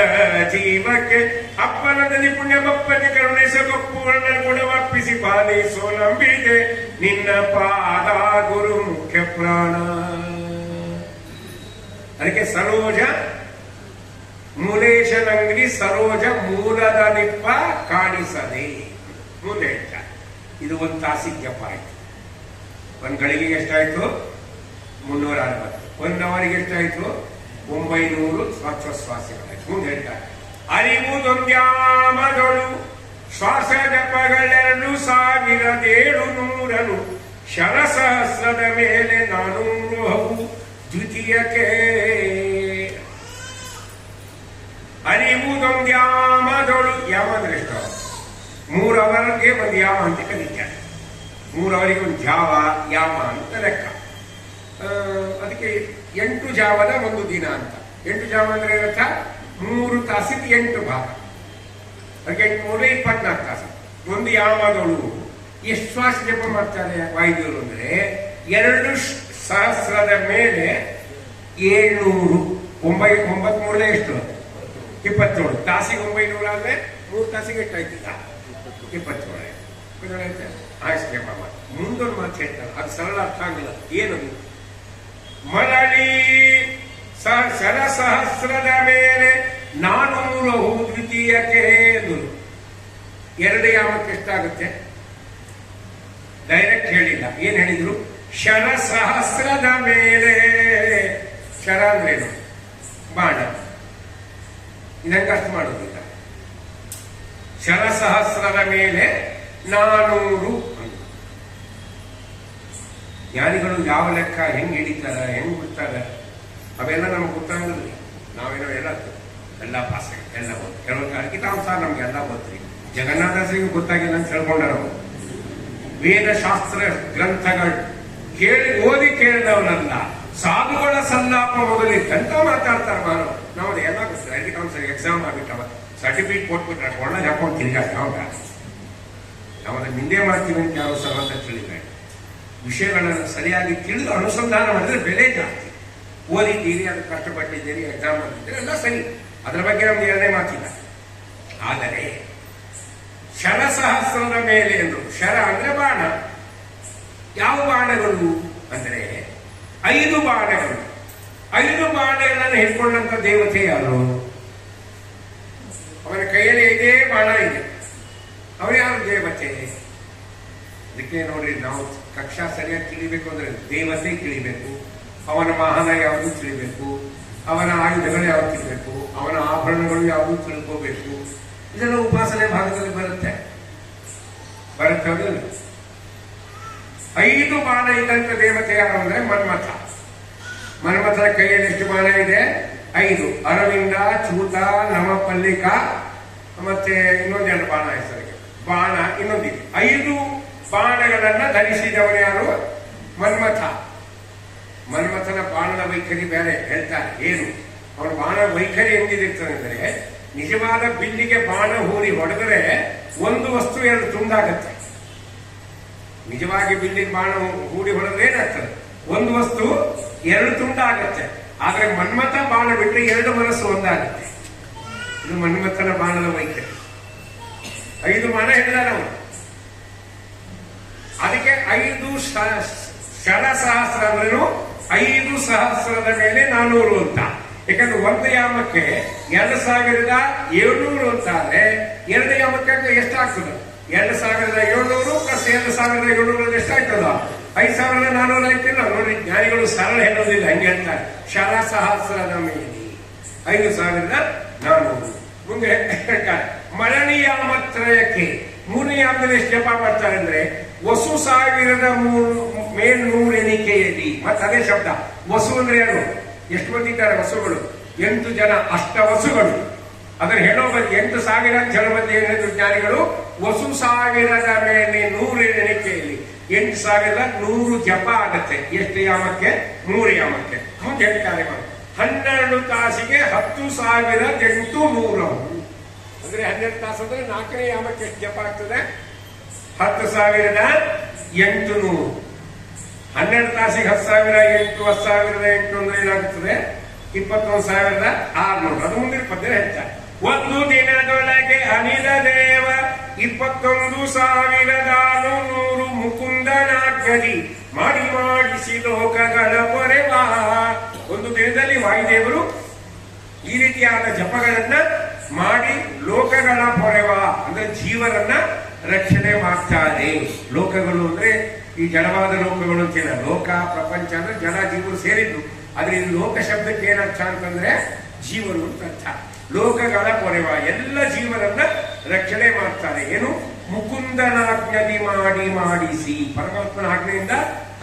ಜೀವಕ್ಕೆ ಅಪ್ಪನದಲ್ಲಿ ಪುಣ್ಯ ಬಪ್ಪನೆ ಕರುಣಿಸಗೊಪ್ಪು ಗುಣವಪ್ಪಿಸಿ ಪಾಲಿಸೋ ನಂಬಿದೆ ನಿನ್ನ ಪಾದ ಗುರು ಮುಖ್ಯ ಪ್ರಾಣ. ಅದಕ್ಕೆ ಸರೋಜ ಮೂಲೇಶನಂಗ್ರಿ ಸರೋಜ ಮೂಲದ ನಿಪ್ಪ ಕಾಣಿಸದೆ ಮುಂದೆ ಹೇಳ್ತಾರೆ. ಇದು 1 ತಾಸಿಗೆ ಜಪ ಆಯ್ತು. 1 ಗಳಿಗೆಗೆ ಎಷ್ಟಾಯ್ತು? 360. 1 ಅವರಿಗೆ ಎಷ್ಟಾಯ್ತು? 900 ಶ್ವಾಸೋಚ್ಛ್ವಾಸಗಳಾಯ್ತು. ಮುಂದೆ ಹೇಳ್ತಾರೆ, ಅರಿವುದೊಂದ್ಯಾಮದೊಳು ಶ್ವಾಸ ಜಪಗಳೆರಡು 1,700 ಶರಸಹಸ್ರದ ಮೇಲೆ 400 ದ್ವಿತೀಯಕ್ಕೆ. ಅರಿವುದೊಂದ್ಯಾಮದೊಳು ಯಾಮ ಅಂದ್ರೆ ಎಷ್ಟು? 3 ಅವರಿಗೆ 1 ಯಾಮ ಅಂತ ಕರೀತಾರೆ. 3 ಅವರಿಗೆ 1 ಜಾವ ಯಾಮ ಅಂತ ಲೆಕ್ಕ. ಅದಕ್ಕೆ 8 ಜಾವದ 1 ದಿನ ಅಂತ. 8 ಜಾವ ಅಂದ್ರೆ ಏನರ್ಥ? 3 ತಾಸಿಗೆ 8 ಭಾಗ. ಅದಕ್ಕೆ 824 ತಾಸು. 1 ಯಾಮದೊಳು ಎಷ್ಟು ಶ್ವಾಸ ಜಪ ಮಾಡ್ತಾರೆ ವಾಯುದೇವರು ಅಂದ್ರೆ 2 ಸಹಸ್ರದ ಮೇಲೆ 700. 9 ಎಷ್ಟು? 27 ತಾಸಿಗೆ 900 ಆದ್ರೆ 3 ತಾಸಿಗೆ ಎಷ್ಟಾಯ್ತಿಲ್ಲ? 27 ಆಯ್ತು ಜಪ ಮಾಡಿ. ಮುಂದೊಂದು ಮಾತು ಹೇಳ್ತಾರೆ, ಅದು ಸರಳ ಅರ್ಥ ಆಗಿಲ್ಲ. ಏನದು? ಮರಳಿ ಶರಸಹಸ್ರದ ಮೇಲೆ 400 ದ್ವಿತೀಯಕ್ಕೆ. 2 ಯಾಮಕ್ಕೆ ಎಷ್ಟಾಗುತ್ತೆ? ಡೈರೆಕ್ಟ್ ಹೇಳಿಲ್ಲ. ಏನ್ ಹೇಳಿದ್ರು? ಶರಸಹಸ್ರದ ಮೇಲೆ. ಶರ ಅಂದ್ರೇನು? ಬಾಣ. ಇದಕ್ಕೆ ಅರ್ಥ ಮಾಡೋದಿಲ್ಲ. ಶರಸಹಸ್ರದ ಮೇಲೆ 400. ಜ್ಞಾನಿಗಳು ಯಾವ ಲೆಕ್ಕ ಹೆಂಗ್ ಹಿಡಿತಾರ, ಹೆಂಗ್ ಬಿಡ್ತಾರ, ಅವೆಲ್ಲ ನಮ್ಗೆ ಗೊತ್ತಾಗಲ್ಲ. ನಾವೇನೋ ಎಲ್ಲ ಪಾಸ್ ಎಲ್ಲ ಓದ್ ಕೆಲವೊಂದು ಅರ್ಕಿತಾಂಶ ನಮ್ಗೆಲ್ಲ ಓದ್ತೀವಿ. ಜಗನ್ನಾಥಸಿಗೂ ಗೊತ್ತಾಗಿಲ್ಲ ಅಂತ ಹೇಳ್ಕೊಂಡ ನಾವು. ವೇದಶಾಸ್ತ್ರ ಗ್ರಂಥಗಳು ಓದಿ ಕೇಳಿದವನಲ್ಲ, ಸಾಧುಗಳ ಸಲ್ಲಾಪ ಮೊದಲಿದ್ದಂತ ಮಾತಾಡ್ತಾರೆ. ನಾವು ಎಲ್ಲ ಅರ್ಕಿತಾಂಶ ಎಕ್ಸಾಮ್ ಆಗ್ಬಿಟ್ಟವ, ಸರ್ಟಿಫಿಕೇಟ್ ಕೊಟ್ಬಿಟ್ರೆ ಒಳ್ಳೆ ಹಾಕೊಂಡು ತಿರ್ಗಾಡಿ ನಾವು ಅದನ್ನ ನಿಂದೆ ಮಾಡ್ತೀವಿ ಅಂತ ಯಾರು ಸರ್ವಂತ ತಿಳಿಬೇಡ. ವಿಷಯಗಳನ್ನು ಸರಿಯಾಗಿ ತಿಳಿದು ಅನುಸಂಧಾನ ಮಾಡಿದ್ರೆ ಬೆಲೆ ಜಾಸ್ತಿ. ಓದಿದ್ದೀರಿ, ಅದು ಕಷ್ಟಪಟ್ಟಿದ್ದೀರಿ, ಎಕ್ಸಾಮ್ ಮಾಡಿದ್ದೀರಿ, ಎಲ್ಲ ಸರಿ, ಅದರ ಬಗ್ಗೆ ನಮ್ಗೆ ಎರಡನೇ ಮಾತಿಲ್ಲ. ಆದರೆ ಶರಸಹಸ್ರದ ಮೇಲೆ ಎಂದ್ರು. ಶರ ಅಂದ್ರೆ ಬಾಣ. ಯಾವ ಬಾಣಗಳು ಅಂದ್ರೆ 5 ಬಾಣಗಳು. 5 ಬಾಣಗಳನ್ನು ಹಿಡ್ಕೊಂಡಂತ ದೇವತೆ ಯಾರು? ಅವನ ಕೈಯಲ್ಲಿ ಇದೇ ಬಾಣ ಇದೆ. ಅವನು ಯಾರು ದೇವತೆ? ಅದಕ್ಕೆ ನೋಡ್ರಿ, ನಾವು ಕಕ್ಷಾ ಸರಿಯಾಗಿ ತಿಳಿಬೇಕು ಅಂದ್ರೆ ದೇವತೆ ತಿಳಿಬೇಕು, ಅವನ ವಾಹನ ಯಾವುದು ತಿಳಿಬೇಕು, ಅವನ ಆಯುಧಗಳು ಯಾವ್ದು ತಿಳಿಬೇಕು, ಅವನ ಆಭರಣಗಳು ಯಾವುದು ತಿಳ್ಕೋಬೇಕು. ಇದೆಲ್ಲ ಉಪಾಸನೆ ಭಾಗದಲ್ಲಿ ಬರುತ್ತೆ. 5 ಬಾಣ ಇದ್ದಂತ ದೇವತೆ ಯಾರು ಅಂದ್ರೆ ಮನ್ಮಥ. ಮನ್ಮಥನ ಕೈಯಲ್ಲಿ ಎಷ್ಟು ಬಾಣ ಇದೆ? 5. ಅರವಿಂದ, ಚೂತ, ನವಪಲ್ಲಿಕ, ಮತ್ತೆ ಇನ್ನೊಂದೆರಡು ಬಾಣ ಹೆಸರಿಗೆ ಬಾಣ ಇನ್ನೊಂದಿದೆ. 5 ಬಾಣಗಳನ್ನ ಧರಿಸಿದವನು ಯಾರು? ಮನ್ಮಥ. ಮನ್ಮಥನ ಬಾಣದ ವೈಖರಿ ಬೇರೆ ಹೇಳ್ತಾರೆ. ಏನು ಅವನ ಬಾಣ ವೈಖರಿ ಹೆಂಗಿದಿರ್ತದೆ ಅಂದ್ರೆ, ನಿಜವಾದ ಬಿಲ್ಲಿಗೆ ಬಾಣ ಹೂರಿ ಹೊಡೆದರೆ ಒಂದು ವಸ್ತು 2 ತುಂಡಾಗತ್ತೆ. ನಿಜವಾಗಿ ಬಿಲ್ಲಿಗೆ ಬಾಣ ಹೂಡಿ ಹೊಡೆದ್ರೆ ಏನಾಗ್ತದೆ? ಒಂದು ವಸ್ತು 2 ತುಂಡಾಗತ್ತೆ. ಆದ್ರೆ ಮನ್ಮಥ ಬಾಣ ಬಿಟ್ಟರೆ 2 ಮನಸ್ಸು ಒಂದಾಗುತ್ತೆ. ಇದು ಮನ್ಮಥನ ಬಾಣದ ವೈಖರಿ. 5 ಬಾಣ ಹೇಳಿದಾರೆ ಅವನು. ಅದಕ್ಕೆ 5 ಶರಸಹಸ್ರ ಅಂದ್ರೇನು? 5 ಸಹಸ್ರದ ಮೇಲೆ 400 ಅಂತ. ಯಾಕಂದ್ರೆ ಒಂದು ಯಾಮಕ್ಕೆ 2700 ಅಂತ ಆದ್ರೆ 2 ಯಾಮಕ್ಕೆ ಎಷ್ಟಾಗ್ತದೆ? 2700 ಪ್ಲಸ್ 2700 ಎಷ್ಟಾಗ್ತದ? 5400 ಆಯ್ತಿಲ್ಲ. ನೋಡಿ, ಜ್ಞಾನಿಗಳು ಸರಳ ಹೇಳೋದಿಲ್ಲ, ಹಂಗೆ ಹೇಳ್ತಾರೆ. ಶರಸಹಸ್ರದ ಮೇಲೆ 5400. ಮುಂದೆ ಹೇಳ್ತಾರೆ ಮರಣಿಯಾಮತ್ರಯಕ್ಕೆ 3ನೇ ಯಾಮದಲ್ಲಿ ಎಷ್ಟು ಜಪ ಮಾಡ್ತಾರೆ ಅಂದ್ರೆ, ವಸು 1000 ಎಣಿಕೆಯಲ್ಲಿ. ಮತ್ತೆ ಅದೇ ಶಬ್ದ ವಸು ಅಂದ್ರೆ ಯಾರು? ಎಷ್ಟು ಮಂದಿ ಇದ್ದಾರೆ ವಸುಗಳು? 8 ಜನ ಅಷ್ಟವಸುಗಳು. ಅದನ್ನು ಹೇಳೋ ಬಂದು 8,000 ಜನ ಮಂದಿ ಏನಿದ್ರು ಜ್ಞಾನಿಗಳು. ವಸು 1000 ಮೇಲೆ 100 ಎಣಿಕೆಯಲ್ಲಿ 8100 ಜಪ ಆಗತ್ತೆ. ಎಷ್ಟು ಯಾಮಕ್ಕೆ? 3 ಯಾಮಕ್ಕೆ. ಮುಂದೆ ಹೇಳ್ತಾರೆ 12 ತಾಸಿಗೆ 10,800. ಅಂದ್ರೆ 12 ತಾಸು ಅಂದ್ರೆ 4ನೇ ಯಾಮಕ್ಕೆ ಎಷ್ಟು ಜಪ ಆಗ್ತದೆ? 10,800. 12 ತಾಸಿಗೆ 10,008 10,008 ಅಂದ್ರೆ ಏನಾಗುತ್ತದೆ? 21,600. ಅದು ಮುಂದಿನ ಪದ್ಯ ಹೇಳ್ತಾರೆ. ಒಂದು ದಿನದೊಳಗೆ ಅನಿಲ ದೇವ 21,600 ಮುಕುಂದನಾಜ್ಞದಿ ಮಾಡಿಸಿ ಲೋಕಗಳ ಪೊರೆವಾ. ಒಂದು ದಿನದಲ್ಲಿ ವಾಯುದೇವರು ಈ ರೀತಿಯಾದ ಜಪಗಳನ್ನ ಮಾಡಿ ಲೋಕಗಳ ಪೊರೆವಾ ಅಂದ್ರೆ ಜೀವನನ್ನ ರಕ್ಷಣೆ ಮಾಡ್ತಾರೆ. ಲೋಕಗಳು ಅಂದ್ರೆ ಈ ಜಡವಾದ ಲೋಕಗಳು ಅಂತಿಲ್ಲ. ಲೋಕ ಪ್ರಪಂಚ ಅಂದ್ರೆ ಜಡ ಜೀವರು ಸೇರಿದ್ದು. ಆದ್ರೆ ಇದು ಲೋಕ ಶಬ್ದಕ್ಕೆ ಏನರ್ಥ ಅಂತಂದ್ರೆ ಜೀವನು ಅಂತ ಅರ್ಥ. ಲೋಕಗಳ ಪೊರೆವ ಎಲ್ಲ ಜೀವನನ್ನ ರಕ್ಷಣೆ ಮಾಡ್ತಾರೆ. ಏನು? ಮುಕುಂದನಾಜ್ಞದಿ ಮಾಡಿಸಿ, ಪರಮಾತ್ಮನ ಆಜ್ಞೆಯಿಂದ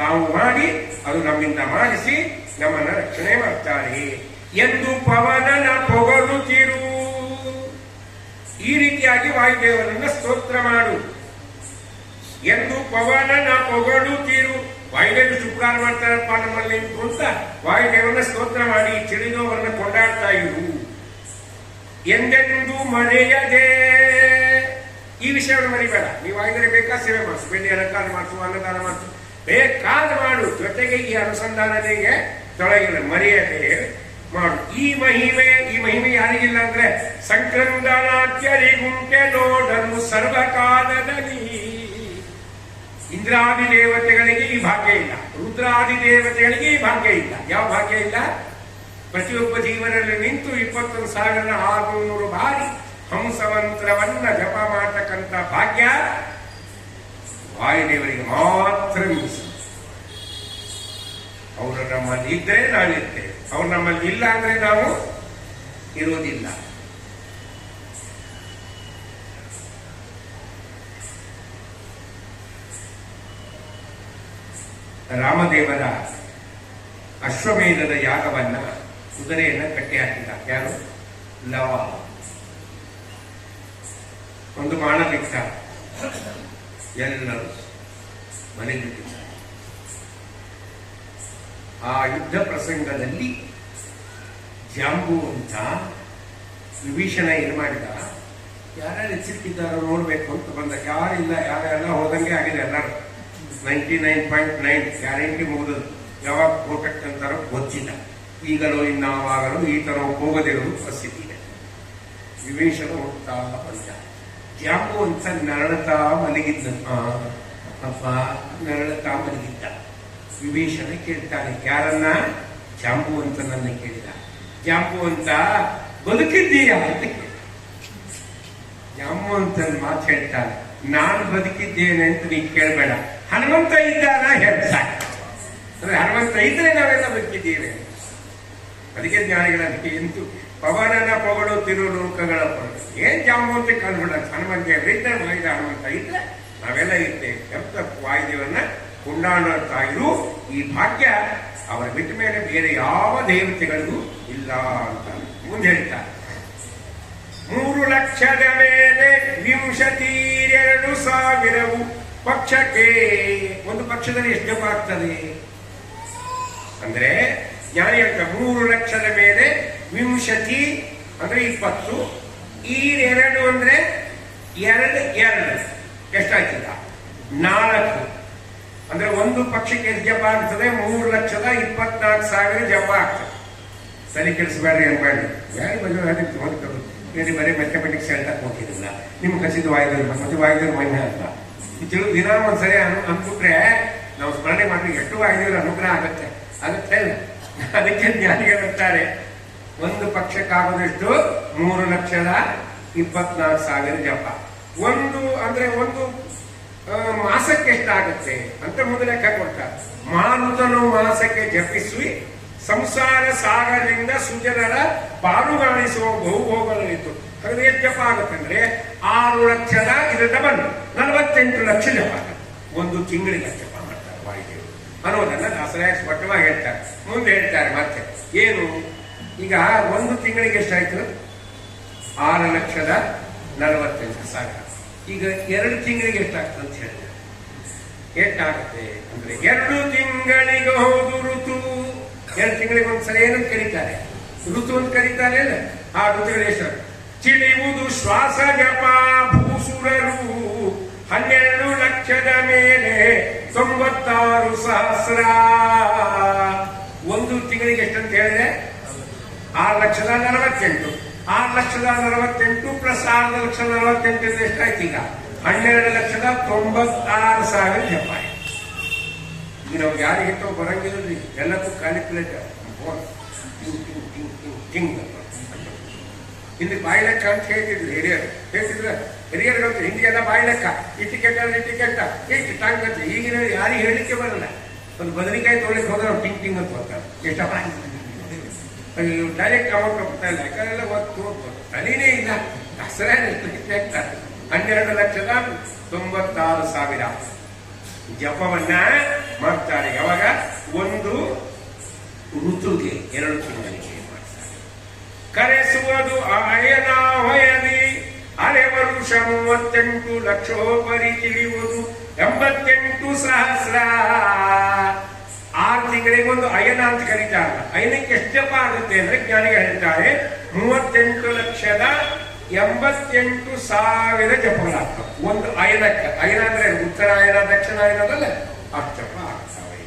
ತಾವು ಮಾಡಿ ಅದು ನಮ್ಮಿಂದ ಮಾಡಿಸಿ ನಮ್ಮನ್ನ ರಕ್ಷಣೆ ಮಾಡ್ತಾರೆ ಎಂದು ಪವನನ ಪೊಗಳುತ್ತಿರು. ಈ ರೀತಿಯಾಗಿ ವಾಯುದೇವರನ್ನ ಸ್ತೋತ್ರ ಮಾಡು. ಎಂದು ಪವನನ ಪೊಗಳುತ್ತಿರು. ವಾಯುದೇವರು ಶುಕ್ರಾರ ಮಾಡ್ತಾರಪ್ಪ ನಮ್ಮಲ್ಲಿ ಅಂತ ವಾಯುದೇವರನ್ನ ಸ್ತೋತ್ರ ಮಾಡಿ ತಿಳಿದವರನ್ನ ಕೊಂಡಾಡ್ತಾ ಇರು. ಎಂದೆಂದು ಮರೆಯದೆ. ಈ ವಿಷಯವನ್ನು ಮರಿಬೇಡ. ನೀವು ವಾಯುದೇವರ ಬೇಕಾದ ಸೇವೆ ಮಾಡಿಸು, ಬೆಳ್ಳಿ ಅಲಂಕಾರ ಮಾಡಿಸು, ಅನ್ನದಾನ ಮಾಡಿಸು, ಬೇಕಾದ ಮಾಡು. ಜೊತೆಗೆ ಈ ಅನುಸಂಧಾನತೆಗೆ ತೊಳಗಿಲ್ಲ, ಮರೆಯದೆ ಮಾಡು. ಈ ಮಹಿಮೆ ಯಾರಿಗಿಲ್ಲ ಅಂದ್ರೆ ಸಂಕ್ರಂದನಾಟ್ಯರಿಗುಂಟೆ ನೋಡಲು ಸರ್ವಕಾಲದಲ್ಲಿ. ಇಂದ್ರಾದಿ ದೇವತೆಗಳಿಗೆ ಈ ಭಾಗ್ಯ ಇಲ್ಲ, ರುದ್ರಾದಿ ದೇವತೆಗಳಿಗೆ ಈ ಭಾಗ್ಯ ಇಲ್ಲ. ಯಾವ ಭಾಗ್ಯ ಇಲ್ಲ? ಪ್ರತಿಯೊಬ್ಬ ಜೀವನಲ್ಲಿ ನಿಂತು 21,600 ಬಾರಿ ಹಂಸಮಂತ್ರವನ್ನ ಜಪ ಮಾಡತಕ್ಕಂಥ ಭಾಗ್ಯ ವಾಯುದೇವರಿಗೆ ಮಾತ್ರ ಮೀಸಲು. ಅವರು ನಮ್ಮಲ್ಲಿ ಇದ್ರೆ ನಾವಿರ್ತೇವೆ, ಅವ್ರು ನಮ್ಮಲ್ಲಿ ಇಲ್ಲ ಅಂದ್ರೆ ನಾವು ಇರೋದಿಲ್ಲ. ರಾಮದೇವರ ಅಶ್ವಮೇಧದ ಯಾಗವನ್ನ ಕುದುರೆಯನ್ನ ಕಟ್ಟಿ ಹಾಕಿದ ಯಾರು? ಲವ. ಒಂದು ಬಾಣ ಬಿಟ್ಟ, ಎಲ್ಲರೂ ಮನೆಗೆ ಬಿಟ್ಟಿದ್ದಾರೆ. ಆ ಯುದ್ಧ ಪ್ರಸಂಗದಲ್ಲಿ ಜಾಂಬು ಅಂತ ವಿಭೀಷಣ ಏನ್ ಮಾಡಿದ, ಯಾರ್ಯಾರು ಎಚ್ಚರಿಕಿದ್ದಾರೋ ನೋಡ್ಬೇಕು ಅಂತ ಬಂದ. ಯಾರಿಲ್ಲ, ಯಾರೆಲ್ಲ ಹೋದಂಗೆ ಆಗಿದೆ. ಎಲ್ಲರೂ 99.9 ಗ್ಯಾರಂಟಿ ಮುಗಿದದು. ಯಾವಾಗ ಹೋಗಕ್ಕಂತಾರೋ ಗೊತ್ತಿಲ್ಲ. ಈಗಲೋ ಇನ್ನಾವಾಗಲೋ ಈ ತರ ಹೋಗದಿರೋದು ಪರಿಸ್ಥಿತಿ ಇದೆ. ವಿಭೀಷಣ ಹೋಗ್ತಾ ಬಂದ. ಜಾಂಬು ಅಂತ ನರಳತಾ ಮಲಗಿದ್ದ. ಅಪ್ಪ ನರಳತಾ ಮಲಗಿದ್ದ. ವಿಭೀಷಣ ಕೇಳ್ತಾನೆ, ಯಾರನ್ನ? ಜಾಂಬುವಂತನನ್ನ ಕೇಳಿದ. ಜಾಂಬುವಂತ ಬದುಕಿದ್ದೀಯಾ ಅಂತ ಕೇಳಿದ. ಜಾಂಬುವಂತನ ಮಾತು ಹೇಳ್ತಾನೆ, ನಾನು ಬದುಕಿದ್ದೇನೆ ಅಂತ ನೀ ಕೇಳಬೇಡ, ಹನುಮಂತ ಇದ್ದಾನ ಹೇಳ್ತಾ. ಅಂದ್ರೆ ಹನುಮಂತ ಇದ್ರೆ ನಾವೆಲ್ಲ ಬದುಕಿದ್ದೀವಿ. ಅದಕ್ಕೆ ಜ್ಞಾನಿಗಳಂತೆ ಎಂತೂ ಪವನನ ಪೊಗಳುತ್ತಿರು ಲೋಕಗಳ ಪೊರಳು. ಏನ್ ಜಾಂಬುವಂತ ಕಂಡುಬಿಡ, ಹನುಮಂತ ಇದ್ರೆ ಹನುಮಂತ ಇದ್ರೆ ನಾವೆಲ್ಲ ಇರ್ತೇವೆ ಎಂತ ವಾಯುದೇವನ್ನ ಕೊಂಡಾಡುತ್ತಾ ಇರು. ಈ ಭಾಗ್ಯ ಅವರ ಬಿಟ್ಟ ಮೇಲೆ ಬೇರೆ ಯಾವ ದೇವತೆಗಳಿಗೂ ಇಲ್ಲ ಅಂತ ಮುಂದೆ ಹೇಳ್ತಾರೆ. 3 ಲಕ್ಷದ ಮೇಲೆ 22,000 ಪಕ್ಷಕ್ಕೆ. ಒಂದು ಪಕ್ಷದಲ್ಲಿ ಎಷ್ಟು ಜಪ ಆಗ್ತದೆ ಅಂದ್ರೆ ಜ್ಞಾನಿ ಹೇಳ್ತಾರೆ 3 ಲಕ್ಷದ ಮೇಲೆ 20 ಅಂದ್ರೆ 20, ಈ 2 ಅಂದ್ರೆ 2 ಎಷ್ಟಾಯ್ತಿಲ್ಲ 4 ಅಂದ್ರೆ ಒಂದು ಪಕ್ಷಕ್ಕೆ ಎಷ್ಟು ಜಪ ಆಗ್ತದೆ? 3,24,000 ಜಪ ಆಗ್ತದೆ. ಸರಿ ಕೆಡಿಸಬೇಡ್ರಿ ಅನ್ಬೇಡ್ರಿ, ಬೇರೆ ಬೇರೆ ಬರೀ ಮೆಥಮೆಟಿಕ್ಸ್ ಹೇಳ್ತಾ ಹೋಗಿರಲಿಲ್ಲ. ನಿಮ್ಗೆ ಕಸಿದ ವಾಯುದೇವರು ಮತ್ತೆ ವಾಯುದೇವರು ಮನ್ಯ ಅಂತ ದಿನ ಒಂದ್ಸರಿ ಅನ್ಬಿಟ್ರೆ ನಾವು ಸ್ಮರಣೆ ಮಾಡಿ ಎಷ್ಟು ವಾಯುದೇವರ ಅನುಗ್ರಹ ಆಗತ್ತೆ ಇಲ್ಲ. ಅದಕ್ಕೆ ಜ್ಞಾನಿಗಳಿರ್ತಾರೆ ಒಂದು ಪಕ್ಷಕ್ಕಾಗೋದೆಷ್ಟು? 3,24,000 ಜಪ. ಒಂದು ಮಾಸಕ್ಕೆ ಎಷ್ಟಾಗುತ್ತೆ ಅಂತ ಮುಂದೆ ಲೆಕ್ಕ ಕೊಡ್ತಾರೆ. ಮಾರುತನು ಮಾಸಕ್ಕೆ ಜಪಿಸಿ ಸಂಸಾರ ಸಾಗರದಿಂದ ಸುಜನರ ಪಾಲುಗಾಣಿಸುವ ಬಹುಭೋಗಗಳಿತ್ತು. ಹಾಗಾದ್ರೆ ಎಷ್ಟು ಜಪ ಆಗುತ್ತೆ ಅಂದ್ರೆ 6 ಲಕ್ಷದ ಇದು ಡಬಲ್ 48 ಲಕ್ಷ ಜಪ ಆಗುತ್ತೆ. ಒಂದು ತಿಂಗಳಿಗೆ ಜಪ ಮಾಡ್ತಾರೆ ವಾಯುದೇವರು ಅನ್ನೋದನ್ನ ದಾಸರಾಯ ಸ್ಪಷ್ಟವಾಗಿ ಹೇಳ್ತಾರೆ. ಮುಂದೆ ಹೇಳ್ತಾರೆ ಮತ್ತೆ ಏನು, ಈಗ ಒಂದು ತಿಂಗಳಿಗೆ ಎಷ್ಟಾಯ್ತು? 6,48,000. ಈಗ 2 ತಿಂಗಳಿಗೆ ಎಷ್ಟಾಗ್ತದೆ ಅಂತ ಹೇಳಿದ್ರೆ ಎಷ್ಟಾಗುತ್ತೆ ಅಂದ್ರೆ 2 ತಿಂಗಳಿಗೆ ಹೋದು ಋತು. 2 ತಿಂಗಳಿಗೆ ಒಂದ್ಸಲ ಏನಂತ ಕರೀತಾರೆ? ಋತು ಅಂತ ಕರೀತಾರೆ ಅಲ್ಲ. ಆ ಋತುಗಳು ಎಷ್ಟು? ಚಿಳಿಯುವುದು ಶ್ವಾಸ ಜಪ ಭೂಸುರರು 12 ಲಕ್ಷದ ಮೇಲೆ 96,000. ಒಂದು ತಿಂಗಳಿಗೆ ಎಷ್ಟಂತ ಹೇಳಿದ್ರೆ 6,48,000. 6,48,000 ಪ್ಲಸ್ 6,48,000 ಎಷ್ಟಾಯ್ತು? ಈಗ 12,96,000 ಜಪ. ಈಗ ನಾವು ಯಾರಿಗಿತ್ತೋ ಬರಂಗಿಲ್ಲ, ಎಲ್ಲಕ್ಕೂ ಕ್ಯಾಲ್ಕುಲೇಟರ್ ಹಿಂದೆ ಬಾಯಿ ಲೆಕ್ಕ ಅಂತ ಹೇಳ್ತಿದ್ರು ಹಿರಿಯರು ಹಿಂದಿಗೆಲ್ಲ ಬಾಯಿ ಲೆಕ್ಕ. ಈ ಟಿಕೆಟ್ ಎಷ್ಟು ಟಾಂಗ್ ಅಂತ. ಈಗಿನ ಯಾರಿಗೆ ಹೇಳಲಿಕ್ಕೆ ಬರಲ್ಲ. ಒಂದು ಬದನೆಕಾಯಿ ತೊಗೊಳಿಕ್ ಹೋದ್ರೆ ನಾವು ಟಿಂಗ್ ಅಂತ ಹೋಗ್ತಾರೆ. ಎಷ್ಟಪ್ಪ ಡೈರೆಕ್ಟ್ ಅಮೌಂಟ್ ಹೋಗ್ತಾ ಇಲ್ಲ, ಯಾಕಂದ್ರೆ ಒತ್ತು ತಲೆನೇ ಇಲ್ಲ. ದಸರಾ ಎಷ್ಟು 12,96,000 ಜಪವನ್ನ ಮಾಡ್ತಾರೆ. ಯಾವಾಗ? ಒಂದು ಋತುಗೆ 2 ತಿಂಗಳಿಗೆ ಮಾಡ್ತಾರೆ. ಕರೆಸುವುದು ಅಯನಾವಯದಿ ಅರೆ ವರುಷ 38 ಲಕ್ಷೋಪರಿ ತಿಳಿಯುವುದು 88,000. 6 ತಿಂಗಳಿಗೆ ಒಂದು ಅಯನ ಅಂತ ಕರೀತಾರಲ್ಲ. ಅಯನಕ್ಕೆ ಎಷ್ಟು ಜಪ ಆಗುತ್ತೆ ಅಂದ್ರೆ ಜ್ಞಾನಿಗಳು ಹೇಳ್ತಾರೆ 38,88,000 ಜಪಗಳಾಗ್ತವೆ ಒಂದು ಅಯನಕ್ಕೆ. ಅಯನ ಅಂದ್ರೆ ಉತ್ತರಾಯಣ ದಕ್ಷಿಣಾಯನದಲ್ಲ, ಅಷ್ಟು ಜಪ ಆಗ್ತವೆ.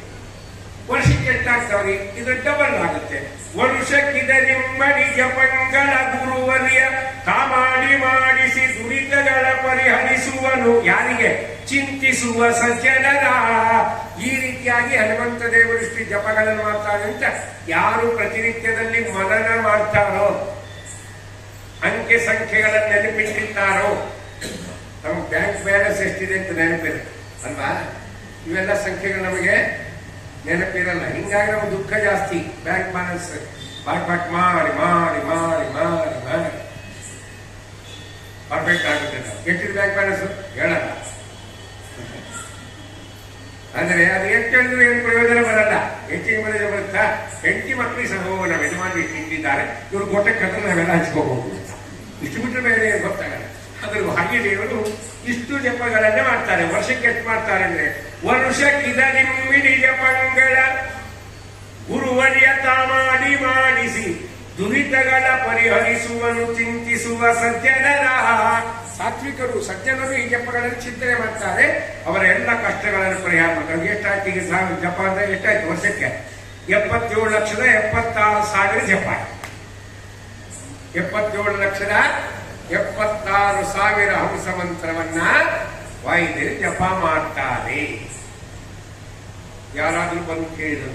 ವರ್ಷಕ್ಕೆ ಎಷ್ಟಾಗ್ತವೆ? ಇದು ಡಬಲ್ ಆಗುತ್ತೆ. ವರುಷಕ್ಕಿದ ನಿಮ್ಮಡಿ ಜಪಂಗಳ ಗುರುವರ್ಯ ಕಾಮಾಡಿ ಮಾಡಿಸಿ ದುರಿತಗಳ ಪರಿಹರಿಸುವನು. ಯಾರಿಗೆ? ಚಿಂತಿಸುವ ಸಜ್ಜನರ. ಈ ರೀತಿಯಾಗಿ ಹನುಮಂತ ದೇವರು ಇಷ್ಟು ಜಪಗಳನ್ನು ಮಾಡ್ತಾರೆ ಅಂತ ಯಾರು ಪ್ರತಿನಿತ್ಯದಲ್ಲಿ ಮನನ ಮಾಡ್ತಾರೋ, ಅಂಕೆ ಸಂಖ್ಯೆಗಳನ್ನು ನೆನಪಿಟ್ಟಿರ್ತಾರೋ, ನಮ್ಮ ಬ್ಯಾಂಕ್ ಬ್ಯಾಲೆನ್ಸ್ ಎಷ್ಟಿದೆ ಅಂತ ನೆನಪಿರುತ್ತೆ ಅಲ್ವಾ? ಇವೆಲ್ಲ ಸಂಖ್ಯೆಗಳು ನಮಗೆ ನೆನಪಿರಲ್ಲ. ಹಿಂಗಾಗಿ ನಮ್ಗೆ ದುಃಖ ಜಾಸ್ತಿ. ಬ್ಯಾಂಕ್ ಬ್ಯಾಲೆನ್ಸ್ ಪಾಟ್ ಮಾಡಿ ಮಾಡಿ ಮಾಡಿ ಮಾಡಿ ಮಾಡಿ ಪರ್ಫೆಕ್ಟ್ ಆಗುತ್ತೆ. ಎಷ್ಟಿದೆ ಬ್ಯಾಂಕ್ ಬ್ಯಾಲೆನ್ಸ್ ಹೇಳಲ್ಲ. ಅಂದ್ರೆ ಅದು ಎಷ್ಟು ಹೇಳಿದ್ರು ಏನು ಪ್ರಯೋಜನ ಬರಲ್ಲ. ಹೆಚ್ಚಿಗೆ ಪ್ರಯೋಜನ ಬರುತ್ತಾ? ಹೆಂಡತಿ ಮಕ್ಕಳಿಗೆ ಸಹ ನಮ್ಮ ಯಜಮಾನಿ ಇಟ್ಟಿದ್ದಾರೆ, ಇವರು ಗೊಟ್ಟೆ ಕಟ್ಟಲು ನಾವೆಲ್ಲ ಹಂಚ್ಕೋಬಹುದು. ಇಷ್ಟು ಬಿಟ್ಟರೆ ಬೇರೆ ಗೊತ್ತಾಗಲ್ಲ. ಅದ್ರ ಹಾಗೆ ದೇವರು ಇಷ್ಟು ಜಪಗಳನ್ನೇ ಮಾಡ್ತಾರೆ. ವರ್ಷಕ್ಕೆ ಎಷ್ಟು ಮಾಡ್ತಾರೆ ಅಂದ್ರೆ ವರುಷಕ್ಕಿದ ನಿಮ್ಮಿಡಿ ಜಪಂಗಳ ಗುರುವರಿಯ ಮಾಡಿ ಮಾಡಿಸಿ ದುರಿತಗಳ ಪರಿಹರಿಸುವನು ಚಿಂತಿಸುವ ಸಜ್ಜನರ. ಸಾತ್ವಿಕರು ಸಜ್ಜನರು ಈ ಜಪಗಳನ್ನು ಚಿಂತನೆ ಮಾಡ್ತಾರೆ. ಅವರ ಎಲ್ಲ ಕಷ್ಟಗಳನ್ನು ಪರಿಹಾರ ಮಾಡ್ತಾರೆ. ಎಷ್ಟಾಯ್ತು ಈಗ ಜಪ ಅಂದ್ರೆ ಎಷ್ಟಾಯ್ತು? ವರ್ಷಕ್ಕೆ 77,76,000 ಜಪ. 77,76,000 ಹಂಸ ಮಂತ್ರವನ್ನ ವಾಯುದೇವರು ಜಪ ಮಾಡ್ತಾರೆ. ಯಾರಾದ್ರೂ ಬಂದು ಕೇಳಿದ್ರು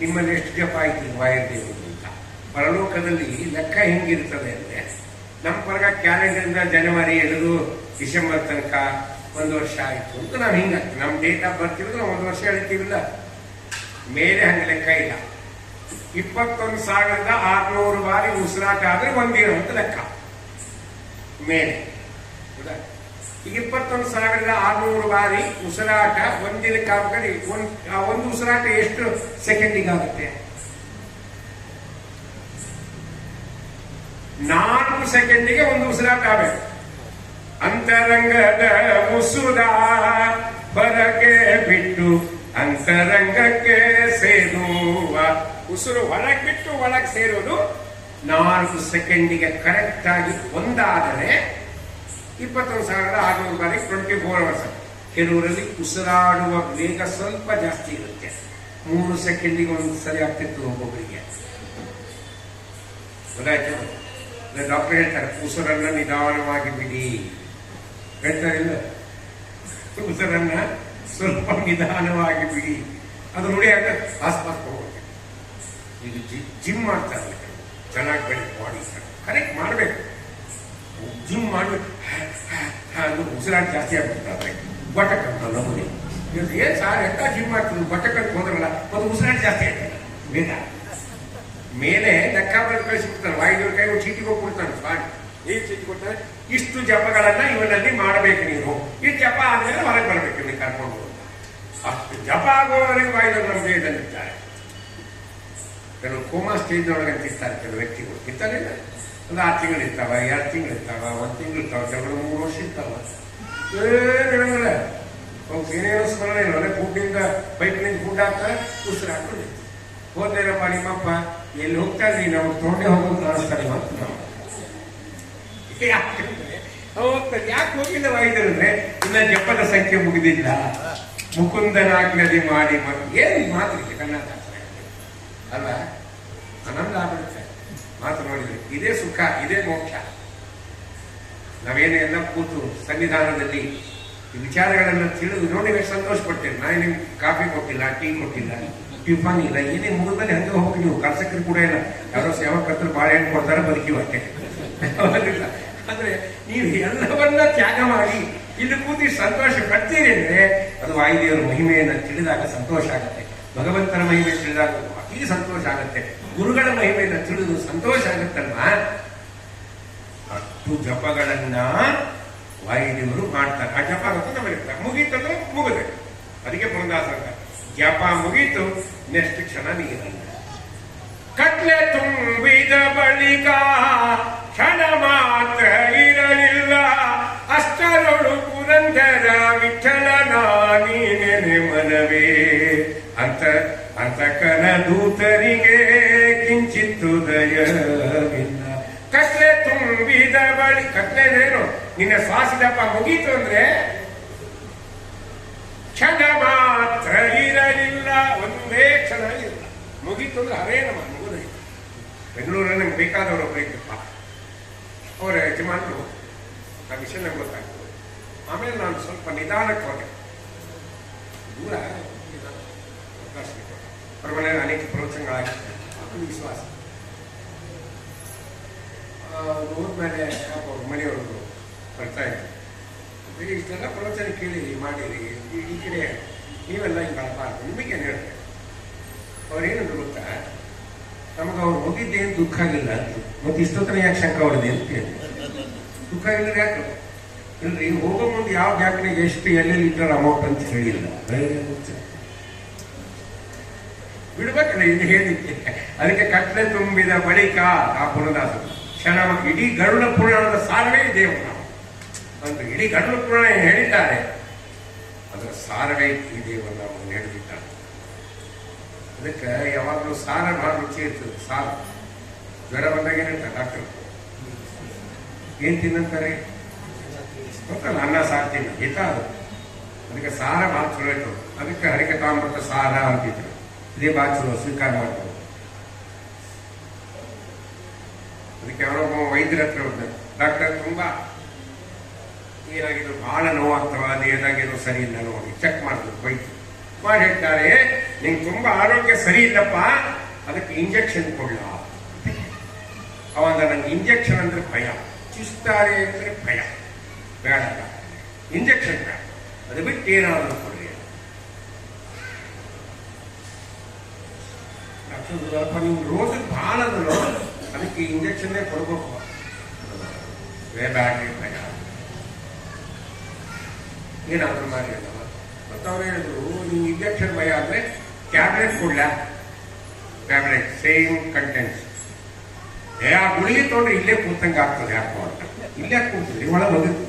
ನಿಮ್ಮಲ್ಲಿ ಎಷ್ಟು ಜಪ ಆಯ್ತು ವಾಯುದೇವರು ಅಂತ. ಪರಲೋಕದಲ್ಲಿ ಲೆಕ್ಕ ಹೆಂಗಿರ್ತದೆ ಅಂದರೆ, ನಮ್ಮ ಪರಗ ಕ್ಯಾಲೆಂಡರ್ನ ಜನವರಿ ಹಿಡಿದು ಡಿಸೆಂಬರ್ ತನಕ 1 ವರ್ಷ ಆಯಿತು ಅಂತ ನಾವು ಹಿಂಗಾಗ್ತೀವಿ. ನಮ್ಮ ಡೇಟ್ ಆಫ್ ಬರ್ತ್ ಇರೋದು ನಾವು 1 ವರ್ಷ ಹೇಳ್ತೀವಿಲ್ಲ, ಮೇಲೆ ಹಂಗೆ ಲೆಕ್ಕ ಇಲ್ಲ. 21,600 ಬಾರಿ ಉಸಿರಾಟ ಆದರೆ ಒಂದಿನ ಅಂತ ಲೆಕ್ಕ ಮೇಲೆ. ಈಗ 21,600 ಬಾರಿ ಉಸಿರಾಟ ಒಂದಿನಕ್ಕೆ ಆಗ್ತದೆ. ಒಂದು ಉಸಿರಾಟ ಎಷ್ಟು ಸೆಕೆಂಡಿಗಾಗುತ್ತೆ? 4 ಸೆಕೆಂಡಿಗೆ ಒಂದು ಉಸಿರಾಟ ಆಗಬೇಕು. ಅಂತರಂಗದ ಮುಸುದ ಹೊರಗೆ ಬಿಟ್ಟು ಅಂತರಂಗಕ್ಕೆ ಸೇರುವ ಉಸಿರು ಹೊರಗೆ ಬಿಟ್ಟು ಒಳಗೆ ಸೇರೋದು 4 ಸೆಕೆಂಡಿಗೆ ಕರೆಕ್ಟ್ ಆಗಿ ಒಂದಾದರೆ 21,600 ಬಾರಿ 24 ಅವರ್ಸ್. ಕೆಲವರಲ್ಲಿ ಉಸಿರಾಡುವ ವೇಗ ಸ್ವಲ್ಪ ಜಾಸ್ತಿ ಇರುತ್ತೆ, 3 ಸೆಕೆಂಡಿಗೆ ಒಂದು ಸರಿ ಆಗ್ತಿತ್ತು ಒಬ್ಬೊಬ್ಬರಿಗೆ. ಗೊತ್ತಾಯ್ತು? ಡಾಕ್ಟರ್ ಹೇಳ್ತಾರೆ ಉಸಿರನ್ನ ನಿಧಾನವಾಗಿ ಬಿಡಿ ಹೇಳ್ತಾರಿಲ್ಲ, ಉಸಿರನ್ನ ಸ್ವಲ್ಪ ನಿಧಾನವಾಗಿ ಬಿಡಿ. ಅದು ರೂಢಿ ಆಗ ಆಸ್ಪಾಸ್ ಹೋಗುತ್ತೆ. ಈಗ ಜಿಮ್ ಮಾಡ್ತಾರೆ, ಚೆನ್ನಾಗಿ ಬೆಳೆ ಬಾಡಿ ಕರೆಕ್ಟ್ ಮಾಡಬೇಕು. ಜಿಮ್ ಮಾಡಬೇಕು ಅದು ಉಸಿರಾಟ ಜಾಸ್ತಿ ಆಗ್ಬಿಡ್ತಾರೆ. ಬಟಕಂತ ನಮಗೆ ಏನ್ ಸಾರ್ ಎಂತ ಜಿಮ್ ಮಾಡ್ತೀವಿ, ಬಟಕಂತ ಹೋದ್ರಲ್ಲ ಮತ್ತು ಉಸಿರಾಟ ಜಾಸ್ತಿ ಆಗ್ತದೆ. ಬೇಗ ಮೇಲೆ ಲೆಕ್ಕ ಬರೆದು ಕಳಿಸಿಬಿಡ್ತಾನೆ, ವಾಯುದೇವ್ರ ಕೈ ಚೀಟಿ ಹೋಗ್ಬಿಡ್ತಾನೆ. ಸ್ವಾಮಿ ಏನ್ ಚೀಟಿ ಕೊಡ್ತಾರೆ, ಇಷ್ಟು ಜಪಗಳನ್ನ ಇವನಲ್ಲಿ ಮಾಡಬೇಕು ನೀವು, ಇಷ್ಟು ಜಪ ಆದ್ಮೇಲೆ ಹೊರಗೆ ಬರಬೇಕು ನೀವು ಕರ್ಕೊಂಡು ಹೋಗ. ಅಷ್ಟು ಜಪ ಆಗುವವರೆಗೆ ವಾಯುದೇವರು ನಮ್ಮ ದೇಹದಲ್ಲಿರ್ತಾರೆ. ಕೆಲವು ಕೋಮಾ ಸ್ಟೇಜ್ನೊಳಗೆ ಇರ್ತಾರೆ ಕೆಲವು ವ್ಯಕ್ತಿಗಳು. ಇರ್ತಾರಿಲ್ಲ, ಒಂದು 6 ತಿಂಗಳು ಇರ್ತಾವ, 2 ತಿಂಗಳು ಇರ್ತಾವ, 1 ತಿಂಗಳು ಇರ್ತಾವ, ಕೆಲವರು 3 ವರ್ಷ ಇರ್ತಾವ. ಏನಿಲ್ಲ ಅವ್ರು ಏನೇನೋ ಸ್ಮರಣೆ ಇಲ್ಲ. ಅದೇ ಫುಡ್ಡಿಂದ ಬೈಕ್ನಿಂದ ಫುಡ್ ಹಾಕ್ತಾರೆ, ಉಸಿರು ಹಾಕೊಂಡು ಹೋದ್ರೇನಪ್ಪ ನಿಮ್ಮಪ್ಪ ಎಲ್ಲಿ ಹೋಗ್ತಾ ಇದ್ರಿ, ನಾವು ತೊಗೊಂಡೆ ಹೋಗೋದು ಕಾಣಿಸ್ತಾರೆ ಅಂತ ನಾವು ಹೋಗ್ತಾರೆ. ಯಾಕೆ ಹೋಗಿಲ್ಲ ವಾಯುದೇವ್ರೆ? ಇನ್ನ ಜಪದ ಸಂಖ್ಯೆ ಮುಗಿದಿಲ್ಲ, ಮುಕುಂದನಾಜ್ಞದಿ ಮಾಡಿ ಏನ್ ಮಾತಿಗೆ ಕನ್ನಡ ಅಲ್ಲ, ಆನಂದ ಆಗ್ಬಿಡುತ್ತೆ ಮಾತು ನೋಡಿದ್ರೆ. ಇದೇ ಸುಖ, ಇದೇ ಮೋಕ್ಷ. ನಾವೇನೇ ಎಲ್ಲ ಕೂತು ಸನ್ನಿಧಾನದಲ್ಲಿ ಈ ವಿಚಾರಗಳನ್ನು ತಿಳಿದು ನೋಡಿ ಸಂತೋಷ ಪಡ್ತೇವೆ. ನಾನು ನಿಮ್ಗೆ ಕಾಫಿ ಕೊಟ್ಟಿಲ್ಲ, ಟೀ ಕೊಟ್ಟಿಲ್ಲ, ಟಿಫನ್ ಇಲ್ಲ, ಏನೇ ಮುಗಿದ್ಮೇಲೆ ಹಂಗೆ ಹೋಗಿ ನೀವು ಕರ್ಸಕ್ಕರು ಕೂಡ ಇಲ್ಲ. ಯಾರೋ ಸೇವಕರ್ತರು ಬಾಳೆಹಣ್ಣು ಕೊಡ್ತಾರೆ, ಬದುಕಿವ ಅಷ್ಟೇ. ಅಂದ್ರೆ ನೀವು ಎಲ್ಲವನ್ನ ತ್ಯಾಗ ಮಾಡಿ ಇಲ್ಲಿ ಕೂತಿ ಸಂತೋಷ ಪಡ್ತೀರಿ ಅಂದ್ರೆ ಅದು ವಾಯುದೇವರ ಮಹಿಮೆಯನ್ನು ತಿಳಿದಾಗ ಸಂತೋಷ ಆಗುತ್ತೆ. ಭಗವಂತನ ಮಹಿಮೆ ತಿಳಿದಾಗ ಅತಿ ಸಂತೋಷ ಆಗುತ್ತೆ. ಗುರುಗಳ ಮಹಿಮೆಯನ್ನು ತಿಳಿದು ಸಂತೋಷ ಆಗುತ್ತಲ್ವಾ. ಅಷ್ಟು ಜಪಗಳನ್ನ ವಾಯುದೇವರು ಮಾಡ್ತಾರೆ. ಆ ಜಪ ಆಗುತ್ತೆ ನಮಗಿರ್ತಾರೆ. ಮುಗೀತಂದ್ರೆ ಮುಗಿದೆ. ಅದಕ್ಕೆ ಪುರಂದಾಸ ಜಪ ಮುಗೀತು, ನೆಕ್ಸ್ಟ್ ಕ್ಷಣ ನೀರಲ್ಲ. ಕಟ್ಲೆ ತುಂಬಿದ ಬಳಿಕ ಕ್ಷಣ ಮಾತ್ರ ಇರಲಿಲ್ಲ, ಅಷ್ಟರೊಳು ಪುರಂದರ ವಿಠಲನ ನೀನೆ ಮನವೇ ಅಂತಕನ ದೂತರಿಗೆ ಕಿಂಚಿತ್ತು ದಯವಿಲ್ಲ. ಕಟ್ಲೆ ತುಂಬಿದ ಬಳಿ, ಕಟ್ಲೆನೇನು ನಿನ್ನ ಶ್ವಾಸದಪ್ಪ ಮುಗೀತು ಅಂದ್ರೆ ಕ್ಷಣ ಮಾತ್ರ ಇರಲಿಲ್ಲ, ಒಂದೇ ಕ್ಷಣ ಇರಲಿಲ್ಲ. ಮುಗೀತು ಅಂದ್ರೆ ಹರೇ ನಮ್ಮ ಮುಗಿದ. ಬೆಂಗಳೂರಲ್ಲಿ ನಮ್ಗೆ ಬೇಕಾದವರು ಒಬ್ಬರು ಇದ್ದಪ್ಪ, ಅವರ ಯಜಮಾನರು ಆ ವಿಷಯ ನಂಗೆ ಗೊತ್ತಾಗ್ತದೆ. ಆಮೇಲೆ ನಾನು ಸ್ವಲ್ಪ ನಿಧಾನಕ್ಕೆ ಹೋದೆ, ದೂರ ಅವರ ಮನೆಯಲ್ಲಿ ಅನೇಕ ಪ್ರವಚನಗಳಾಗಿರ್ತದೆ. ಅದು ವಿಶ್ವಾಸ. ಹೋದ್ಮೇಲೆ ಅವ್ರ ಮನೆಯವರು ಬರ್ತಾ ಇದ್ದಾರೆ, ಇಷ್ಟೆಲ್ಲ ಪ್ರವಚನ ಕೇಳಿರಿ ಮಾಡಿರಿ, ಈ ಕಡೆ ನೀವೆಲ್ಲ ಹಿಂಗೆ ಕಳಬಾರ್ದು, ನಿಮಗೇನು ಹೇಳ್ತಾರೆ. ಅವ್ರೇನಂದ್ರು ಗೊತ್ತಾ, ನಮಗೆ ಅವ್ರು ಹೋಗಿದ್ದೇನು ದುಃಖ ಆಗಿಲ್ಲ ಅಂತ. ಮತ್ತೆ ಇಷ್ಟೊತ್ತನ ಯಾಕೆ ಶಂಕ ಹೊಡೆದೆ ಅಂತ ಕೇಳಿ. ದುಃಖ ಆಗಿಲ್ಲ ಯಾಕೆ ಇಲ್ರಿ, ಹೋಗೋ ಮುಂದೆ ಯಾವ ಬ್ಯಾಂಕ್ನಾಗ ಎಷ್ಟು ಎಲ್ಲೆಲ್ಲಿ ಇಟ್ಟರ ಅಮೌಂಟ್ ಅಂತ ಹೇಳಿಲ್ಲ. ಬಿಡ್ಬೇಕಲ್ಲ ಇದು ಹೇಳಿದ್ದೆ. ಅದಕ್ಕೆ ಕಟ್ಲೆ ತುಂಬಿದ ಬಳಿಕ ಆ ಪುರದಾಸ ಕ್ಷಣ ಇಡೀ ಗರುಡ ಪುರಾಣದ ಸಾರವೇ ದೇವರು. ನಾವು ಅಂದ್ರೆ ಇಡೀ ಗರುಡ ಪುರಾಣ ಹೇಳಿದ್ದಾರೆ, ಅದರ ಸಾರವೇ ಈ ದೇವರು ನಾವು ನಡೆದಿದ್ದಾರೆ. ಅದಕ್ಕೆ ಯಾವಾಗಲೂ ಸಾರ ಬಹಳ ರುಚಿ ಇರ್ತದೆ. ಸಾರ ಜ್ವರ ಬಂದಾಗ ಏನಿರ್ತಾರೆ ಡಾಕ್ಟರ್ ಏನ್ ತಿನ್ನಂತಾರೆ ಗೊತ್ತಲ್ಲ, ಅನ್ನ ಸಾರು ತಿನ್ನ ಹಿತ ಅದು. ಅದಕ್ಕೆ ಸಾರ ಭಾಳ ಚಲೋ ಇತ್ತು. ಅದಕ್ಕೆ ಹರಿಕಥಾಮೃತ ಸಾರ ಅಂತಿದ್ರು. ಇದೇ ಭಾಳ ಚಲೋ, ಸ್ವೀಕಾರ ಮಾಡ್ಬೋದು. ಅದಕ್ಕೆ ಅವರೊಬ್ಬ ವೈದ್ಯರ ಹತ್ರ ಹೋಗ್ತಾರೆ, ಡಾಕ್ಟರ್ ತುಂಬಾ ಏನಾಗಿದ್ರು, ಬಹಳ ನೋವಾಗ್ತವ, ದೇಹದಾಗೇನೋ ಸರಿ ಇಲ್ಲ ನೋಡಿ ಚೆಕ್ ಮಾಡಿದ್ರು. ವೈದ್ಯ ಮಾಡಿ ಹೇಳ್ತಾರೆ, ನಿಂಗೆ ತುಂಬಾ ಆರೋಗ್ಯ ಸರಿ ಇಲ್ಲಪ್ಪ, ಅದಕ್ಕೆ ಇಂಜೆಕ್ಷನ್ ಕೊಡ್ಲ. ಅವಂದ ನಂಗೆ ಇಂಜೆಕ್ಷನ್ ಅಂದ್ರೆ ಭಯ, ಚುಸ್ತಾರೆ ಅಂದ್ರೆ ಭಯ, ಬೇಡ ಇಂಜೆಕ್ಷನ್ ಬೇಡ, ಅದು ಬಿಟ್ಟು ಏನಾದರೂ ಕೊಡ್ರಿ. ನಿಮ್ ರೋಗ ಭಾಳ ಅದನ್ನು, ಅದಕ್ಕೆ ಇಂಜೆಕ್ಷನ್ನೇ ಕೊಡ್ಬೇಕು. ಬ್ಯಾಡ್ರಿ ಭಯ, ಏನಾದ್ರು ಮಾಡಿ ಅಲ್ಲ. ಮತ್ತೆ ಅವ್ರು ಹೇಳಿದ್ರು, ನೀವು ಇಂಜೆಕ್ಷನ್ ಭಯ ಅಂದ್ರೆ ಟ್ಯಾಬ್ಲೆಟ್ ಕೊಡ್ಲ. Tablet same contents. ಆ ಗುಳಿಗೆ ತೊಗೊಂಡ್ರೆ ಇಲ್ಲೇ ಕೂತಂಗೆ ಆಗ್ತದೆ. ಯಾಕೋ ಅಂತ ಇಲ್ಲೇ ಕೂತಿದ್ರಿ ಒಳಗೆ ಹೋಗಿರ್ತು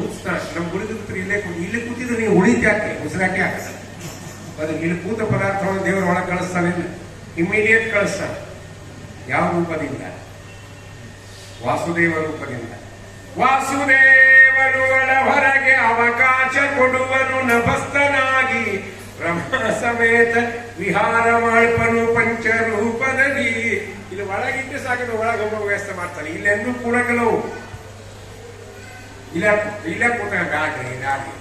ಉತ್ಸ್ತಾ ನಮ್ ಗುಳಿದ್ರೆ ಇಲ್ಲೇ ಇಲ್ಲಿ ಕೂತಿದ್ರೆ ನೀವು ಉಳಿದ್ಯಾಕೆ ಉಸಿರಾಕೆ ಆಗ್ತದೆ. ಅದು ಇಲ್ಲಿ ಕೂತ ಪದಾರ್ಥವನ್ನು ದೇವರು ಒಳಗೆ ಕಳಿಸ್ತಾನೆ, ಇಮಿಡಿಯೇಟ್ ಕಳಿಸ್ತಾನೆ. ಯಾವ ರೂಪದಿಂದ? ವಾಸುದೇವ ರೂಪದಿಂದ. ವಾಸುದೇವನು ಒಳ ಹೊರಗೆ ಅವಕಾಶ ಕೊಡುವನು ನಭಸ್ತನಾಗಿ, ಬ್ರಹ್ಮ ಸಮೇತ ವಿಹಾರ ಮಾಡ್ಪನು ಪಂಚರೂಪದಲ್ಲಿ. ಇಲ್ಲಿ ಒಳಗಿಟ್ಟು ಸಾಕಿದ್ರೆ ಒಳಗೆ ಹೋಗೋ ವ್ಯವಸ್ಥೆ ಮಾಡ್ತಾನೆ. ಇಲ್ಲೆಂದೂ ಕೂಡ ಕೆಲವು ಇಲ್ಲೇ ಕೂತ ಬ್ಯಾಡ್ರಿ ಬ್ಯಾಡ್ರಿ.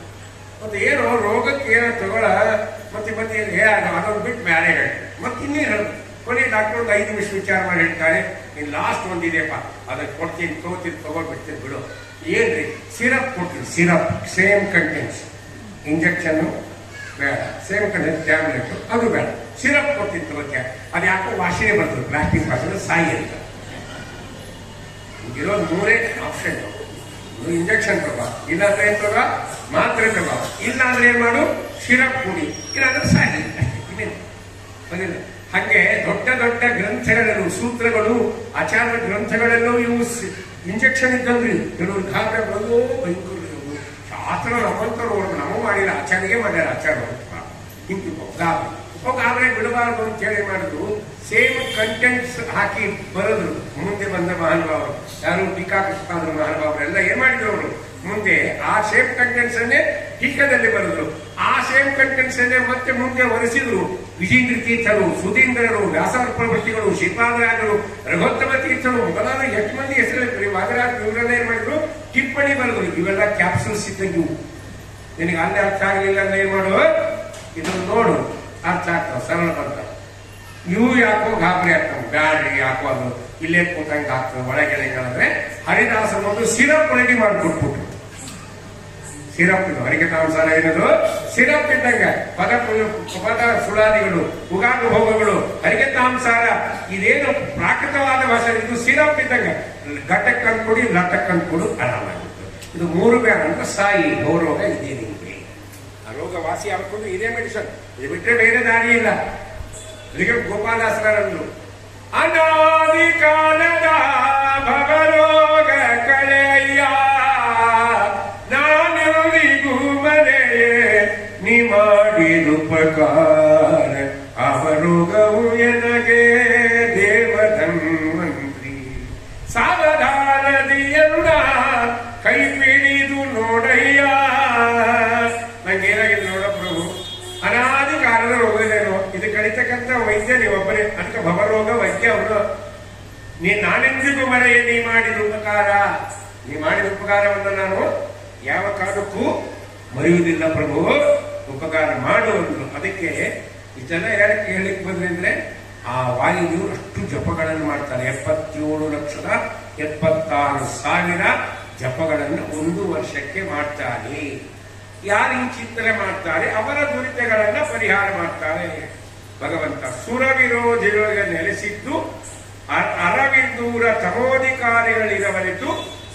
ಮತ್ತೆ ಏನು ರೋಗಕ್ಕೆ ಏನೋ ತಗೊಳ ಮತ್ತೆ ಮತ್ತೆ ಅದೊಂದು ಬಿಟ್ಟು ಬೇರೆ ಹೇಳ್ತಾರೆ. ಮತ್ತೆ ಇನ್ನೇನು ಹೇಳುದು, ಕೊನೆ ಡಾಕ್ಟರ್ ಒಂದು 5 ನಿಮಿಷ ವಿಚಾರ ಮಾಡಿ ಹೇಳ್ತಾರೆ, ನೀನ್ ಲಾಸ್ಟ್ ಒಂದಿದೆಯಪ್ಪ ಅದಕ್ಕೆ ಕೊಡ್ತೀನಿ, ತಗೋಬಿಡ್ತೀನಿ ಬಿಡು. ಏನ್ರಿ ಸಿರಪ್ ಕೊಡ್ತೀನಿ, ಸಿರಪ್ ಸೇಮ್ ಕಂಟೆಂಟ್ಸ್. ಇಂಜೆಕ್ಷನ್ ಬೇಡ, ಸೇಮ್ ಕಂಟೆಂಟ್ಸ್ ಟ್ಯಾಬ್ಲೆಟ್ ಅದು ಬೇಡ, ಸಿರಪ್ ಕೊಡ್ತೀನಿ ತಗೋಕ್ಕೆ. ಅದು ಯಾಕೋ ವಾಸನೆ ಬರ್ತದೆ, ಪ್ಲಾಸ್ಟಿಕ್ ವಾಸನೆ, ಸಾಯಿ ಅಂತ. ಇರೋದು 3 ಆಪ್ಷನ್. ಇಂಜೆಕ್ಷನ್ ತಗೋ, ಇಲ್ಲಾಂದ್ರೆ ಏನ್ ತಗೋ, ಮಾತ್ರೆ ತಗೋ, ಇಲ್ಲಾಂದ್ರೆ ಏನ್ ಮಾಡು, ಸಿರಪ್ ಕುಡಿ, ಇಲ್ಲಾಂದ್ರೆ ಸಾಯಿ. ಇನ್ನೇನು ಹಾಗೆ ದೊಡ್ಡ ದೊಡ್ಡ ಗ್ರಂಥಗಳೆಲ್ಲೂ, ಸೂತ್ರಗಳು, ಆಚಾರ ಗ್ರಂಥಗಳೆಲ್ಲೂ ಇವು ಇಂಜೆಕ್ಷನ್ ಇದ್ದಂದ್ರಿ. ಕೆಲವರು ಗಾಬರಿ ಬರೋದು ಭಯಂಕರ. ಶಾಸ್ತ್ರ ನಮ್ಮಂತರು ನಾವು ಮಾಡಿಲ್ಲ, ಆಚಾರ್ಯಗೆ ಮಾಡ್ಯಾರ. ಆಚಾರ ಹಿಂಗೆ ಗಾಬರಿ ಬಿಡಬಾರ್ದು ಅಂತ ಹೇಳಿ ಮಾಡಿದ್ರು. ಸೇಮ್ ಕಂಟೆಂಟ್ಸ್ ಹಾಕಿ ಬರೋದ್ರು. ಮುಂದೆ ಬಂದ ಮಹಾನುಭಾವರು ಯಾರು ಟೀಕಾಕೃಷ್ಣಾದ್ರು ಮಹಾನುಭಾವರೆಲ್ಲ ಏನ್ ಮಾಡಿದ್ರು, ಅವರು ಮುಂದೆ ಆ ಸೇಮ್ ಕಂಟೆಂಟ್ಸ್ ಅನ್ನೇ ಟೀಕದಲ್ಲಿ ಬರೆದ್ರು. ಆ ಸೇಮ್ ಕಂಟೆಂಟ್ಸ್ ಅನ್ನೇ ಮತ್ತೆ ಮುಂದೆ ಒರೆಸಿದ್ರು. ವಿಜೇಂದ್ರ ತೀರ್ಥರು, ಸುಧೀಂದ್ರರು, ವ್ಯಾಸಪ್ರವರ್ತಿಗಳು, ಶ್ರೀಪಾದರಾಜರು, ರಘೋತ್ತಮ ತೀರ್ಥರು ಮೊದಲಾದ ಎಷ್ಟು ಮಂದಿ ಹೆಸರು ವಾದರಾಜ ಇವರೆಲ್ಲ ಏನ್ ಮಾಡಿದ್ರು, ಟಿಪ್ಪಣಿ ಬರೆದ್ರು. ಇವೆಲ್ಲ ಕ್ಯಾಪ್ಸೂಲ್ಸ್ ಇದ್ದವು. ನಿನಗೆ ಅಲ್ಲೇ ಅರ್ಥ ಆಗಲಿಲ್ಲ ಅಂದ್ರೆ ಏನ್ ಮಾಡು, ಇದನ್ನು ನೋಡು, ಅರ್ಥ ಆಗ್ತಾವ, ಸರಳ ಬರ್ತಾವ. ಇವು ಯಾಕೋ ಗಾಬರಿ ಆಗ್ತಾವ, ಬ್ಯಾಡ್ರಿ ಯಾಕೋ ಅದು ಇಲ್ಲೇ ಕೂತಂಗೆ ಆಗ್ತದೆ ಒಳಗೆಳೆ ಅಂದ್ರೆ. ಹರಿದಾಸ ಒಂದು ಸಿರಪ್ ರೆಡಿ ಮಾಡಿಕೊಟ್ಬಿಟ್ರು. ಸಿರಪ್ ಇದು ಹರಿಕಥಾಂಸಾರ ಏನದು, ಸಿರಪ್ ಇದ್ದಂಗ ಪದ ಸುಳಾದಿಗಳು, ಉಗಾಗ ಭೋಗಗಳು, ಹರಿಕಥಾಂಸಾರ ಇದೇನು ಪ್ರಾಕೃತವಾದ ಭಾಷೆ, ಇದು ಸಿರಪ್ ಇದ್ದಂಗ. ಘಟಕ್ ಅಂದ್ಕೊಡಿ, ಲಟಕ್ ಅಂದ್ಕೊಡು, ಆರಾಮಾಗಿತ್ತು. ಇದು 3 ಬೇಡ ಅಂತ ಸಾಯಿ ರೋಗ ಇದೆ ನಿಮಗೆ. ಆ ರೋಗ ವಾಸಿ ಆಗ್ಕೊಂಡು ಇದೇ ಮೆಡಿಸನ್, ಇದು ಬಿಟ್ಟರೆ ಬೇರೆ ದಾರಿ ಇಲ್ಲ. ಅದಕ್ಕೆ ಗೋಪಾಲಾಸರಂದ್ರು, ಅನಾದಿ ಕಾಲದ ಭವರೋಗ ಕಳೆಯ ನಾನೆಂದಿಗೂ ಮರೆಯೇ ನೀ ಮಾಡಿದುಪಕಾರ, ಅವರೋಗವು ಎನಗೆ ದೇವಧನ್ವಂತ್ರಿ. ಸಾವಧಾನದಿಯನ್ನ ಕೈ ಪಿಡಿದು ನೋಡಯ್ಯ. ನಂಗೇನಾಗಿದೆ ನೋಡ ಪ್ರಭು, ಅನಾದಿ ಕಾಲದ ರೋಗದೇನೋ, ಇದು ಕಡಿತಕ್ಕಂಥ ವೈದ್ಯ ನೀವೊಬ್ಬರೇ. ಅದಕ್ಕೆ ಭವರೋಗ ವೈದ್ಯ ಅವರು. ನಾನೆಂದಿಗೂ ಮರೆಯೇ ನೀ ಮಾಡಿದ ಉಪಕಾರ, ನೀ ಮಾಡಿದ ಉಪಕಾರವನ್ನು ನಾನು ಯಾವ ಕಾಲಕ್ಕೂ ಮರೆಯುವುದಿಲ್ಲ ಪ್ರಭು, ಉಪಕಾರ ಮಾಡುವುದು. ಅದಕ್ಕೆ ಇದೆಲ್ಲ ಹೇಳಿಕ್ ಬಂದ್ರೆ ಅಂದ್ರೆ, ಆ ವಾಯುದೇವರು ಅಷ್ಟು ಜಪಗಳನ್ನು ಮಾಡ್ತಾರೆ. 77,76,000 ಜಪಗಳನ್ನು 1 ವರ್ಷಕ್ಕೆ ಮಾಡ್ತಾರೆ. ಯಾರು ಈ ಚಿಂತನೆ ಮಾಡ್ತಾರೆ ಅವರ ದುರಿತಗಳನ್ನ ಪರಿಹಾರ ಮಾಡ್ತಾರೆ ಭಗವಂತ. ಸುರ ವಿರೋಧಿಗಳಿಗೆ ನೆಲೆಸಿದ್ದು ಅರವಿಂದೂರ ತಮೋಧಿಕಾರಿಗಳಿರವರಿತು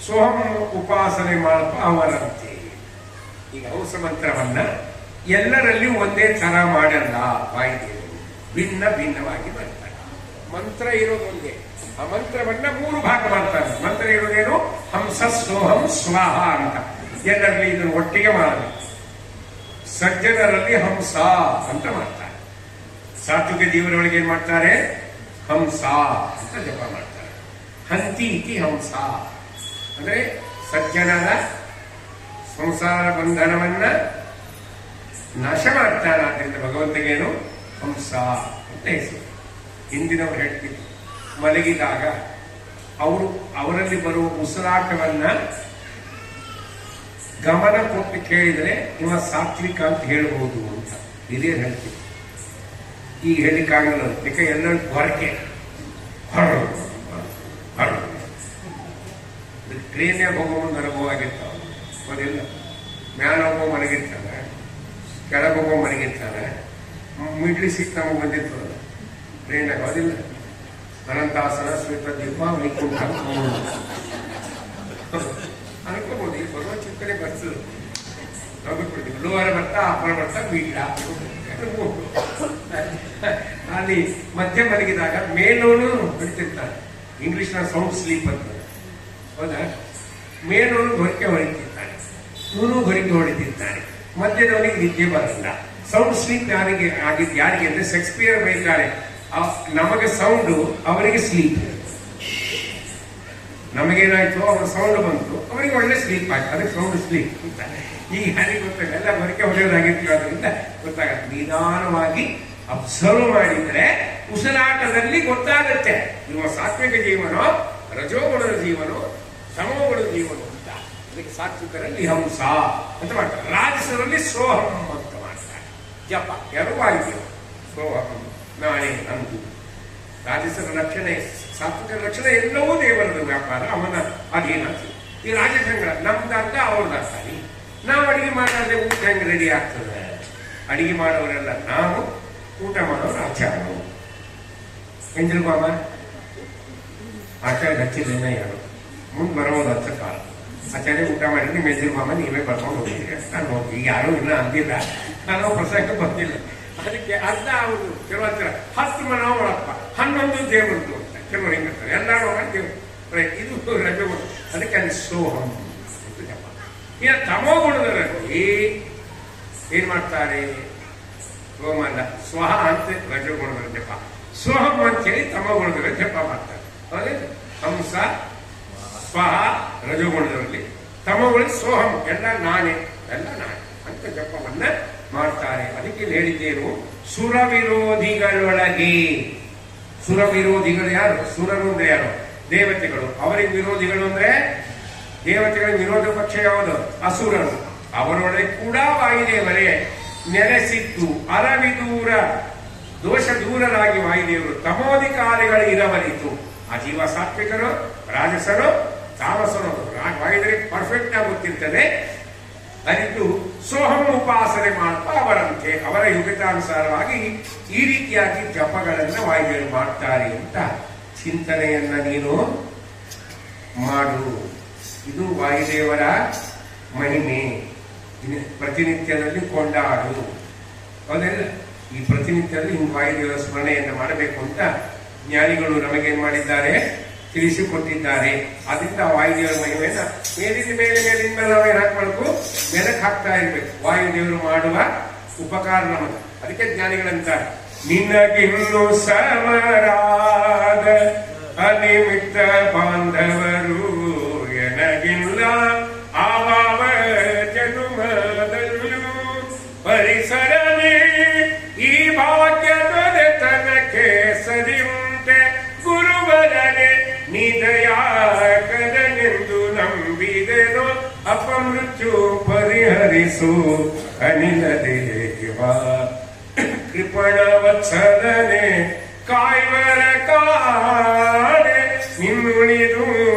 ಸೋಹಂ ಉಪಾಸನೆ ಮಾಡಪ್ಪ ಅವರಂತೆ. ಈಗ ಹೌಸ ಮಂತ್ರವನ್ನ ಎಲ್ಲರಲ್ಲಿ ಒಂದೇ ತರ ಮಾಡಲ್ಲ ವಾಯುದೇವರು, ಭಿನ್ನ ಭಿನ್ನವಾಗಿ ಮಾಡ್ತಾರೆ. ಮಂತ್ರ ಇರೋದೊಂದೇ, ಆ ಮಂತ್ರವನ್ನ 3 ಭಾಗ ಮಾಡ್ತಾರೆ. ಮಂತ್ರ ಇರೋದೇನು, ಹಂಸ ಸೋಹಂ ಸ್ವಾಹ ಅಂತ. ಎಲ್ಲರಲ್ಲಿ ಇದನ್ನು ಒಟ್ಟಿಗೆ ಮಾಡಬೇಕು. ಸಜ್ಜನರಲ್ಲಿ ಹಂಸ ಅಂತ ಮಾಡ್ತಾರೆ. ಸಾತ್ವಿಕ ಜೀವನೊಳಗೆ ಏನ್ ಮಾಡ್ತಾರೆ, ಹಂಸ ಅಂತ ಜಪ ಮಾಡ್ತಾರೆ. ಹಂತಿ ಇತಿ ಹಂಸ ಅಂದ್ರೆ ಸಜ್ಜನರ ಸಂಸಾರ ಬಂಧನವನ್ನ ನಾಶ ಮಾಡ್ತಾರೆ. ಆದ್ರಿಂದ ಭಗವಂತಗೇನು ಹಂಸ ಅಂತ ಹೆಸರು. ಹಿಂದಿನವರು ಹೇಳ್ತಿದ್ರು, ಮಲಗಿದಾಗ ಅವರಲ್ಲಿ ಬರುವ ಉಸಿರಾಟವನ್ನ ಗಮನ ಕೊಟ್ಟು ಕೇಳಿದರೆ ಇವ ಸಾತ್ವಿಕ ಅಂತ ಹೇಳ್ಬೋದು ಅಂತ. ಇದೇ ಹೇಳ್ತೀವಿ. ಈಗ ಹೇಳಿಕ್ಕಾಗಲ್ಲ, ಯಾಕೆ ಎಲ್ಲ ಹೊರಕೆ ಟ್ರೈನ್ಯಾಗ ಹೋಗೋ ಮುಂದೆ ಅನುಭವ ಆಗಿರ್ತಾವ. ಅದಿಲ್ಲ, ಮ್ಯಾಲ ಹೋಗೋ ಮನೆಗಿರ್ತಾನೆ, ಕೆಳಗೆ ಹೋಗೋ ಮನೆಗಿರ್ತಾನೆ. ಮಿಡ್ಲಿ ಸೀಟ್ ನಮಗೆ ಬಂದಿರ್ತದ ಟ್ರೈನಾಗ. ಅದಿಲ್ಲ, ಅನಂತಾಸನ ಶ್ವೇತ ದೀಪ ವೈಕುಂಠ ಅನ್ಕೋಬಹುದು. ಈಗ ಬರುವ ಚಿಕ್ಕನೆ ಬರ್ತದೆ, ಹೋಗ್ಬಿಡ್ತೀವಿ. ಲೋವರ ಬರ್ತಾ ಅಪ್ಪರ ಬರ್ತಾ ಬೀಳ ಅಲ್ಲಿ ಮಧ್ಯ ಮಲಗಿದಾಗ ಮೇಲೋನು ಬಿಡ್ತಿರ್ತಾನೆ. ಇಂಗ್ಲಿಷ್ನ ಸೌಂಡ್ ಸ್ಲೀಪ್ ಅಂತ, ಹೌದಾ? ಮೇಲೋನು ಹೊರಕೆ ಹೊಡಿತಿರ್ತಾನೆ, ಇವನು ಹೊರಕೆ ಹೊಡಿತಿರ್ತಾನೆ. ಮಧ್ಯದವನಿಗೆ ನಿದ್ದೆ ಬರಲ್ಲ. ಸೌಂಡ್ ಸ್ಲೀಪ್ ಯಾರಿಗೆ ಆಗಿದ್ದು? ಯಾರಿಗೆ ಅಂದ್ರೆ ಶೇಕ್ಸ್ಪಿಯರ್ ಬೈತಾರೆ, ನಮಗೆ ಸೌಂಡು, ಅವರಿಗೆ ಸ್ಲೀಪ್. ನಮಗೇನಾಯ್ತು, ಅವರ ಸೌಂಡ್ ಬಂತು, ಅವರಿಗೆ ಒಳ್ಳೆ ಸ್ಲೀಪ್ ಆಯ್ತು, ಅದಕ್ಕೆ ಸೌಂಡ್ ಸ್ಲೀಪ್ ಅಂತ. ಈಗ ಯಾರಿಗೆ ಗೊತ್ತಾಗ ಎಲ್ಲ ಹೊರಕೆ ಹೊಡೆಯೋದಾಗಿರ್ತೀವಿ, ಅದರಿಂದ ಗೊತ್ತಾಗತ್ತೆ. ನಿಧಾನವಾಗಿ ಅಬ್ಸರ್ವ್ ಮಾಡಿದ್ರೆ ಉಸಿರಾಟದಲ್ಲಿ ಗೊತ್ತಾಗುತ್ತೆ ನಿಮ್ಮ ಸಾತ್ವಿಕ ಜೀವನೋ ರಜೋಗುಣದ ಜೀವನೋ ತಮೋಗುಣದ ಜೀವನ ಅಂತ. ಅದಕ್ಕೆ ಸಾತ್ವಿಕರಲ್ಲಿ ಹಂಸ ಅಂತ ಮಾಡ್ತಾರೆ, ರಾಜಸರಲ್ಲಿ ಸೋಹಂ ಅಂತ ಮಾಡ್ತಾರೆ. ಜಪ ಯಾರು ವಾಯುದೇವ ಸೋಹಂ, ನಾನೇ ನಂದು. ರಾಜಸರ ರಕ್ಷಣೆ, ಸಾತ್ವಿಕರ ರಕ್ಷಣೆ ಎಲ್ಲವೂ ದೇವರದ ವ್ಯಾಪಾರ, ಅವನ ಅಧೀನಾಗ್ತದೆ. ಈ ರಾಜಸಂಗ್ರಹ ನಮ್ದಂತ ಅವ್ರದ್ದಾಗ್ತಾನೆ. ನಾವು ಅಡಿಗೆ ಮಾಡಿದ್ರೆ ಊಟ ಹೆಂಗೆ ರೆಡಿ ಆಗ್ತದೆ? ಅಡಿಗೆ ಮಾಡೋರೆಲ್ಲ ನಾವು, ಊಟ ಮಾಡೋರು ಆಚಾರ್ಯರು. ಎಂಜಲ್ ಬಾಮ ಆಚಾರ್ಯ ಹಚ್ಚಿದ್ದೇನೆ ಯಾರು ಮುಂದೆ ಬರೋದು ಹಚ್ಚ ಕಾಲ. ಆಚಾರ್ಯ ಊಟ ಮಾಡಿದ್ರೆ ಮೆಂಜಲ್ ಬಾಮ ನೀವೇ ಬರ್ಕೊಂಡು ಹೋಗಿದ್ದೀರಿ. ನಾನು ಹೋಗಿ ಯಾರು ಇಲ್ಲ ಅಂದಿಲ್ಲ, ನಾನು ಪ್ರಸಂಗ ಬಂದಿಲ್ಲ. ಅದಕ್ಕೆ ಅರ್ಧ ಅವರು ಕೆಲವೊಂದರ 10 ಮನವರಪ್ಪ 11 ದೇವರದ್ದು ಅಂತ ಕೆಲವರು ಹಿಂಗಿರ್ತಾರೆ. ಎಲ್ಲರೂ ದೇವರು, ಇದು ರಜಗುಣ. ಅದಕ್ಕೆ ಅಲ್ಲಿ ಸೋಹಂ ಅಂತ ಜಪ. ಇನ್ನು ತಮೋಗುಣದಲ್ಲಿ ಏನ್ ಮಾಡ್ತಾರೆ? ಸೋಮಲ್ಲ ಸ್ವಹ ಅಂತ ರಜಗುಣದಲ್ಲಿ ಜಪ, ಸೋಹಂ ಅಂತೇಳಿ ತಮೋಗುಣದಲ್ಲಿ ಜಪ ಮಾಡ್ತಾರೆ. ಅದೇ ಹಂಸ ಸ್ವಹ ರಜಗುಣದಲ್ಲಿ, ತಮೋಗುಣ ಸೋಹಂ ಎಲ್ಲ ನಾನೇ, ಎಲ್ಲ ನಾನೇ ಅಂತ ಜಪವನ್ನ ಮಾಡ್ತಾರೆ. ಅದಕ್ಕೆ ಹೇಳಿದ್ದೇನು, ಸುರ ವಿರೋಧಿಗಳೊಳಗೆ. ಸುರ ವಿರೋಧಿಗಳು ಯಾರು? ಸುರರು ಅಂದ್ರೆ ಯಾರು? ದೇವತೆಗಳು. ಅವರಿಗೆ ವಿರೋಧಿಗಳು ಅಂದ್ರೆ ದೇವತೆಗಳ ವಿರೋಧ ಪಕ್ಷ ಯಾವುದು? ಅಸುರರು. ಅವರೊಳಗೆ ಕೂಡ ವಾಯುದೇವರೇ ನೆಲೆಸಿದ್ದು ಅರವಿದೂರ ದೋಷ ದೂರರಾಗಿ ವಾಯುದೇವರು ತಮೋಧಿಕಾರಿಗಳು ಇರವರಿತು. ಆ ಜೀವ ಸಾತ್ವಿಕರು, ರಾಜಸರು, ತಾಮಸರು. ವಾಯುದೇವರಿಗೆ ಪರ್ಫೆಕ್ಟ್ ಆಗಿ ಗೊತ್ತಿರ್ತದೆ. ಅರಿತು ಸೋಹಂ ಉಪಾಸನೆ ಮಾಡ್ತಾ ಅವರಂತೆ ಅವರ ಯೋಗ್ಯತಾನುಸಾರವಾಗಿ ಈ ರೀತಿಯಾಗಿ ಜಪಗಳನ್ನು ವಾಯುದೇವರು ಮಾಡ್ತಾರೆ ಅಂತ ಚಿಂತನೆಯನ್ನ ನೀನು ಮಾಡು. ಇದು ವಾಯುದೇವರ ಮಹಿಮೆ. ಪ್ರತಿನಿತ್ಯದಲ್ಲಿ ಕೊಂಡಾಡು. ಹೌದಲ್ಲ? ಈ ಪ್ರತಿನಿತ್ಯದಲ್ಲಿ ಹಿಂಗೆ ವಾಯುದೇವರ ಸ್ಮರಣೆಯನ್ನು ಮಾಡಬೇಕು ಅಂತ ಜ್ಞಾನಿಗಳು ನಮಗೇನ್ ಮಾಡಿದ್ದಾರೆ? ತಿಳಿಸಿಕೊಟ್ಟಿದ್ದಾರೆ. ಅದರಿಂದ ವಾಯುದೇವರ ಮಹಿಮೆಯನ್ನ ಮೇಲಿನ ಮೇಲಿಂದ ನಾವೇನ್ ಹಾಕ್ಬೇಕು? ಮೆಲಕ್ ಹಾಕ್ತಾ ಇರ್ಬೇಕು. ವಾಯುದೇವರು ಮಾಡುವ ಉಪಕಾರ ನಮಗೆ. ಅದಕ್ಕೆ ಜ್ಞಾನಿಗಳಂತಾರೆ, ನಿನಗಿನ್ನು ಸಮರಾದ ಅನಿಮಿತ್ತ ಬಾಂಧವರು ಎನಗಿಲ್ಲ ಆವ ಜನುಮದಲ್ಲೂ ಪರಿಸರನೇ ಈ ಭಾಗ್ಯದ ತನಕ್ಕೆ ಸರಿಯುಂಟೆ ಗುರುವರನೆ ನಿದಯಾಕರನೆಂದು ನಂಬಿದೆನೋ ಅಪಮೃತ್ಯು ಪರಿಹರಿಸು ಅನಿಲ ದೇವ ಕೃಪಣ ವತ್ಸಲನೆ ಕಾಯ್ವರ ಕಾಡೆ ನಿನ್ನುಳಿದು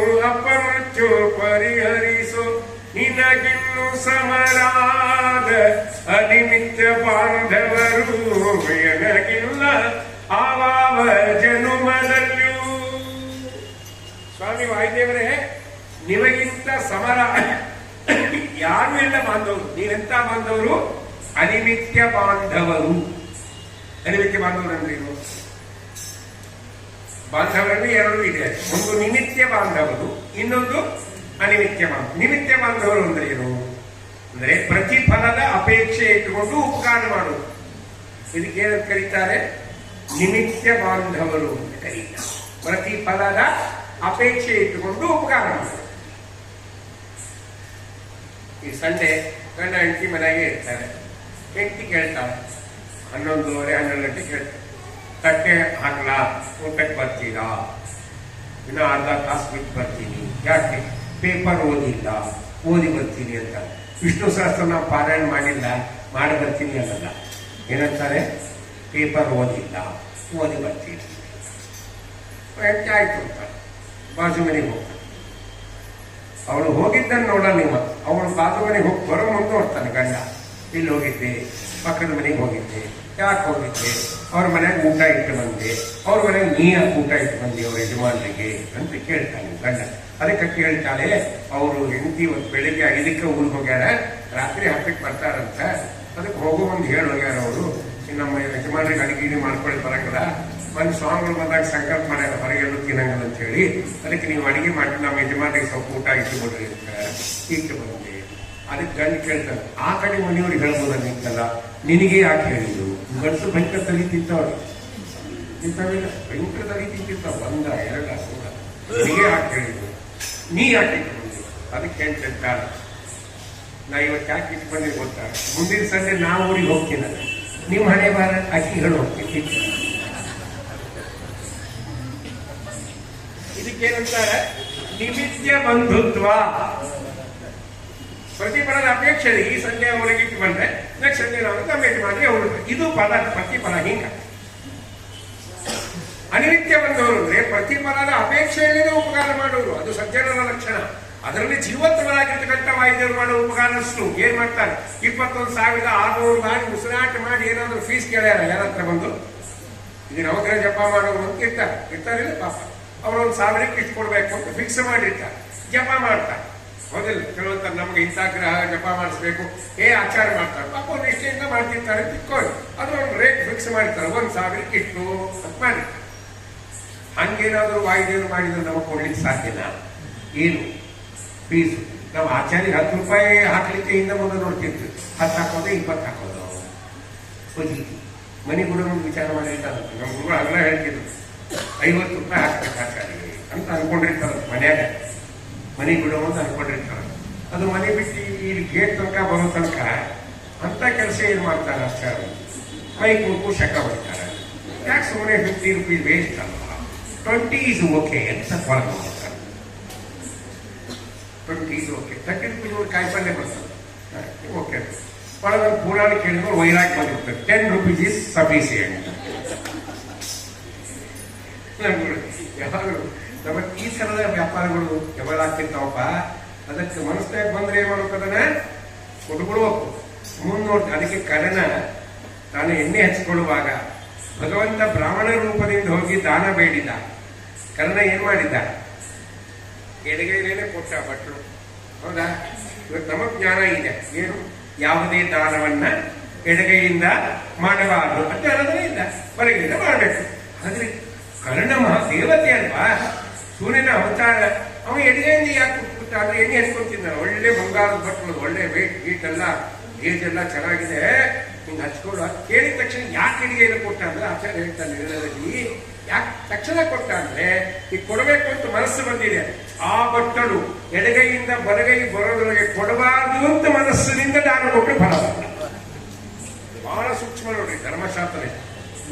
ಅಪಮೃತ್ಯು ಪರಿಹರಿಸು ನಿನಗಿನ್ನು ಸಮರಾದ ಅನಿಮಿತ್ತ ಬಾಂಧವರು ಎನಗಿಲ್ಲ ಆವಾವ ಜನುಮದಲ್ಲೂ. ಸ್ವಾಮಿ ವಾಯುದೇವರೇ, ನಿಮಗಿಂತ ಸಮರ ಯಾರು ಇಲ್ಲ ಬಾಂಧವರು. ನೀವೆಂತ ಬಾಂಧವರು? ಅನಿಮಿತ್ಯ ಬಾಂಧವರು. ಅನಿಮಿತ್ಯ ಬಾಂಧವರು ಅಂದ್ರೆ ಏನು? ಬಾಂಧವರಲ್ಲಿ ಎರಡು ಇದೆ. ಒಂದು ನಿಮಿತ್ಯ ಬಾಂಧವರು, ಇನ್ನೊಂದು ಅನಿಮಿತ್ಯ ಬಾಂಧವ. ನಿಮಿತ್ಯ ಬಾಂಧವರು ಅಂದ್ರೆ ಏನು? ಅಂದ್ರೆ ಪ್ರತಿಫಲದ ಅಪೇಕ್ಷೆ ಇಟ್ಟುಕೊಂಡು ಉಪಕಾರ ಮಾಡುವುದು. ಇದಕ್ಕೆ ಏನಂತ ಕರೀತಾರೆ? ನಿಮಿತ್ಯ ಬಾಂಧವರು ಅಂತ ಕರೀತಾರೆ. ಪ್ರತಿಫಲದ ಅಪೇಕ್ಷೆ ಇಟ್ಟುಕೊಂಡು ಉಪಕಾರ ಮಾಡುವುದು. ಈ ಸಂಡೆ ಗಂಡ ಹೆಂಡತಿ ಮನೆಗೆ ಇರ್ತಾರೆ. ಹೆಂಡತಿ ಕೇಳ್ತಾರೆ, 11:30 12 ಗಂಟೆ ಕೇಳ್ತಾರೆ, ತಟ್ಟೆ ಹಾಕ್ಲಾ, ಊಟಕ್ಕೆ ಬರ್ತೀರಾ? ಇನ್ನು ಅರ್ಧ ತಾಸು ಬಿಟ್ಟು ಬರ್ತೀನಿ. ಯಾಕೆ? ಪೇಪರ್ ಓದಿಲ್ಲ, ಓದಿ ಬರ್ತೀನಿ ಅಂತ. ವಿಷ್ಣು ಸಹಸ್ರ ನಾವು ಪಾರಾಯಣ ಮಾಡಿಲ್ಲ, ಮಾಡಿ ಬರ್ತೀನಿ ಅನ್ನಲ್ಲ. ಏನಂತಾರೆ? ಪೇಪರ್ ಓದಿಲ್ಲ, ಓದಿ ಬರ್ತೀನಿ ಆಯ್ತು ಅಂತ ಬಾಜು ಮನೆಗೆ ಹೋಗ್ತಾನೆ. ಅವಳು ಹೋಗಿದ್ದನ್ನು ನೋಡ ನೀವು, ಅವಳು ಬಾಜು ಮನೆಗೆ ಹೋಗಿ ಬರೋ ಮುಂದೆ ನೋಡ್ತಾನೆ ಗಂಡ, ಇಲ್ಲಿ ಹೋಗಿದ್ದೆ, ಪಕ್ಕದ ಮನೆಗೆ ಹೋಗಿದ್ದೆ, ಯಾಕೆ ಹೋಗಿದ್ದೆ, ಅವ್ರ ಮನೆಗೆ ಊಟ ಇಟ್ಟು ಬಂದೆ, ಅವ್ರ ಮನೆಗೆ ನೀ ಯಾಕೆ ಊಟ ಇಟ್ಟು ಬಂದಿ ಅವ್ರ ಯಜಮಾನಿಗೆ ಅಂತ ಕೇಳ್ತಾನೆ ಗಂಡ. ಅದಕ್ಕೆ ಕೇಳ್ತಾಳೆ, ಅವರು ಹೆಂಡತಿ ಇವತ್ತು ಬೆಳಿಗ್ಗೆ 5ಕ್ಕೆ ಊರಿಗೆ ಹೋಗ್ಯಾರ, ರಾತ್ರಿ 10ಕ್ಕೆ ಬರ್ತಾರಂತ, ಅದಕ್ಕೆ ಹೋಗೋ ಒಂದು ಹೇಳಿ ಹೋಗ್ಯಾರ ಅವರು, ನಮ್ಮ ಯಜಮಾನ್ರಿಗೆ ಅಡಿಗೆ ಮಾಡ್ಕೊಳ್ಳಿ ಬರಂಗಿಲ್ಲ, ಒಂದು ಸ್ವಾಮಿಗಳು ಬಂದಾಗ ಸಂಕಲ್ಪ ಮಾಡ್ಯಾರ ಹೊರಗೆಲ್ಲೂ ತಿನ್ನಂಗಲ್ಲ ಅಂತ ಹೇಳಿ, ಅದಕ್ಕೆ ನೀವು ಅಡಿಗೆ ಮಾಡಿ ನಮ್ಮ ಯಜಮಾನ್ರಿಗೆ ಸ್ವಲ್ಪ ಊಟ ಇಟ್ಟು ಕೊಡ್ರಿ ಅಂತ ಇಟ್ಟು ಬಂದೆ. ಅದಕ್ಕೆ ಗಂಡು ಕೇಳ್ತಾನೆ, ಆ ಕಡೆ ಮನೆಯವ್ರಿಗೆ ಹೇಳ್ಬೋದ ನಿಂತಲ್ಲ, ನಿನಗೆ ಯಾಕೆ ಹೇಳಿದ್ರು? ಗಂಡಸು ಭಯಂಕರ ತಲೆ ತಿಂತವ್ರು, ತಿಂತಾವಿಲ್ಲ, ಭಯಂಕರ ತಲೆ ತಿಂತಿರ್ತಾವ, 1 2 ನಿನಗೆ ಯಾಕೆ ಹೇಳಿದ್ರು, ನೀ ಯಾಕೆ ಇಟ್ಟು ಬಂದಿ? ಅದಕ್ಕೆ ಹೇಳ್ತಿರ್ತಾರೆ, ನಾ ಇವತ್ತು ಯಾಕೆ ಇಟ್ಟು ಬಂದಿ ಗೊತ್ತಾ, ಮುಂದಿನ ಸಂಜೆ ನಾವು ಊರಿಗೆ ಹೋಗ್ತೀನಲ್ಲ, ನಿಮ್ಮ ಹಣೆ ಬಾರ ಅಕ್ಕಿ ಹೇಳಿ ಹೋಗ್ತೀನಿ. ಇದಕ್ಕೇನಂತಾರೆ, ನಿಮಿತ್ಯ ಬಂಧುತ್ವ. ಪ್ರತಿಫಲದ ಅಪೇಕ್ಷೆ ಈ ಸಂಜೆ ಒಳಗಿಟ್ಟು ಬಂದ್ರೆ ನೆಕ್ಸ್ಟ್ ಸಂಜೆ ನಾವು ಕಮೆಂಟ್ ಮಾಡಿ ಅವರು, ಇದು ಫಲ ಪ್ರತಿಫಲ. ಹಿಂಗ ಅನಿತ್ಯ ಬಂದವರು ಅಂದ್ರೆ ಪ್ರತಿಫಲದ ಅಪೇಕ್ಷೆಯಲ್ಲೇ ಉಪಕಾರ ಮಾಡುವರು, ಅದು ಸಜ್ಜನರ ಲಕ್ಷಣ. ಅದರಲ್ಲಿ ಜೀವಂತವಾಗಿರ್ತಕ್ಕಂಥ ವಾಯುದೇವರು ಮಾಡೋ ಉಪಕಾರಷ್ಟು ಏನ್ ಮಾಡ್ತಾರೆ, 21,600 ಬಾರಿ ಉಸಿರಾಟ ಮಾಡಿ ಏನಾದ್ರು ಫೀಸ್ ಕೇಳ್ಯಾರ ಯಾರತ್ರ ಬಂದು, ಈಗ ನವಗ್ರಹ ಜಪ ಮಾಡೋರು ಅಂತ ಇರ್ತಾರಿಲ್ಲ ಪಾಪ, ಅವ್ರು 1,000ಕ್ಕೆ ಇಷ್ಟು ಕೊಡ್ಬೇಕು ಅಂತ ಫಿಕ್ಸ್ ಮಾಡಿರ್ತಾರೆ, ಜಪ ಮಾಡ್ತಾರೆ. ಹೌದಿಲ್ಲ, ಕೆಲವಂತಾರೆ ನಮ್ಗೆ ಇಂಥ ಗ್ರಹ ಜಪ ಮಾಡಿಸ್ಬೇಕು, ಆಚಾರ ಮಾಡ್ತಾರೆ, ಪಾಪ ಒಂದು ನಿಷ್ಠೆಯಿಂದ ಮಾಡ್ತಿರ್ತಾರೆ, ತಿಳ್ಕೊಂಡು ಅದು ಒಂದು ರೇಟ್ ಫಿಕ್ಸ್ ಮಾಡಿರ್ತಾರೆ, 1,000ಕ್ಕೆ ಇಷ್ಟು ಅಂತ ಮಾಡಿರ್ತಾರೆ. ಹಂಗೇನಾದ್ರು ವಾಯುದೇವರು ಮಾಡಿದ್ರೆ ನಮಗೆ ಕೊಡ್ಲಿಕ್ಕೆ ಸಾಧ್ಯನಾ? ಏನು ಫೀಸು? ನಾವು ಆಚಾರ್ಯ 10 ರೂಪಾಯಿ ಹಾಕ್ಲಿಕ್ಕೆ ಹಿಂದೆ ಮುಂದೆ ನೋಡ್ತಿದ್ವಿ, 10 ಹಾಕೋದು 20 ಹಾಕೋದು ಹೋಗಿದ್ವಿ. ಮನೆ ಗುರು ವಿಚಾರ ಮಾಡಿರ್ತಾರೆ, ನಮ್ಮ ಗುರು ಅಲ್ಲ ಹೇಳ್ತಿದ್ರು 50 ರೂಪಾಯಿ ಹಾಕ್ಬೇಕು ಆಚಾರ್ಯ ಅಂತ ಅನ್ಕೊಂಡಿರ್ತಾರೆ ಮನ್ಯಾಗ, ಮನೆ ಬಿಡೋ ಅಂತ ಅನ್ಕೊಂಡಿರ್ತಾರೆ. ಅದು ಮನೆ ಬಿಟ್ಟು ಇಲ್ಲಿ ಗೇಟ್ ತನಕ ಬರೋ ತನಕ ಅಂತ ಕೆಲಸ ಏನ್ ಮಾಡ್ತಾರೆ ಆಚಾರ್ಯ, ಮೈ ಕೂರ್ಕು ಶಕ ಬರ್ತಾರೆ. ಯಾಕೆ ಸುಮ್ಮನೆ 50 ರೂಪಾಯಿ ವೇಸ್ಟ್ ಅಲ್ವಾ, 20 is okay ಅಂತ ಹೊರಗೆ ಮಾಡ್ತಾರೆ. 20 is okay, 30 ರೂಪಾಯಿ ಕಾಯಿಪಲ್ಲೆ ಬರ್ತದೆ, ಓಕೆ. ಒಳಗೆ ಪುರಾಣ ಕೇಳಿದ್ರು ವೈರಾಗ್ ಬಂದಿರ್ತದೆ, 10 rupees is sufficient. ಯಾವಾಗಲೂ ನಮ್ಮ ಈ ಥರದ ವ್ಯಾಪಾರಗಳು ಯಾವಾಗ ಆಗ್ತಿರ್ತಾವಪ್ಪ, ಅದಕ್ಕೆ ಮನಸ್ಸಿನಾಗ ಬಂದ್ರೆ ಏನ್ ಮಾಡ್ಬೇಕದನ್ನ ಕೊಟ್ಬಿಡ್ಬೇಕು, ಮುಂದೆ ನೋಡ್ತೀವಿ. ಅದಕ್ಕೆ ಕರ್ಣ ತಾನು ಎಣ್ಣೆ ಹಚ್ಕೊಳ್ಳುವಾಗ ಭಗವಂತ ಬ್ರಾಹ್ಮಣ ರೂಪದಿಂದ ಹೋಗಿ ದಾನ ಬೇಡಿದ. ಕರ್ಣ ಏನ್ ಮಾಡಿದ್ದ, ಎಡಗೈಲೇನೆ ಕೊಟ್ಟ ಭಟ್ರು. ಹೌದಾ? ಇವತ್ತು ನಮಗ್ ಜ್ಞಾನ ಇದೆ, ಏನು ಯಾವುದೇ ದಾನವನ್ನ ಎಡಗೈಯಿಂದ ಮಾಡಬಾರದು ಅಂತ ಅನ್ನೋದೇ ಇಲ್ಲ, ಹೊರಗಿಂದ ಮಾಡಬೇಕು. ಆದ್ರೆ ಕರ್ಣ ದೇವತೆ ಅಲ್ವಾ, ಸೂರ್ಯನ ಅವತಾರ, ಅವ ಎಡಗೈಯಿಂದ ಯಾಕೆ ಕೊಟ್ಬಿಟ್ಟ ಅಂದ್ರೆ ಎಣ್ಣೆ ಹಚ್ಕೊಂತಿದ್ದ, ಒಳ್ಳೆ ಬಂಗಾರದ ಬಟ್ಟಲು, ಒಳ್ಳೆ ವೇಟ್ ಗೀಟ್ ಎಲ್ಲ ಏಜ್ ಎಲ್ಲ ಚೆನ್ನಾಗಿದೆ, ಹಿಂಗೆ ಹಚ್ಕೊಳ್ಳು. ಕೇಳಿದ ತಕ್ಷಣ ಯಾಕೆ ಎಡಗೈನ ಕೊಟ್ಟ ಅಂದ್ರೆ ಆಚಾರ್ಯ ಹೇಳ್ತಾನೆ ನಿರ್ಣಯದಲ್ಲಿ, ಯಾಕೆ ತಕ್ಷಣ ಕೊಟ್ಟ ಅಂದ್ರೆ ಈಗ ಕೊಡಬೇಕು ಅಂತ ಮನಸ್ಸು ಬಂದಿದೆ, ಆ ಬಟ್ಟಲು ಎಡಗೈಯಿಂದ ಬಲಗೈ ಬರೋದ್ರೊಳಗೆ ಕೊಡಬಾರದು ಅಂತ ಮನಸ್ಸಿನಿಂದ ದಾನ ಕೊಟ್ಟು ಫಲ ಬರಲ್ಲ. ಬಹಳ ಸೂಕ್ಷ್ಮ ನೋಡ್ರಿ ಧರ್ಮಶಾಸ್ತ್ರ,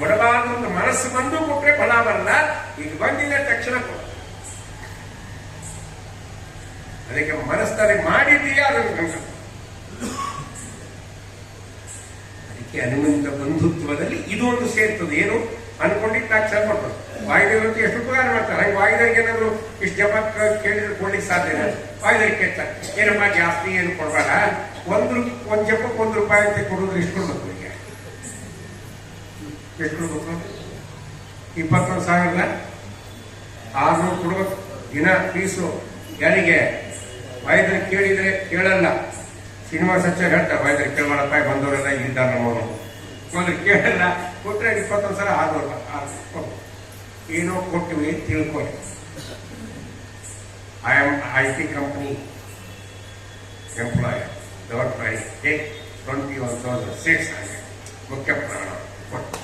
ಕೊಡಬಾರದು ಅಂತ ಮನಸ್ಸು ಬಂದು ಕೊಟ್ರೆ ಫಲ ಬರಲ್ಲ, ಈಗ ಬಂದಿದೆ ತಕ್ಷಣ ಕೊಡ. ಅದಕ್ಕೆ ಮನಸ್ಸಲ್ಲಿ ಮಾಡಿದ್ದೀಯಾ ಅದನ್ನು. ಅದಕ್ಕೆ ಹನುಮಂತ ಬಂಧುತ್ವದಲ್ಲಿ ಇದು ಒಂದು ಸೇರ್ತದೆ. ಏನು ಅನ್ಕೊಂಡಿದ್ದ ತಕ್ಷಣ ಕೊಡ್ತಾರೆ. ವಾಯುದೇವರಿಗೆ ಎಷ್ಟು ಉಪಕಾರ ಮಾಡ್ತಾರೆ, ಹಾಗೆ ವಾಯುದೇವರಿಗೆ ಏನಾದ್ರು ಇಷ್ಟು ಜಪ ಕೇಳಿದ್ರೆ ಕೊಡ್ಲಿಕ್ಕೆ ಸಾಧ್ಯನ? ವಾಯುದೇವರಿಗೆ ಕೇಳ್ತಾರೆ, ಏನಮ್ಮ ಜಾಸ್ತಿ ಏನು ಕೊಡ್ಬೇಡ, ಒಂದ್ ಜಪಕ್ಕೆ ₹1 ಅಂತ ಕೊಡೋದ್ರೆ ಎಷ್ಟು ಕೊಡ್ಬೇಕು? ಈಗ ಎಷ್ಟು ಕೊಡ್ಬೇಕು? 21,600 ಕೊಡ್ಬೇಕು ದಿನ ಫೀಸು. ಯಾರಿಗೆ? ವಾಯುದೇವರಿಗೆ ಕೇಳಿದ್ರೆ ಕೇಳಲ್ಲ. ಸಿನಿಮಾ ಸಚ್ಚ ಹೇಳ್ತಾರೆ, ವಾಯುದೇವರಿಗೆ ಕೇಳಬಾರಪ್ಪ, ಬಂದವರೆಲ್ಲ ಇದ್ದಾರೆ ನಮ್ಮವರು, ಅಂದ್ರೆ ಕೇಳಲ್ಲ. ಕೊಟ್ಟರೆ 21,600 ಏನೋ ಕೊಟ್ಟಿವಿ ತಿಳ್ಕೊಳ್ಳಿ. I am IT company employee, that price 21,600 ಮುಖ್ಯ ಪ್ರಾಣ ಕೊಟ್ಟು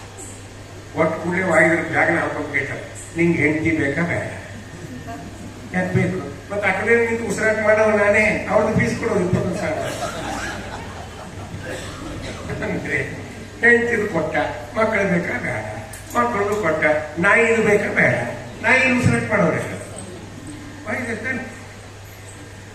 ಕೂಡಲೇ ವಾಯುದೇವರು ಬ್ಯಾಗ್ನ ಹಾಕೊಂಡು ಕೇಳ್ತಾರೆ, ನಿಂಗೆ ಹೆಂಡತಿ ಬೇಕಾ ಬೇಡ? ಯಾಕೆ ಬೇಕು? ಮತ್ತೆ ಆ ಕಡೆ ನಿಂತು ಉಸಿರಾಟ ಮಾಡೋ ನಾನೇ, ಅವ್ರದ್ದು ಫೀಸ್ ಕೊಡೋದು 21,000 ಅಂದ್ರೆ ಹೆಂಡತಿದು ಕೊಟ್ಟ, ಮಕ್ಕಳು ಬೇಕಾ ಬೇಡ? ಮಕ್ಕಳು ಕೊಟ್ಟ, ನಾಯಿದು ಬೇಕಾ ಬೇಡ? ನಾಯಿ ಉಸಿರಾಟ ಮಾಡೋರೆ ವಾಯುದೇವ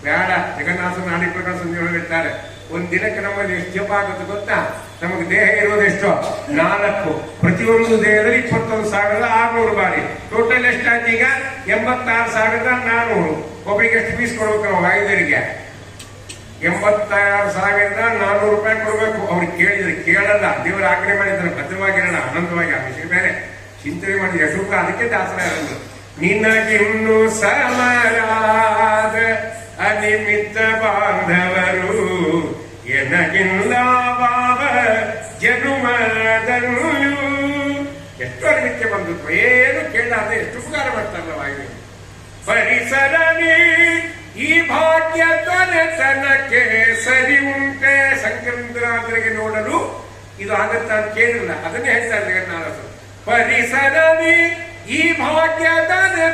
ಬೇಡ. ಜಗನ್ನಾಥನ ನಾಡಿ ಪ್ರಕಾಶ ಸಂಜೆ ಒಳಗೆ ಇರ್ತಾರೆ, ಒಂದ್ ದಿನಕ್ಕೆ ನಮ್ಮಲ್ಲಿ ಎಷ್ಟು ಜಪ ಆಗುತ್ತೆ ಗೊತ್ತಾ? ನಮಗೆ ದೇಹ ಇರೋದೆಷ್ಟು? 4. ಪ್ರತಿಯೊಂದು ದೇಹದಲ್ಲಿ 21,600 ಬಾರಿ. ಟೋಟಲ್ ಎಷ್ಟಾಯ್ತು ಈಗ? 86,400. ಒಬ್ಬರಿಗೆ ಎಷ್ಟು ಫೀಸ್ ಕೊಡ್ಬೇಕು ನಾವು ವಾಯುದೇವರಿಗೆ? 86,400 ರೂಪಾಯಿ ಕೊಡ್ಬೇಕು. ಅವ್ರಿಗೆ ಕೇಳಿದ್ರೆ ಕೇಳಲ್ಲ. ದೇವರ ಆಜ್ಞೆ ಮಾಡಿದ್ರೆ ಭದ್ರವಾಗಿರೋಣ, ಆನಂದವಾಗಿ. ಆ ವಿಷಯ ಬೇರೆ ಚಿಂತನೆ ಮಾಡಿದ್ರೆ ಯಶೋಕ. ಅದಕ್ಕೆ ದಾಸರ ನಿನಗಿನ್ನು ಸಮರಾದ ಅನಿಮಿತ್ತ ಬಾಂಧವರು ಎನಗಿಲ್ಲ ಭಾವ ಜನುಮದಲ್ಲೂ. ಎಷ್ಟು ಅನಿಮಿತ್ಯ ಬಂಧುತ್ವ, ಏನು ಕೇಳಾದ್ರೆ ಎಷ್ಟು ಉಪಕಾರ ಮಾಡ್ತಾರಲ್ಲ ವಾಯುದೇವರು. ಪರಿಸರನೇ ಈ ಭಾಗ್ಯ ತನಕ್ಕೆ ಸರಿ ಉಂಟೆ. ಸಂಕ್ರಾಂತರಾತ್ರಿಗೆ ನೋಡಲು ಇದು ಆಗತ್ತ ಅಂತ ಕೇಳಿಲ್ಲ, ಅದನ್ನೇ ಹೇಳ್ತಾರೆ ಜಗನ್ನಾಥರು. ಪರಿಸರನೇ ಈ ಭಾಗ್ಯದ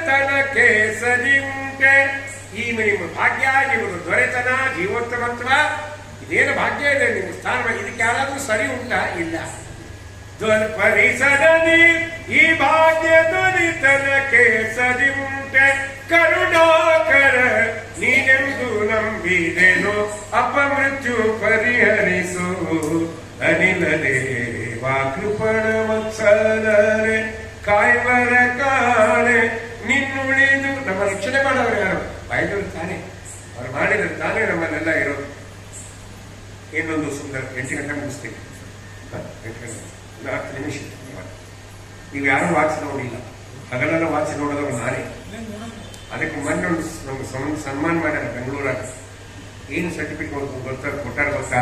ತನಕ್ಕೆ ಸರಿ ಉಂಟೆ. ಈ ನಿಮ್ಮ ಭಾಗ್ಯ, ನಿಮ್ಮದು ದೊರೆತನ, ಜೀವೋತ್ತಮತ್ವ, ಇದೇನು ಭಾಗ್ಯ ಇದೆ ನಿಮ್ಮ ಸ್ಥಾನ. ಇದಕ್ಕೆ ಯಾರಾದ್ರೂ ಸರಿ ಉಂಟಾ? ಇಲ್ಲ. ಪರಿಸರದಿ ಈ ಭಾಗ್ಯ ದೊರೆತನಕ್ಕೆ ಸರಿ ಉಂಟೆ. ಕರುಣಾಕರ ನೀನೆಂದು ನಂಬಿದೆನು, ಅಪಮೃತ್ಯು ಪರಿಹರಿಸು ಅನಿಲ ದೇವಾ ಕೃಪಣ ವತ್ಸಲರೆ. ಕಾಯ್ವರ ಕಾಣೆ ನಿನ್ನುಳಿದು. ನಮ್ಮ ರಕ್ಷಣೆ ಮಾಡೋರು ಯಾರು? ಬಾಯ್ದವ್ರು ತಾನೇ. ಅವ್ರು ಮಾಡಿದ್ರೆ ತಾನೇ ನಮ್ಮಲ್ಲೆಲ್ಲ ಇರೋದು. ಇನ್ನೊಂದು ಸುಂದರ 8 ಗಂಟೆ ಮುಗಿಸ್ತೀವಿ. 8 ಗಂಟೆ 10 ನಿಮಿಷ. ನೀವು ಯಾರು ವಾಚ್ ನೋಡಿಲ್ಲ, ಹಗಲೆಲ್ಲ ವಾಚ್ ನೋಡೋದು ನಾನೇ. ಅದಕ್ಕೆ ಮೊನ್ನೆ ಒಂದು ನಮ್ಗೆ ಸನ್ಮಾನ ಮಾಡ್ಯಾರ ಬೆಂಗಳೂರಾಗ. ಏನು ಸರ್ಟಿಫಿಕೇಟ್ ಕೊಟ್ಟಾರ ಗೊತ್ತಾ?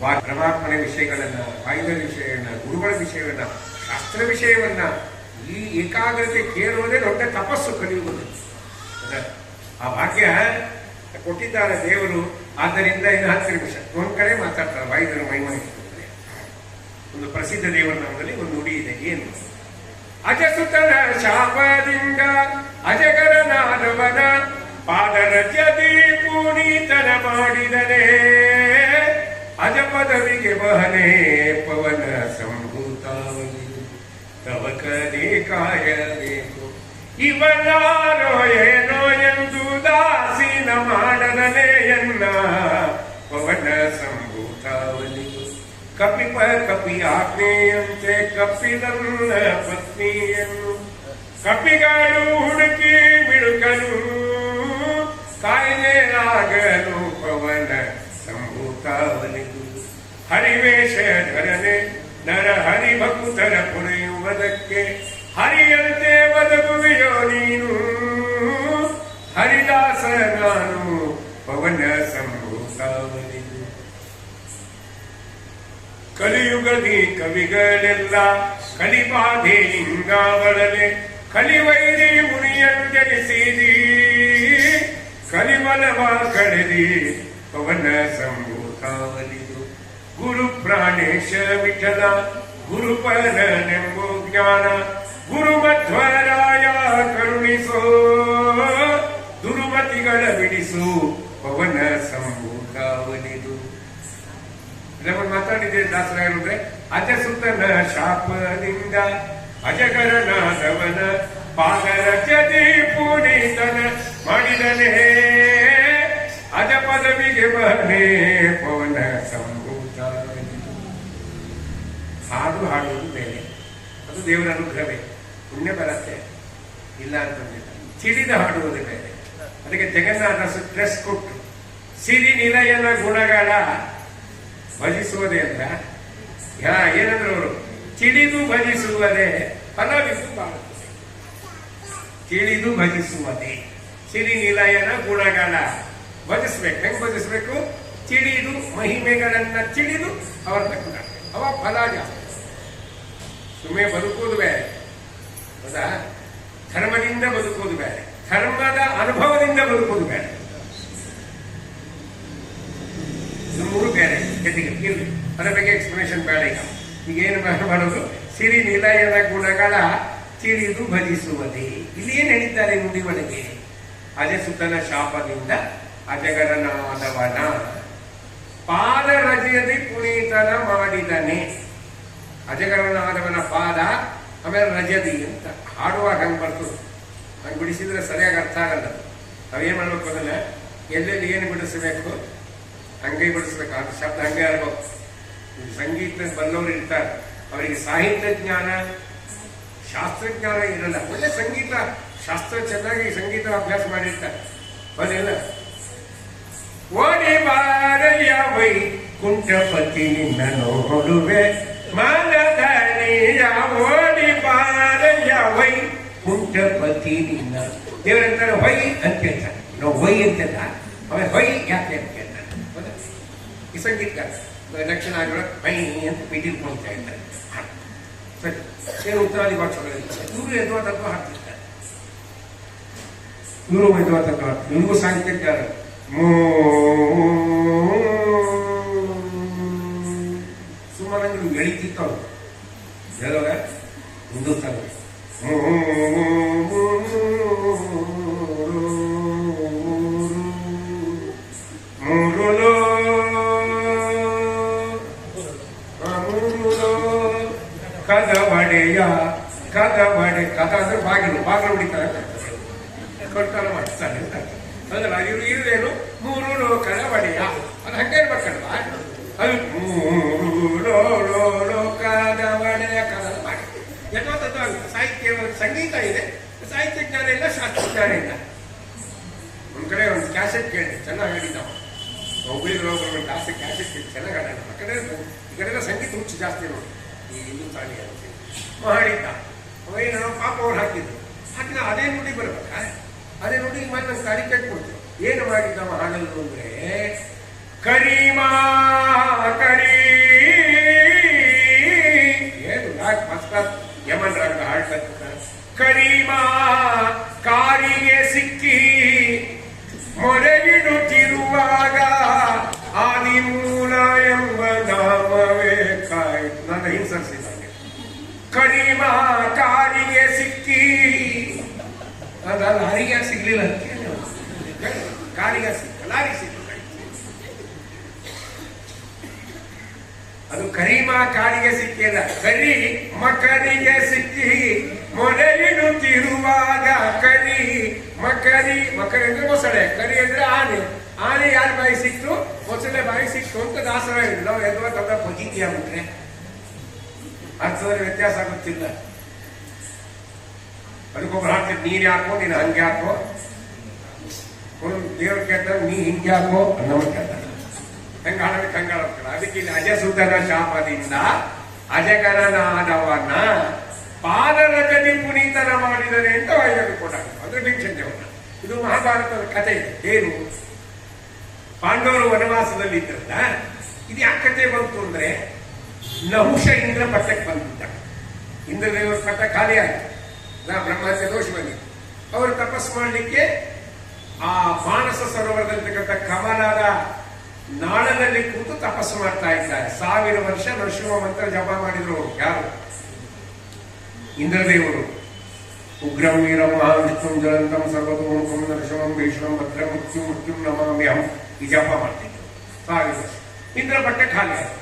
ಪರಮಾತ್ಮನ ವಿಷಯಗಳನ್ನ, ವಾಯುದೇವ ವಿಷಯವನ್ನ, ಗುರುಗಳ ವಿಷಯವನ್ನ, ಶಾಸ್ತ್ರ ವಿಷಯವನ್ನ ಈ ಏಕಾಗ್ರತೆ ಕೇಳುವುದೇ ದೊಡ್ಡ ತಪಸ್ಸು ಕಲಿಯುವುದು. ಆ ಭಾಗ್ಯ ಕೊಟ್ಟಿದ್ದಾರೆ ದೇವರು. ಆದ್ದರಿಂದ ಇನ್ನು 10 ನಿಮಿಷ ಒಂದ್ ಕಡೆ ಮಾತಾಡ್ತಾರೆ ವಾಯುದೇವರ ಮಹಿಮೆ. ಒಂದು ಪ್ರಸಿದ್ಧ ದೇವರ ನಾಮದಲ್ಲಿ ಒಂದು ನುಡಿ ಇದೆ. ಏನು? ಅಜಸುತನ ಶಾಪದಿಂದ ಅಜಗರನಾದವನ ಪಾದರಜದಿ ಪುನೀತನ ಮಾಡಿದನೆ. ಅಜ ಪದವಿಗೆ ಬಹನೆ ಪವನ ಸಂಭೂತಾವಲಿ ತವಕದೇ ಕಾಯಬೇಕು. ಇವನಾರೋ ಏನೋ ಎಂದು ದಾಸೀನ ಮಾಡದನೆಯನ್ನ ಪವನ ಸಂಭೂತಾವಲಿ. ಕಪಿ ಆಜ್ಞೆಯಂತೆ ಕಪ್ಪಿದನ್ನ ಪತ್ನಿಯನ್ನು ಕಪಿಗಾಡು ಹುಡುಕಿ ಬಿಡುಕನು ಕಾಯ್ದೆಯಾಗಲು ಪವನ ಸಂಭೂತಾವಲಿದು. ಹರಿವೇಶ ಧರನೆ ನರ ಹರಿಭಕ್ತರ ಪುರಿಯುವುದಕ್ಕೆ ಹರಿಯಂತೆ ಬದುಕುವೆಯೋ ನೀನು. ಹರಿದಾಸ ನಾನು ಪವನ ಸಂಭೂತಾವಲಿದು. ಕಲಿಯುಗದಿ ಕವಿಗಳೆಲ್ಲ ಕಲಿಪಾಧೆ ಲಿಂಗಾವಳಲೆ ಕಲಿವೈರಿ ಮುನಿಯಂಜನಿಸಿದಿ. ಕಲಿಮಲವ ಕಳೆದಿ ಪವನ ಸಂಭೂತಾವಲಿದು. ಗುರು ಪ್ರಾಣೇಶ ವಿಠಲ ಗುರುಪರನೆಂಬೋ ಜ್ಞಾನ ಗುರುಮಧ್ವರಾಯ ಕರುಣಿಸೋ. ದುರ್ಮತಿಗಳ ಬಿಡಿಸು ಪವನ ಸಂಭೂತಾವಲಿದು. ನಮ್ಮನ್ನು ಮಾತಾಡಿದೆ ದಾಸರಾಯರುದ್ರೆ. ಅಜಸುತನ ಶಾಪದಿಂದ ಅಜಗರನಾದವನ ಪಾದರಜದಿ ಪುನೀತನ ಮಾಡಿದನೆ. ಅಜ ಪದವಿಗೆ ಬಹನೆ ಪವನ ಸಂಭೂತಾವಲಿದು. ಹಾಡು ಹಾಡುವುದು ಬೇರೆ, ಅದು ದೇವರ ಅನುಗ್ರಹವೇ, ಪುಣ್ಯ ಬರತ್ತೆ ಇಲ್ಲ ಅಂತಂದಿಲ್ಲ. ಸಿಡಿದ ಹಾಡುವುದು ಬೇರೆ. ಅದಕ್ಕೆ ಜಗನ್ನಾಥ ಸ್ಟ್ರೆಸ್ ಕೊಟ್ಟು ಸಿರಿ ನಿಲಯನ ಗುಣಗಳ ಭಜಿಸುವುದೇ ಅಂತ ಏನಂದ್ರೆ ಅವರು ತಿಳಿದು ಭಜಿಸುವುದೇ ಫಲವಿದ್ದು ಬಾಳುತ್ತದೆ. ತಿಳಿದು ಭಜಿಸುವುದೇ ಸಿರಿ ನಿಲಯನ ಗುಣಗಳ ಭಜಿಸ್ಬೇಕು. ಹೆಂಗ್ ಭಜಿಸ್ಬೇಕು? ತಿಳಿದು ಮಹಿಮೆಗಳನ್ನ ತಿಳಿದು ಅವರ ತಕ್ಕ ಅವ ಫಲ ಜಾಸ್ತಿ. ಸುಮ್ಮನೆ ಬದುಕುವುದು ಬೇರೆ, ಹೌದಾ? ಧರ್ಮದಿಂದ ಬದುಕುವುದು ಬೇರೆ, ಧರ್ಮದ ಅನುಭವದಿಂದ ಬದುಕುವುದು ಬೇರೆ. ಮೂರು ಬೇರೆ ಜೊತೆಗೆ ಇರಲಿ. ಅದರ ಬಗ್ಗೆ ಎಕ್ಸ್ಪ್ಲನೇಷನ್ ಬೇಡ. ಈಗ ಏನು ಮಾಡೋದು? ಸಿರಿ ನಿಲಯನ ಗುಣಗಳ ತಿಳಿದು ಭಜಿಸುವುದೇ. ಇಲ್ಲಿ ಏನ್ ಹೇಳಿದ್ದಾರೆ ನುಡಿ ಒಳಗೆ? ಅಜಸುತನ ಶಾಪದಿಂದ ಅಜಗರನಾದವನ ಪಾದರಜದಿ ಪುನೀತನ ಮಾಡಿದನೆ. ಅಜಗರನಾದವನ ಪಾದ, ಆಮೇಲೆ ರಜದಿ ಅಂತ ಹಾಡುವಾಗ ಹಂಗೆ ಬರ್ತದೆ. ಹಂಗೆ ಬಿಡಿಸಿದ್ರೆ ಸರಿಯಾಗಿ ಅರ್ಥ ಆಗಲ್ಲ. ನಾವೇನ್ ಮಾಡ್ಬೇಕು? ಅದನ್ನ ಎಲ್ಲೆಲ್ಲಿ ಏನು ಬಿಡಿಸಬೇಕು ಅಂಗೈ ಬಡಿಸ್ಬೇಕಾದ ಶಬ್ದ ಹಂಗೆ ಇರಬೇಕು. ಸಂಗೀತ ಬಲ್ಲವರು ಇರ್ತಾರೆ, ಅವರಿಗೆ ಸಾಹಿತ್ಯ ಜ್ಞಾನ ಶಾಸ್ತ್ರಜ್ಞಾನ ಇರಲ್ಲ. ಒಳ್ಳೆ ಸಂಗೀತ ಶಾಸ್ತ್ರ ಚೆನ್ನಾಗಿ ಸಂಗೀತ ಅಭ್ಯಾಸ ಮಾಡಿರ್ತಾರೆ. ಬರಲ್ಲ ಓಡಿ ಬಾರಯ್ಯ ವೈ ಕುಂಠಪತಿ ನಿನ್ನ ನೋಡುವೆ ಮಾನಧನಿಯ ಓಡಿ ಬಾರಯ್ಯ ವೈ ಕುಂಠಪತಿ ನಿನ್ನ. ದೇವರಂತಾರೆ ಹೊಯ್ ಅಂತ ಹೇಳ್ತಾರೆ, ನಾವು ಹೊಯ್ ಅಂತೆಲ್ಲ ಅವ ಹೊಯ್ ಯಾಕೆ ಅಂತ ಹೇಳ್ತಾರೆ. ಈ ಸಂಗೀತಗಾರ ದಕ್ಷಿಣ ಹೊಯ್ ಅಂತ ಪಿಟಿರ್ಕೊಳ್ತಾ ಇರ್ತಾರೆ. ಸರಿ, ಏನು ಉತ್ತರಾದಿ ಭಾಷೆಗಳಿರ್ತಾರೆ, ಇವರು ಎದ್ವಾ ತತ್ವ ಹಾಕ್ತಿರ್ತಾರೆ, ಇವರು ಎದ್ವಾ ತತ್ವ ಹಾಕ್ತಾರೆ. ಇವ್ರಿಗೂ ಸಾಹಿತ್ಯಜ್ಞಾನ. ಸುಮಾರು ಎಳಿತಿತ್ತವ್ರು ಹೇಳೋರ ಹಿಂದೂಸ್ತಾನ ಕದ ಬಡೆಯ ಕದ ಬಡೆ ಕದ ಅಂದ್ರೆ ಬಾಗಿಲು ಬಾಗಿಲು ಹೊಡಿತಾರೆ, ಕೊಡ್ತಾರ ಮಾಡ್ತಾರೆ. ಅದಲ್ಲ ಇವ್ರು ಇರುವೇನು ಮೂರು ಲೋಕದ ಬಡೆಯ, ಅದು ಹಂಗೆ ಇರ್ಬೇಕಲ್ವಾ. ಅದು ಮೂರು ಲೋಕದ ಬಡೆಯ ಕದ ಮಾಡಿ ಯಥಾತತ್ವ ಸಾಹಿತ್ಯ ಸಂಗೀತ ಇದೆ, ಸಾಹಿತ್ಯ ಜ್ಞಾನ ಇಲ್ಲ, ಶಾಸ್ತ್ರಜ್ಞಾನ ಇಲ್ಲ. ಒಂದ್ ಕಡೆ ಒಂದು ಕ್ಯಾಸೆಟ್ ಕೇಳಿ ಚೆನ್ನಾಗಿ ಹೇಳಿದ್ದಾವ, ಹುಬ್ಳಿಗೆ ಹೋಗ್ಬರ್ಬೇಕು ಜಾಸ್ತಿ ಕ್ಯಾಸೆಟ್ ಕೇಳಿ ಚೆನ್ನಾಗಿ ಆಡೋಣ. ಆ ಕಡೆ ಈ ಕಡೆಲ್ಲ ಸಂಗೀತ ಹುಚ್ಚು ಜಾಸ್ತಿ ನೋಡಿ, ಈ ಹಿಂದೂಸ್ತಾನಿ ಅಂತ ಮಾಡಿದ್ದ ಅವೇನು ಪಾಪ ಅವ್ರು ಹಾಕಿದ್ರು. ಹಾಕಿದ ಅದೇ ನುಡಿ ಬರ್ಬೇಕಾ, ಅದೇ ನುಡಿ ಮತ್ತೆ ನಮ್ಗೆ ಗಾಡಿ ಕೆಟ್ಬಿಡ್ತು. ಏನು ಮಾಡಿದ್ದವ ಹಾಡಲು ಅಂದ್ರೆ ಕರೀಮಾ ಕರೀ ಏನು ರಾಗ್ ಮಸ್ತ ಯಮನ್ ರಾಗ ಹಾಡ್ತ ಕರೀಮಾ ಕಾರಿಗೆ ಸಿಕ್ಕಿ ಮೊರೆಗಿಡುತ್ತಿರುವಾಗ ಆದಿಮೂಲ ಎಂಬ ನಾಮವೇ ಕಾಯ್ತು. ನನ್ನ ಹಿಂಸರಿಸಿದ್ದಾನೆ. ಕರೀಮಾ ಕಾರಿಗೆ ಸಿಕ್ಕಿ ಅದಲ್ಲ, ಹರಿಗೆ ಸಿಗ್ಲಿಲ್ಲ ಅಂತ ಕಾರಿಗೆ ಸಿಕ್ಕ ಲಾರಿ ಸಿಕ್ಕ. ಅದು ಕರೀಮಾ ಕಾರಿಗೆ ಸಿಕ್ಕಿಲ್ಲ, ಕರಿ ಮಕರಿಗೆ ಸಿಕ್ಕಿ ಮೊರೆಯಿಡುತ್ತಿರುವಾಗ ಕರಿ ಮಕರಿ. ಮಕರಿ ಅಂದ್ರೆ ಮೊಸಳೆ, ಕರಿ ಅಂದ್ರೆ ಆನೆ. ಆನೆ ಯಾರ ಬಾಯಿ ಸಿಕ್ತು, ಮೊಸಳೆ ಬಾಯಿ ಸಿಕ್ತು ಅಂತ ದಾಸರ ಹೇಳಿದ್ರು. ನಾವು ಎದುವ ತಂದ ಪಜಿತಿ ಆಗ್ಬಿಟ್ರೆ ಅರ್ಥದಲ್ಲಿ ವ್ಯತ್ಯಾಸ ಆಗುತ್ತಿಲ್ಲ. ಅದಕ್ಕೊಬ್ಬರು ಹಾಕ್ತಿದ್ ನೀರ್ ಯಾಕೋ ನೀನು ಹಂಗೆ ಹಾಕೋ, ದೇವ್ರ ಕೇಳ್ತಾರೆ ನೀ ಹಿಂಗೆ ಹಾಕೋ ಅನ್ನೋ ಕೇಳ್ತಾರೆ. ಹಂಗ ಹಾಡಬೇಕು ಹಂಗ ಹಾಡ್ತಾರೆ. ಅದಕ್ಕೆ ಇಲ್ಲಿ ಅಜಸುತನ ಶಾಪದಿಂದ ಅಜಗರನಾದವನ ಪಾದರಜನಿ ಪುನೀತನ ಮಾಡಿದರೆ ಅಂತ ವಾಯುದಲ್ಲಿ ಕೊಟ್ಟಾಗ ಅಂದ್ರೆ ಭಿಕ್ಷಣ್ಯವನ್ನ. ಇದು ಮಹಾಭಾರತದ ಕಥೆ ಇದೆ. ಏನು ಪಾಂಡವರು ವನವಾಸದಲ್ಲಿ ಇದ್ರಲ್ಲ, ಇದು ಯಾಕೆ ಕಥೆ ಬಂತು ಅಂದ್ರೆ ನಹುಷ ಇಂದ್ರ ಪಟ್ಟಕ್ಕೆ ಬಂದಿದ್ದ. ಇಂದ್ರದೇವರ ಪಟ್ಟ ಖಾಲಿ ಆಯ್ತು, ಬ್ರಹ್ಮಹತ್ಯೆ ದೋಷ ಬಂದಿತ್ತು. ಅವರು ತಪಸ್ಸು ಮಾಡಲಿಕ್ಕೆ ಆ ಮಾನಸ ಸರೋವರದಲ್ಲಿರ್ತಕ್ಕಂಥ ಕಮಲದ ನಾಳದಲ್ಲಿ ಕೂತು ತಪಸ್ಸು ಮಾಡ್ತಾ ಇದ್ದಾರೆ. 1000 ವರ್ಷ ನರಸಿಂಹ ಮಂತ್ರ ಜಪ ಮಾಡಿದ್ರು. ಯಾರು? ಇಂದ್ರದೇವರು. ಉಗ್ರಂ ವೀರಂ ಮಹಾವಿಷ್ಣುಂ ಜ್ವಲಂತಂ ಸರ್ವತೋಮುಖಂ ನರಸಿಂಹಂ ಭೀಷಣಂ ಭದ್ರಂ ಮೃತ್ಯು ಮೃತ್ಯುಂ ನಮಾಮ್ಯಹಂ ಈ ಜಪ ಮಾಡ್ತಿದ್ರು 1000 ವರ್ಷ. ಇಂದ್ರ ಪಟ್ಟ ಖಾಲಿ ಆಯ್ತು.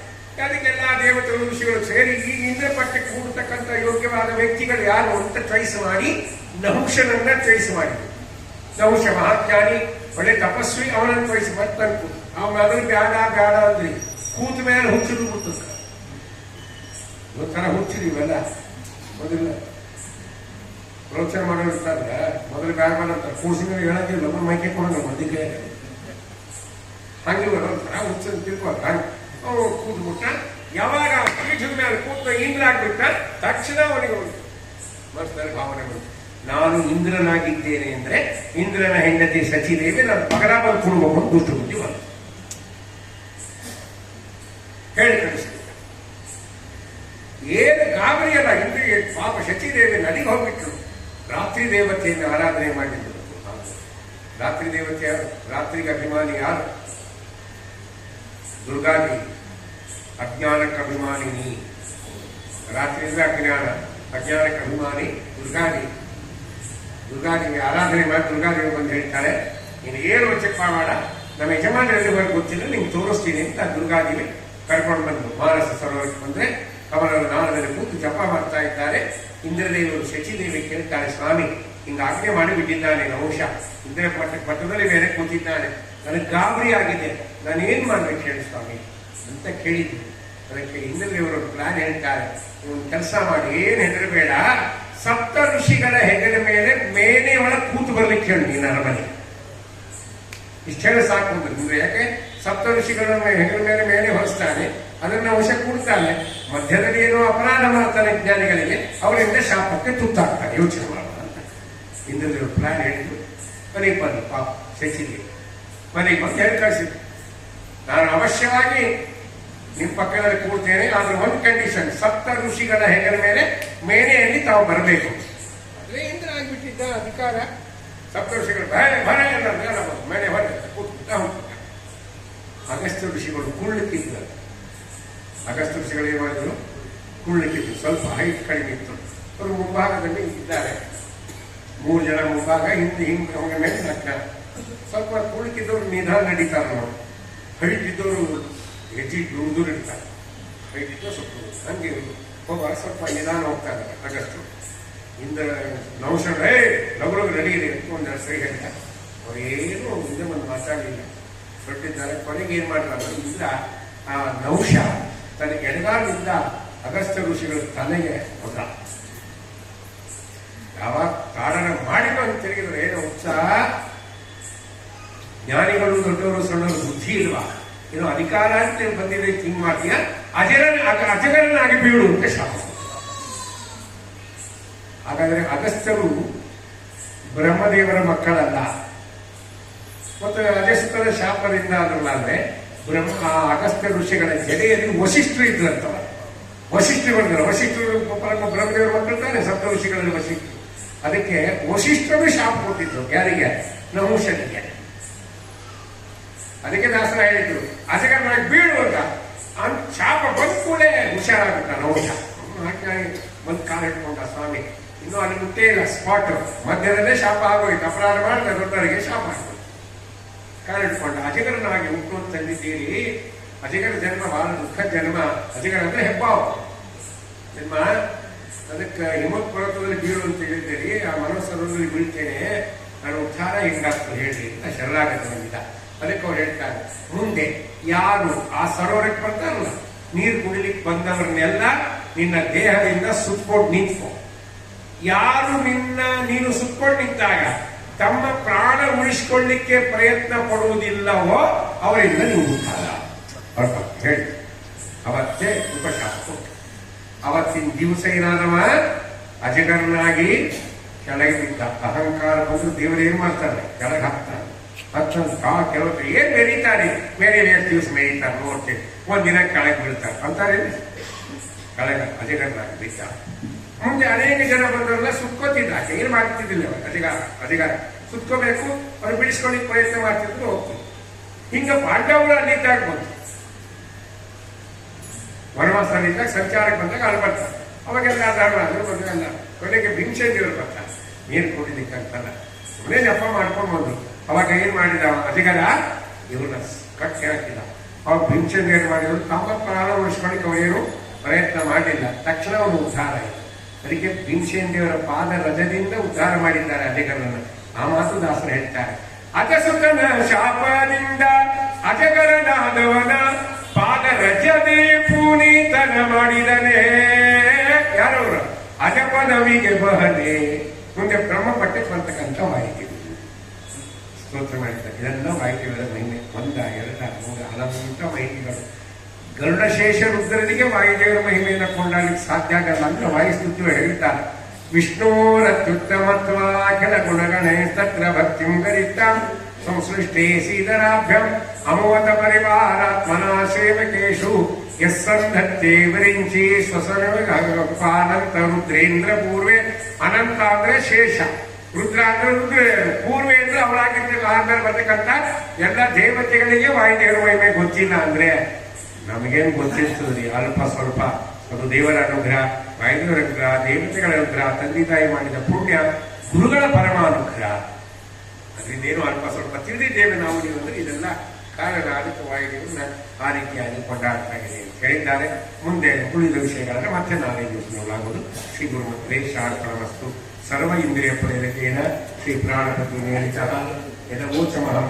ಅದಕ್ಕೆಲ್ಲ ದೇವತೆಗಳು ಋಷಿಗಳು ಸೇರಿ ಈ ಇಂದ್ರ ಪಟ್ಟಕ್ಕೆ ಕೂಡತಕ್ಕಂಥ ಯೋಗ್ಯವಾದ ವ್ಯಕ್ತಿಗಳು ಯಾರು ಅಂತ ಚಾಯ್ಸ್ ಮಾಡಿ ನಹುಷನನ್ನ ಚಾಯ್ಸ್ ಮಾಡಿದ್ರು. ನಹುಷ ಮಹಾಜ್ಞಾನಿ, ಒಳ್ಳೆ ತಪಸ್ವಿ, ಅವನನ್ನು ಚಾಯ್ಸ್ ಮತ್ತನ್ಕು ಅವನ ಅದ್ರ ಬ್ಯಾಡ ಬ್ಯಾಡ ಅಂದ್ರಿ ಕೂತ ಮೇಲೆ ಹುಚ್ಚಿರು ಬಿಡ್ತಕ್ಕ. ಒಂಥರ ಹುಚ್ಚಿರಿ ಇವೆಲ್ಲ. ಮೊದಲ ಪ್ರವಚನ ಮಾಡೋದಿರ್ತಾರಲ್ಲ, ಮೊದಲು ಬ್ಯಾಡ ಮಾಡಂತ ಕೂಸಿನ ಹೇಳೋದಿಲ್ಲ, ಒಬ್ಬರು ಮೈಕೆ ಕೊಡೋಣ ಅದಕ್ಕೆ ಹಂಗೆ ಒಂಥರ ಹುಚ್ಚನ್ನು ತಿಳ್ಕೊತ ಕೂತ್ಬಿಟ್ಟ. ಯಾವಾಗ ಪೀಠದ ಮೇಲೆ ಕೂತ ಇಂದ್ರ ಆಗ್ಬಿಟ್ಟ ತಕ್ಷಣ ಅವನಿಗೆ ಮನಸ್ಸಿನಲ್ಲಿ ಭಾವನೆ ಬಂತು, ನಾನು ಇಂದ್ರನಾಗಿದ್ದೇನೆ ಅಂದ್ರೆ ಇಂದ್ರನ ಹೆಂಡತಿ ಸಚಿದೇವಿ ನಾನು ಪಗಲ ಬಂದು ಕೊಡ್ಬೇಕು ಅಂತ ದುಷ್ಟ ಬುದ್ಧಿ ಬಂತು. ಹೇಳಿ ಕಳಿಸ್ತಿದ್ದ. ಏನು ಗಾಬರಿಯಲ್ಲ ಇಂದ್ರಿಗೆ. ಪಾಪ ಶಚಿದೇವಿ ನದಿಗೆ ಹೋಗ್ಬಿಟ್ರು. ರಾತ್ರಿ ದೇವತೆಯನ್ನು ಆರಾಧನೆ ಮಾಡಿದ್ರು. ರಾತ್ರಿ ದೇವತೆ ಯಾರು? ರಾತ್ರಿಗೆ ಅಭಿಮಾನಿ ಯಾರು? ದುರ್ಗಾದೇವಿ. ಅಜ್ಞಾನಕ್ಕೆ ಅಭಿಮಾನಿನಿ. ರಾತ್ರಿ ಅಂದ್ರೆ ಅಜ್ಞಾನ, ಅಜ್ಞಾನಕ್ಕೆ ಅಭಿಮಾನಿ ದುರ್ಗಾದೇವಿ. ದುರ್ಗಾದೇವಿ ಆರಾಧನೆ ಮಾಡಿ ದುರ್ಗಾದೇವಿ ಬಂದು ಹೇಳ್ತಾಳೆ, ನೀನು ಏನು ಚೆಕ್ ಮಾಡ, ನಮ್ಮ ಯಜಮಾನರಲ್ಲಿ ಹೋಗಿ ಗೊತ್ತಿಲ್ಲ, ನಿಮ್ಗೆ ತೋರಿಸ್ತೀನಿ ಅಂತ ದುರ್ಗಾದೇವಿ ಕರ್ಕೊಂಡು ಬಂದು ಮಾನಸ ಸರೋವರಕ್ಕೆ ಬಂದ್ರೆ ಕಮಲದ ನಾಳದಲ್ಲಿ ಕೂತು ಜಪ ಮಾಡ್ತಾ ಇದ್ದಾರೆ. ಇಂದ್ರದೇವರು ಶಚಿದೇವಿ ಕೇಳ್ತಾರೆ, ಸ್ವಾಮಿ ಹಿಂಗ ಆಜ್ಞೆ ಮಾಡಿ ಬಿಟ್ಟಿದ್ದಾನೆ ನಹುಷ, ಇಂದ್ರ ಪಟ್ಟದಲ್ಲಿ ಬೇರೆ ಕೂತಿದ್ದಾನೆ, ನನಗೆ ಗಾಬರಿ ಆಗಿದೆ, ನಾನೇನ್ ಮಾಡ್ಬೇಕು ಹೇಳಿ ಸ್ವಾಮಿ ಅಂತ ಕೇಳಿದ್ವಿ. ಅದಕ್ಕೆ ಇಂದ್ರದೇವರು ಪ್ಲಾನ್ ಹೇಳ್ತಾರೆ, ನೀವು ಕೆಲಸ ಮಾಡಿ, ಏನ್ ಹೆದರಬೇಡ, ಸಪ್ತ ಋಷಿಗಳ ಹೆಗಲ ಮೇಲೆ ಮೇನೆ ಒಳಗೆ ಕೂತು ಬರ್ಲಿಕ್ಕೆ ಹೇಳಿ ನೀನು ಅರಮನೆ. ಇಷ್ಟ ಹೇಳಿ ಸಾಕು ನಿಮ್ಗೆ. ಯಾಕೆ ಸಪ್ತ ಋಷಿಗಳ ಹೆಗಲ ಮೇಲೆ ಮೇಲೆ ಹೊರಿಸ್ತಾನೆ, ಅದನ್ನ ವಶ ಕೂಡ್ತಾನೆ, ಮಧ್ಯದಲ್ಲಿ ಏನೋ ಅಪರಾಧ ಮಾಡ್ತಾನೆ ಜ್ಞಾನಿಗಳಿಗೆ, ಅವರಿಂದ ಶಾಪಕ್ಕೆ ತುತ್ತಾಗ್ತಾನೆ. ಯೋಚನೆ ಮಾಡೋಣ ಅಂತ ಇಂದ್ರದೇವರು ಪ್ಲಾನ್ ಹೇಳಿದ್ರು. ಮನೆಗೆ ಬಂದು ಪಾಪ ಶಚಿಗೆ ಮನೆಗೆ ಬಂದು ಹೇಳಿ ಕಳಿಸಿದ್ರು, ನಾನು ಅವಶ್ಯವಾಗಿ ನಿಮ್ ಪಕ್ಕದಲ್ಲಿ ಕೂಡ್ತೇನೆ, ಆದ್ರೆ ಒಂದು ಕಂಡೀಷನ್, ಸಪ್ತ ಋಷಿಗಳ ಹೆಗಲ ಮೇಲೆ ಮೇನೆಯಲ್ಲಿ ತಾವು ಬರಬೇಕು. ಅದೇ ಇಂದ್ರ ಆಗ್ಬಿಟ್ಟಿದ್ದ ಅಧಿಕಾರ. ಸಪ್ತ ಋಷಿಗಳು ಮೇಲೆ ಹೊರ ಅಗಸ್ತ್ಯ ಋಷಿಗಳು ಕುಳ್ಳಕ್ಕಿದ್ರು. ಅಗಸ್ತ್ಯ ಋಷಿಗಳು ಏನ್ ಮಾಡಿದ್ರು, ಕುಳ್ಳಕ್ಕಿದ್ರು, ಸ್ವಲ್ಪ ಹೈಟ್ ಕಡಿಮೆ ಇತ್ತು. ಅವರು ಮುಂಭಾಗದಲ್ಲಿ ಇದ್ದಾರೆ, 3 ಜನ ಮುಂಭಾಗ, ಹಿಂದೆ ಅವನ ಮೇಲೆ 4 ಜನ. ಸ್ವಲ್ಪ ಕುಳ್ಳಕ್ಕಿದ್ದವ್ರು ನಿಧಾನ ನಡೀತಾರೆ ನೋಡಿ, ಹೈಟಿದ್ದವರು ಹೆಜ್ಜೆ ದೂರ ಇರ್ತಾರೆ, ಹೈಟಿದ್ದು ಸ್ವಲ್ಪ ಹಂಗೆ ಹೋಗ ಸ್ವಲ್ಪ ನಿಧಾನ ಹೋಗ್ತಾ ಇದ್ದಾರೆ. ಅಗಸ್ತ್ಯ ಇಂದ ನೌಷಧ ಲಘು ರೆಡಿ ಇದೆ ಅಂತ ಒಂದೆರಡು ಸರಿ ಹೇಳ್ತಾರೆ. ಅವರೇನು ಮುಂದೆ ಬಂದು ಮಾತಾಡಲಿಲ್ಲ, ಹೊರಟಿದ್ದಾರೆ. ಕೊನೆಗೆ ಏನ್ ಮಾಡ್ತಾರೆ, ಇಲ್ಲ ಆ ನೌಷ ತನ್ನ ಎಡಗಾಲಿಂದ ಅಗಸ್ತ್ಯ ಋಷಿಗಳ ತಲೆಗೆ ಹೊದ. ಯಾವಾಗ ಕಾರಣ ಮಾಡಿದ್ರು ಅಂತ ತಿರುಗಿದ್ರೆ ಏನು ಉತ್ಸಾಹ. ಜ್ಞಾನಿಗಳು ದೊಡ್ಡವರು ಸಣ್ಣವರು ಬುದ್ಧಿ ಇಲ್ವಾ, ಏನೋ ಅಧಿಕಾರ ಅಂತ ಬಂದಿದೆ, ಹಿಂಗ್ ಮಾಡ್ತೀಯ, ಅಜಗರನಾಗಿ ಬೀಳು ಅಂತ ಶಾಪ. ಹಾಗಾದ್ರೆ ಅಗಸ್ತ್ಯರು ಬ್ರಹ್ಮದೇವರ ಮಕ್ಕಳಲ್ಲ, ಮತ್ತು ಅಜಸ್ತರ ಶಾಪದಿಂದ ಅದರಲ್ಲಾದ್ರೆ ಅಗಸ್ತ್ಯ ಋಷಿಗಳ ಜಡೆಯಲ್ಲಿ ವಶಿಷ್ಠರು ಇದ್ರಂತವ. ವಶಿಷ್ಠರು ಬಂದರು, ವಶಿಷ್ಠರು ಬ್ರಹ್ಮದೇವರ ಮಕ್ಕಳು ತಾನೆ ಸಪ್ತ ಋಷಿಗಳಲ್ಲಿ ವಶಿಷ್ಠರು. ಅದಕ್ಕೆ ವಶಿಷ್ಠರು ಶಾಪ ಕೊಟ್ಟಿದ್ರು. ಯಾರಿಗೆ? ನಹುಷನಿಗೆ. ಅದಕ್ಕೆ ದಾಸರ ಹೇಳಿದ್ರು ಅಜಗರನಾಗಿ ಬೀಳು ಅಂತ. ಶಾಪ ಬಂದ ಕೂಡಲೇ ಹುಷಾರಾಗುತ್ತ ನಹುಷ. ಹಾಗಾಗಿ ಬಂದು ಕಾಲು ಇಟ್ಕೊಂಡ ಸ್ವಾಮಿ. ಇನ್ನೂ ಅಲ್ಲಿ ಮುಟ್ಟೇ ಇಲ್ಲ, ಸ್ಪಾಟ್ ಮಧ್ಯದಲ್ಲೇ ಶಾಪ ಆಗೋಯ್ತು. ಅಪರಾಧ ಮಾಡಿದ ದೊಡ್ಡವರಿಗೆ ಶಾಪ ಆಗೋಯ್ತು. ಕಾಲಿಟ್ಕೊಂಡ ಅಜಗರನಾಗಿ ಹುಟ್ಟು ಅಂತ ತಂದಿದ್ದೀರಿ. ಅಜಗರ ಜನ್ಮ ಬಹಳ ದುಃಖ ಜನ್ಮ. ಅಜಗರ ಅಂದ್ರೆ ಹೆಬ್ಬಾವು ಜನ್ಮ. ಅದಕ್ಕೆ ಹಿಮತ್ ಪರ್ವತದಲ್ಲಿ ಬೀಳು ಅಂತ ಹೇಳಿದ್ದೀರಿ, ಆ ಮನಸ್ಸರಲ್ಲಿ ಬೀಳ್ತೇನೆ, ನಾನು ಉದ್ಧಾರ ಹಿಂಗಾಗ್ತದೆ ಹೇಳ್ರಿ ಅಂತ ಶರಣಾಗತ ಬಂದಿದ್ದ. ಅದಕ್ಕೆ ಅವ್ರು ಹೇಳ್ತಾರೆ, ಮುಂದೆ ಯಾರು ಆ ಸರೋವರಕ್ಕೆ ಬರ್ತಾರಲ್ಲ, ನೀರು ಕುಡಿಲಿಕ್ಕೆ ಬಂದವ್ರನ್ನೆಲ್ಲ ನಿನ್ನ ದೇಹದಿಂದ ಸುತ್ಕೊಂಡು ನಿಂತ್ಕೊ. ಯಾರು ನೀನು ಸುತ್ಕೊಂಡು ನಿಂತಾಗ ತಮ್ಮ ಪ್ರಾಣ ಉಳಿಸಿಕೊಳ್ಳಿಕ್ಕೆ ಪ್ರಯತ್ನ ಪಡುವುದಿಲ್ಲವೋ ಅವರಿಂದ ನೀವು ಉದ್ಧಾರ ಹೇಳಿ. ಅವತ್ತೇ ಉಪಶಾಪ ಕೊಟ್ಟು ಅವತ್ತಿನ ದಿವಸ ಏನಾದವ ಅಜಗರನಾಗಿ ಕೆಳಗೆ ಬಿದ್ದ. ಅಹಂಕಾರ ಬಂದು ದೇವರು ಏನ್ ಮಾಡ್ತಾರೆ, ಕೆಳಗೆ ಹಾಕ್ತಾರೆ. ಕೆಲವರು ಏನ್ ಮೆರೀತಾರೆ, ಬೇರೆ ಎಷ್ಟು ದಿವಸ ಮೆರೀತಾರೆ ನೋಡ್ತೇವೆ, ಒಂದಿನ ಕೆಳಗೆ ಬೀಳ್ತಾರೆ ಅಂತಾರೆ. ಕೆಳಗೆ ಅಜಗರನಾಗಿ ಬಿದ್ದ. ಮುಂದೆ ಅನೇಕ ಜನ ಬಂದವರೆಲ್ಲ ಸುತ್ಕೋತಿದ್ದ, ಏನ್ ಮಾಡ್ತಿದ್ದಿಲ್ಲ. ಅಧಿಕಾರ ಸುತ್ಕೋಬೇಕು, ಅವ್ರು ಬಿಡಿಸ್ಕೊಳ್ಳಿಕ್ಕೆ ಪ್ರಯತ್ನ ಮಾಡ್ತಿದ್ರು, ಹೋಗ್ತಿದ್ರು. ಹಿಂಗ ಪಾಂಡವರು ಅಲ್ಲಿದ್ದಾಗ ಬಂತು, ವನವಾಸದಲ್ಲಿದ್ದಾಗ ಸಂಚಾರಕ್ಕೆ ಬಂದಾಗ ಅಲ್ಲಿ ಬರ್ತಾರೆ. ಅವಾಗೆಲ್ಲ ಧರ್ಮರಾಜರು ಬಂದಲ್ಲ. ಕೊನೆಗೆ ಭೀಮಸೇನದೇವರು ಬರ್ತಾರೆ, ನೀರು ಕುಡಿಲಿಕ್ಕೆ ಅಂತಲ್ಲ, ಅವನೇ ನೆಪ ಮಾಡ್ಕೊಂಡು ಬಂದ್ರು. ಅವಾಗ ಏನ್ ಮಾಡಿದ ಅಧಿಕಾರ, ಇವ್ರನ್ನ ಕಟ್ಟಿ ಹಾಕಿದ. ಅವಾಗ ಭೀಮಸೇನದೇವರು ಮಾಡಿದ್ರು, ತಮ್ಮ ಪ್ರಾಣ ಉಳಿಸ್ಕೊಳ್ಳಿಕ್ಕೆ ಅವರೇನು ಪ್ರಯತ್ನ ಮಾಡಲಿಲ್ಲ. ತಕ್ಷಣ ಅವನು ಉದ್ಧಾರ ಆಯಿತು. ಅದಕ್ಕೆ ಭೀಮಸೇನದೇವರ ಪಾದ ರಜದಿಂದ ಉದ್ಧಾರ ಮಾಡಿದ್ದಾರೆ ಅಜಗರನನ್ನು. ಆ ಮಾತು ದಾಸರು ಹೇಳ್ತಾರೆ, ಅಜಸುತನ ಶಾಪದಿಂದ ಅಜಗರನಾದವನ ಪಾದ ರಜದೇ ಪುನೀತನ ಮಾಡಿದನೇ. ಯಾರವರು? ಅಜಪದವಿಗೆ ಬಹನೆ. ಮುಂದೆ ಬ್ರಹ್ಮ ಪಟ್ಟಕ್ಕೆ ಬರ್ತಕ್ಕಂಥ ಮಾಹಿತಿ ಸ್ತೋತ್ರ ಮಾಡಿದ್ದಾರೆ. ಇದೆಲ್ಲ ಮಾಹಿತಿಗಳ ಮಹಿಮೆ 1, 2, 3 ಅನಂತ ಮಾಹಿತಿಗಳು. ಗರುಡಶೇಷ ರುದ್ರನಿಗೆ ವಾಯುದೇವರ ಮಹಿಮೆಯನ್ನು ಕೊಂಡಾಡಲಿಕ್ಕೆ ಸಾಧ್ಯ ಆಗಲ್ಲ ಅಂತ ವಾಯುಸ್ತುತಿಯು ಹೇಳ್ತಾರೆ. ವಿಷ್ಣೋರತ್ಯುತ್ತಮತ್ವ ಕೆಲ ಗುಣಗಣೆ ತತ್ರ ಭಕ್ತಿಂ ಗರಿತಾಂ ಸಂಸೃಷ್ಟೇ ಸೀದರಾಭ್ಯಂ ಅಮೋದ ಪರಿವಾರಾತ್ಮನ ಸೇವಕೇಶು ಯಸ್ಸಂಧತ್ತೆ ವಿರಿಂಚಿ ಸ್ವಸರ್ವಾನಂತ ರುದ್ರೇಂದ್ರ ಪೂರ್ವೆ. ಅನಂತ ಅಂದ್ರೆ ಶೇಷ, ರುದ್ರ ಅಂದ್ರೆ ರುದ್ರ, ಪೂರ್ವೆ ಅಂದ್ರೆ ಅವಳಾಗಿರ್ತೀವಿ. ಆದ್ಮೇಲೆ ಬರ್ತಕ್ಕಂಥ ಎಲ್ಲ ದೇವತೆಗಳಿಗೆ ವಾಯುದೇವರ ಮಹಿಮೆ ಗೊತ್ತಿಲ್ಲ ಅಂದ್ರೆ ನಮಗೇನು ಗೊತ್ತಿರ್ತದ್ರಿ? ಅಲ್ಪ ಸ್ವಲ್ಪ. ಅದು ದೇವರ ಅನುಗ್ರಹ, ವಾಯುದೇವರ ಅನುಗ್ರಹ, ದೇವತೆಗಳ ಅನುಗ್ರಹ, ತಂದೆ ತಾಯಿ ಮಾಡಿದ ಪುಣ್ಯ, ಗುರುಗಳ ಪರಮಾನುಗ್ರಹ. ಅದರಿಂದೇನು ಅಲ್ಪ ಸ್ವಲ್ಪ ತಿಳಿದಿದ್ದೇವೆ ನಾವು ನೀವು ಅಂದ್ರೆ ಇದೆಲ್ಲ ಕಾರಣ. ಅದಕ್ಕೆ ವಾಯುದೇವರನ್ನ ಆ ರೀತಿಯಾಗಿ ಕೊಂಡಾಡ್ತಾ ಇದೆ ಅಂತ ಹೇಳಿದ್ದಾರೆ. ಮುಂದೆ ಉಳಿದ ವಿಷಯಗಳನ್ನ ಮತ್ತೆ ನಾಳೆ ದಿವಸ ನೋಡಲಾಗುವುದು. ಶ್ರೀ ಗುರುಮಂತ್ರೇ ಶಾರ್ಪಣಮಸ್ತು. ಸರ್ವ ಇಂದ್ರಿಯ ಪ್ರೇರಕೇನ ಶ್ರೀ ಪ್ರಾಣಪತಿ ನಿಯಮಿತ ಯದವೋಚಮಹಂ